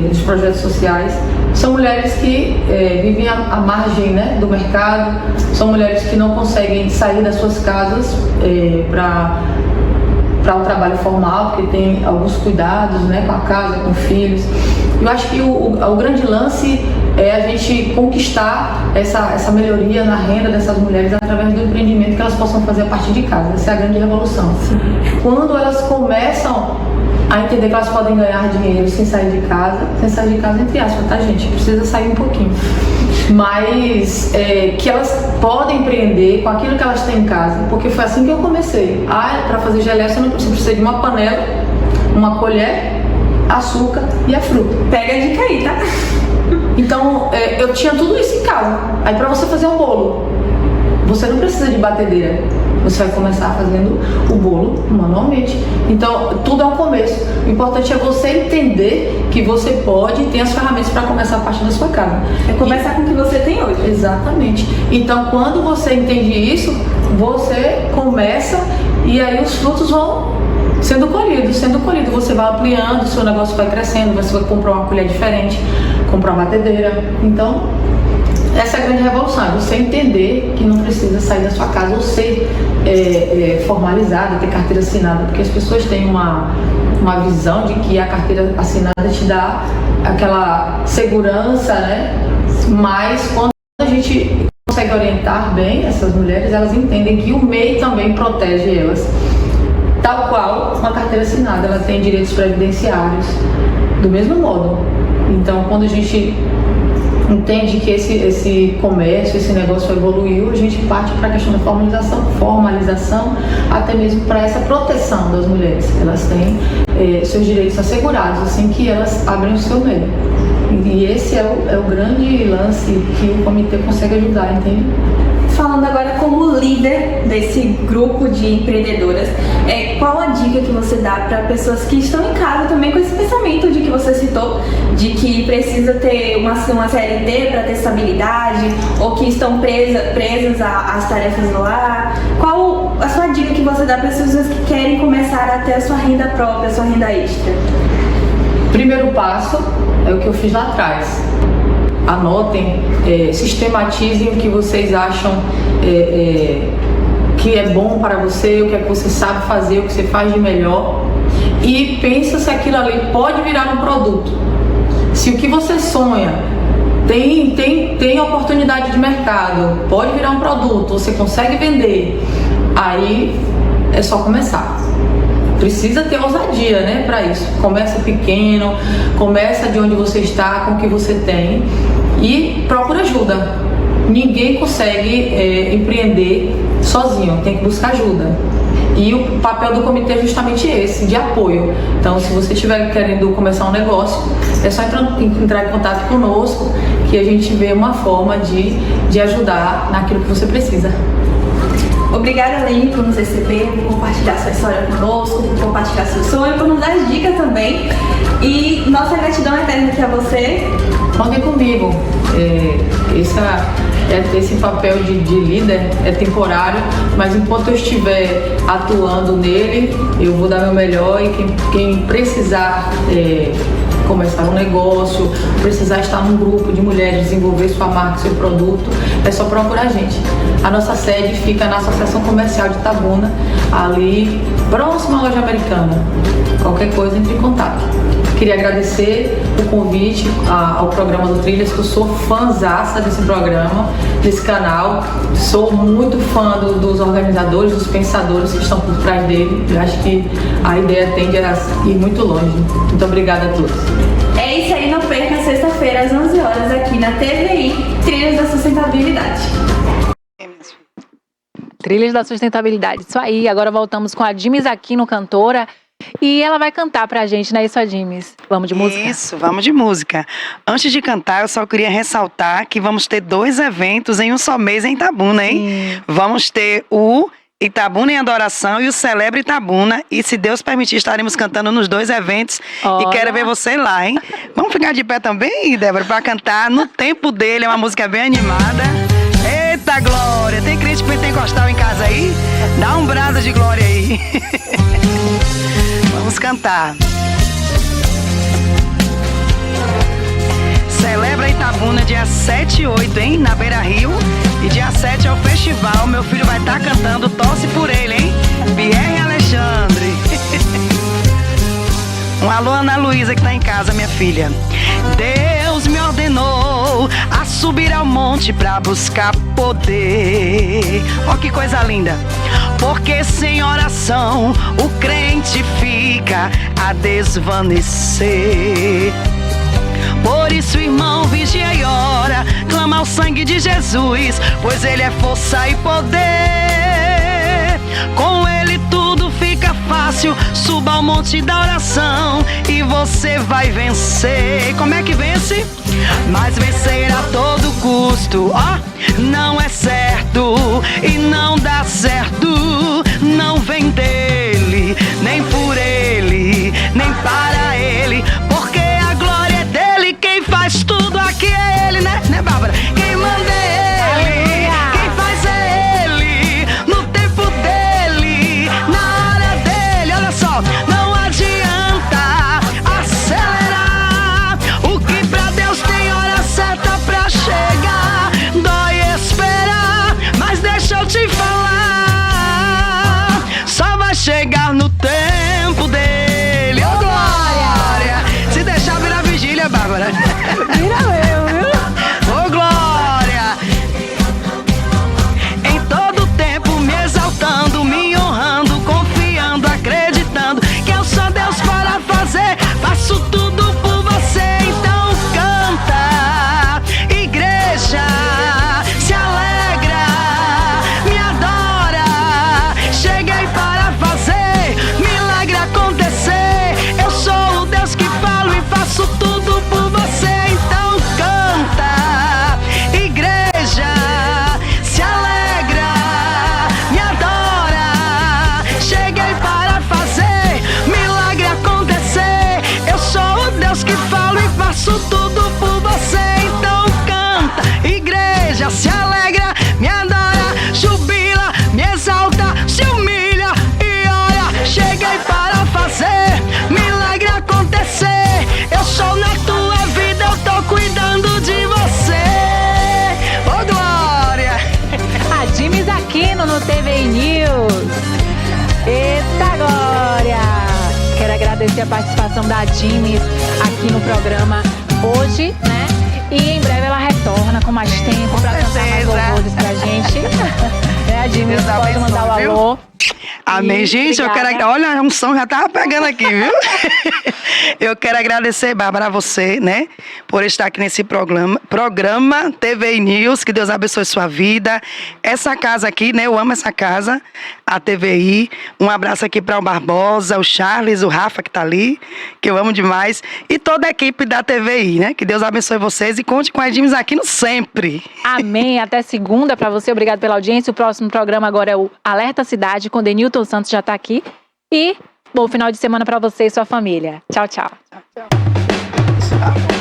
dos projetos sociais, são mulheres que vivem à margem, né, do mercado, são mulheres que não conseguem sair das suas casas para o trabalho formal, porque tem alguns cuidados, né, com a casa, com filhos. Eu acho que o grande lance é a gente conquistar essa melhoria na renda dessas mulheres através do empreendimento que elas possam fazer a partir de casa. Essa é a grande revolução. Quando elas começam a entender que elas podem ganhar dinheiro sem sair de casa entre aspas, tá, gente? Precisa sair um pouquinho. Mas que elas podem empreender com aquilo que elas têm em casa, porque foi assim que eu comecei. Para fazer geleia você não precisa de uma panela, uma colher, açúcar e a fruta. Pega a dica aí, tá? Então, eu tinha tudo isso em casa. Aí para você fazer um bolo, você não precisa de batedeira. Você vai começar fazendo o bolo manualmente. Então, tudo é um começo. O importante é você entender que você pode ter as ferramentas para começar a partir da sua casa. É começar com o que você tem hoje. Exatamente. Então, quando você entende isso, você começa e aí os frutos vão sendo colhido, você vai ampliando, o seu negócio vai crescendo, você vai comprar uma colher diferente, comprar uma batedeira. Então, essa é a grande revolução, é você entender que não precisa sair da sua casa ou ser formalizado, ter carteira assinada, porque as pessoas têm uma visão de que a carteira assinada te dá aquela segurança, né? Mas quando a gente consegue orientar bem essas mulheres, elas entendem que o MEI também protege elas. Tal qual uma carteira assinada, ela tem direitos previdenciários do mesmo modo. Então, quando a gente entende que esse comércio, esse negócio evoluiu, a gente parte para a questão da formalização, até mesmo para essa proteção das mulheres. Elas têm seus direitos assegurados, assim que elas abrem o seu meio. E esse é o grande lance que o comitê consegue ajudar, entende? Falando agora como líder desse grupo de empreendedoras, qual a dica que você dá para pessoas que estão em casa também com esse pensamento de que você citou, de que precisa ter uma CLT para ter estabilidade, ou que estão presas às tarefas do lar? Qual a sua dica que você dá para as pessoas que querem começar a ter a sua renda própria, a sua renda extra? Primeiro passo é o que eu fiz lá atrás. Anotem, sistematizem o que vocês acham que é bom para você, o que é que você sabe fazer, o que você faz de melhor, e pensa se aquilo ali pode virar um produto. Se o que você sonha tem oportunidade de mercado, pode virar um produto, você consegue vender, aí é só começar. Precisa ter ousadia, né, para isso. Começa pequeno, começa de onde você está, com o que você tem e procura ajuda. Ninguém consegue empreender sozinho, tem que buscar ajuda. E o papel do comitê é justamente esse, de apoio. Então, se você estiver querendo começar um negócio, é só entrar em contato conosco, que a gente vê uma forma de ajudar naquilo que você precisa. Obrigada, Lene, por nos receber, por compartilhar sua história conosco, por compartilhar seu sonho, por nos dar dicas também. E nossa gratidão eterna aqui a você. Contem comigo. Esse papel de líder é temporário, mas enquanto eu estiver atuando nele, eu vou dar meu melhor, e quem precisar começar um negócio, precisar estar num grupo de mulheres, desenvolver sua marca, seu produto, é só procurar a gente. A nossa sede fica na Associação Comercial de Itabuna, ali próximo à Loja Americana. Qualquer coisa, entre em contato. Queria agradecer o convite ao programa do Trilhas, que eu sou fãzaça desse programa, desse canal. Sou muito fã dos organizadores, dos pensadores que estão por trás dele. Eu acho que a ideia tende a ir muito longe. Muito obrigada a todos. É isso aí, não perca sexta-feira às 11 horas aqui na TVI, Trilhas da Sustentabilidade. Trilhas da Sustentabilidade, isso aí. Agora voltamos com a Dimes Aquino, cantora. E ela vai cantar pra gente, né? Isso, a Dimes. Vamos de música? Isso, vamos de música. Antes de cantar, eu só queria ressaltar que vamos ter 2 eventos em um só mês em Itabuna, hein? Vamos ter o Itabuna em Adoração e o Celebre Itabuna. E se Deus permitir, estaremos cantando nos 2 eventos. E quero ver você lá, hein? Vamos ficar de pé também, Débora, pra cantar No Tempo Dele. É uma música bem animada. Eita glória! Tem crente pentecostal em casa aí? Dá um brado de glória aí. Vamos cantar. Celebra Itabuna dia 7 e 8, hein? Na Beira Rio. E dia 7 é o festival. Meu filho vai estar cantando. Torce por ele, hein? Pierre Alexandre. Um alô, Ana Luísa, que tá em casa, minha filha. Deus me ordenou a subir ao monte pra buscar poder. Ó, que coisa linda. Porque sem oração o crente fica a desvanecer. Por isso, irmão, vigia e ora, clama o sangue de Jesus, pois ele é força e poder. Com ele tudo fica fácil, suba ao monte da oração e você vai vencer. Como é que vence? Mas vencer a todo custo, ó, não é certo e não dá certo. Não vem dele, nem por ele, nem para ele, porque a glória é dele. Quem faz tudo aqui é ele, né Bárbara? Quem manda é ele, quem faz é ele, no tempo dele, na hora dele. Olha só, não adianta acelerar, o que pra Deus tem hora certa pra chegar. Dói esperar, mas deixa eu te falar, só vai chegar no tempo dele. Ô, glória! Se deixar virar vigília, Bárbara. Vira eu, viu? Ô, glória! Em todo tempo me exaltando, me honrando, confiando, acreditando que eu sou Deus para fazer. Faço tudo por você, então canta, igreja, se alegra, me adora. Cheguei para fazer milagre acontecer. Eu sou o Deus que falo e faço tudo por você, então canta, igreja, se alegra, me adora. Cheguei para fazer milagre acontecer. Eu sou o Deus que falo e faço tudo por você, então canta, igreja, se alegra, me adora, jubila, me exalta, se humilha e ora. Cheguei para fazer milagre acontecer. Eu sou na tua vida, eu tô cuidando de você. Ô, glória! A Dimes Aquino no TVI News. Eita glória! Quero agradecer a participação da Dimes aqui no programa hoje, né? E em breve ela retorna com mais tempo pra cantar mais louvores pra gente. A Dimes pode mandar o alô. Amém, gente. Eu quero. Olha, a unção já tava pegando aqui, viu? Eu quero agradecer, Bárbara, a você, né, por estar aqui nesse programa TVI News. Que Deus abençoe sua vida. Essa casa aqui, né, eu amo essa casa, a TVI. Um abraço aqui para o Barbosa, o Charles, o Rafa que tá ali, que eu amo demais, e toda a equipe da TVI, né? Que Deus abençoe vocês e conte com a Dimes Aquino sempre. Amém. Até segunda para você. Obrigado pela audiência. O próximo programa agora é o Alerta Cidade, com Denilton Santos já tá aqui. E bom final de semana para você e sua família. Tchau, tchau. Tchau.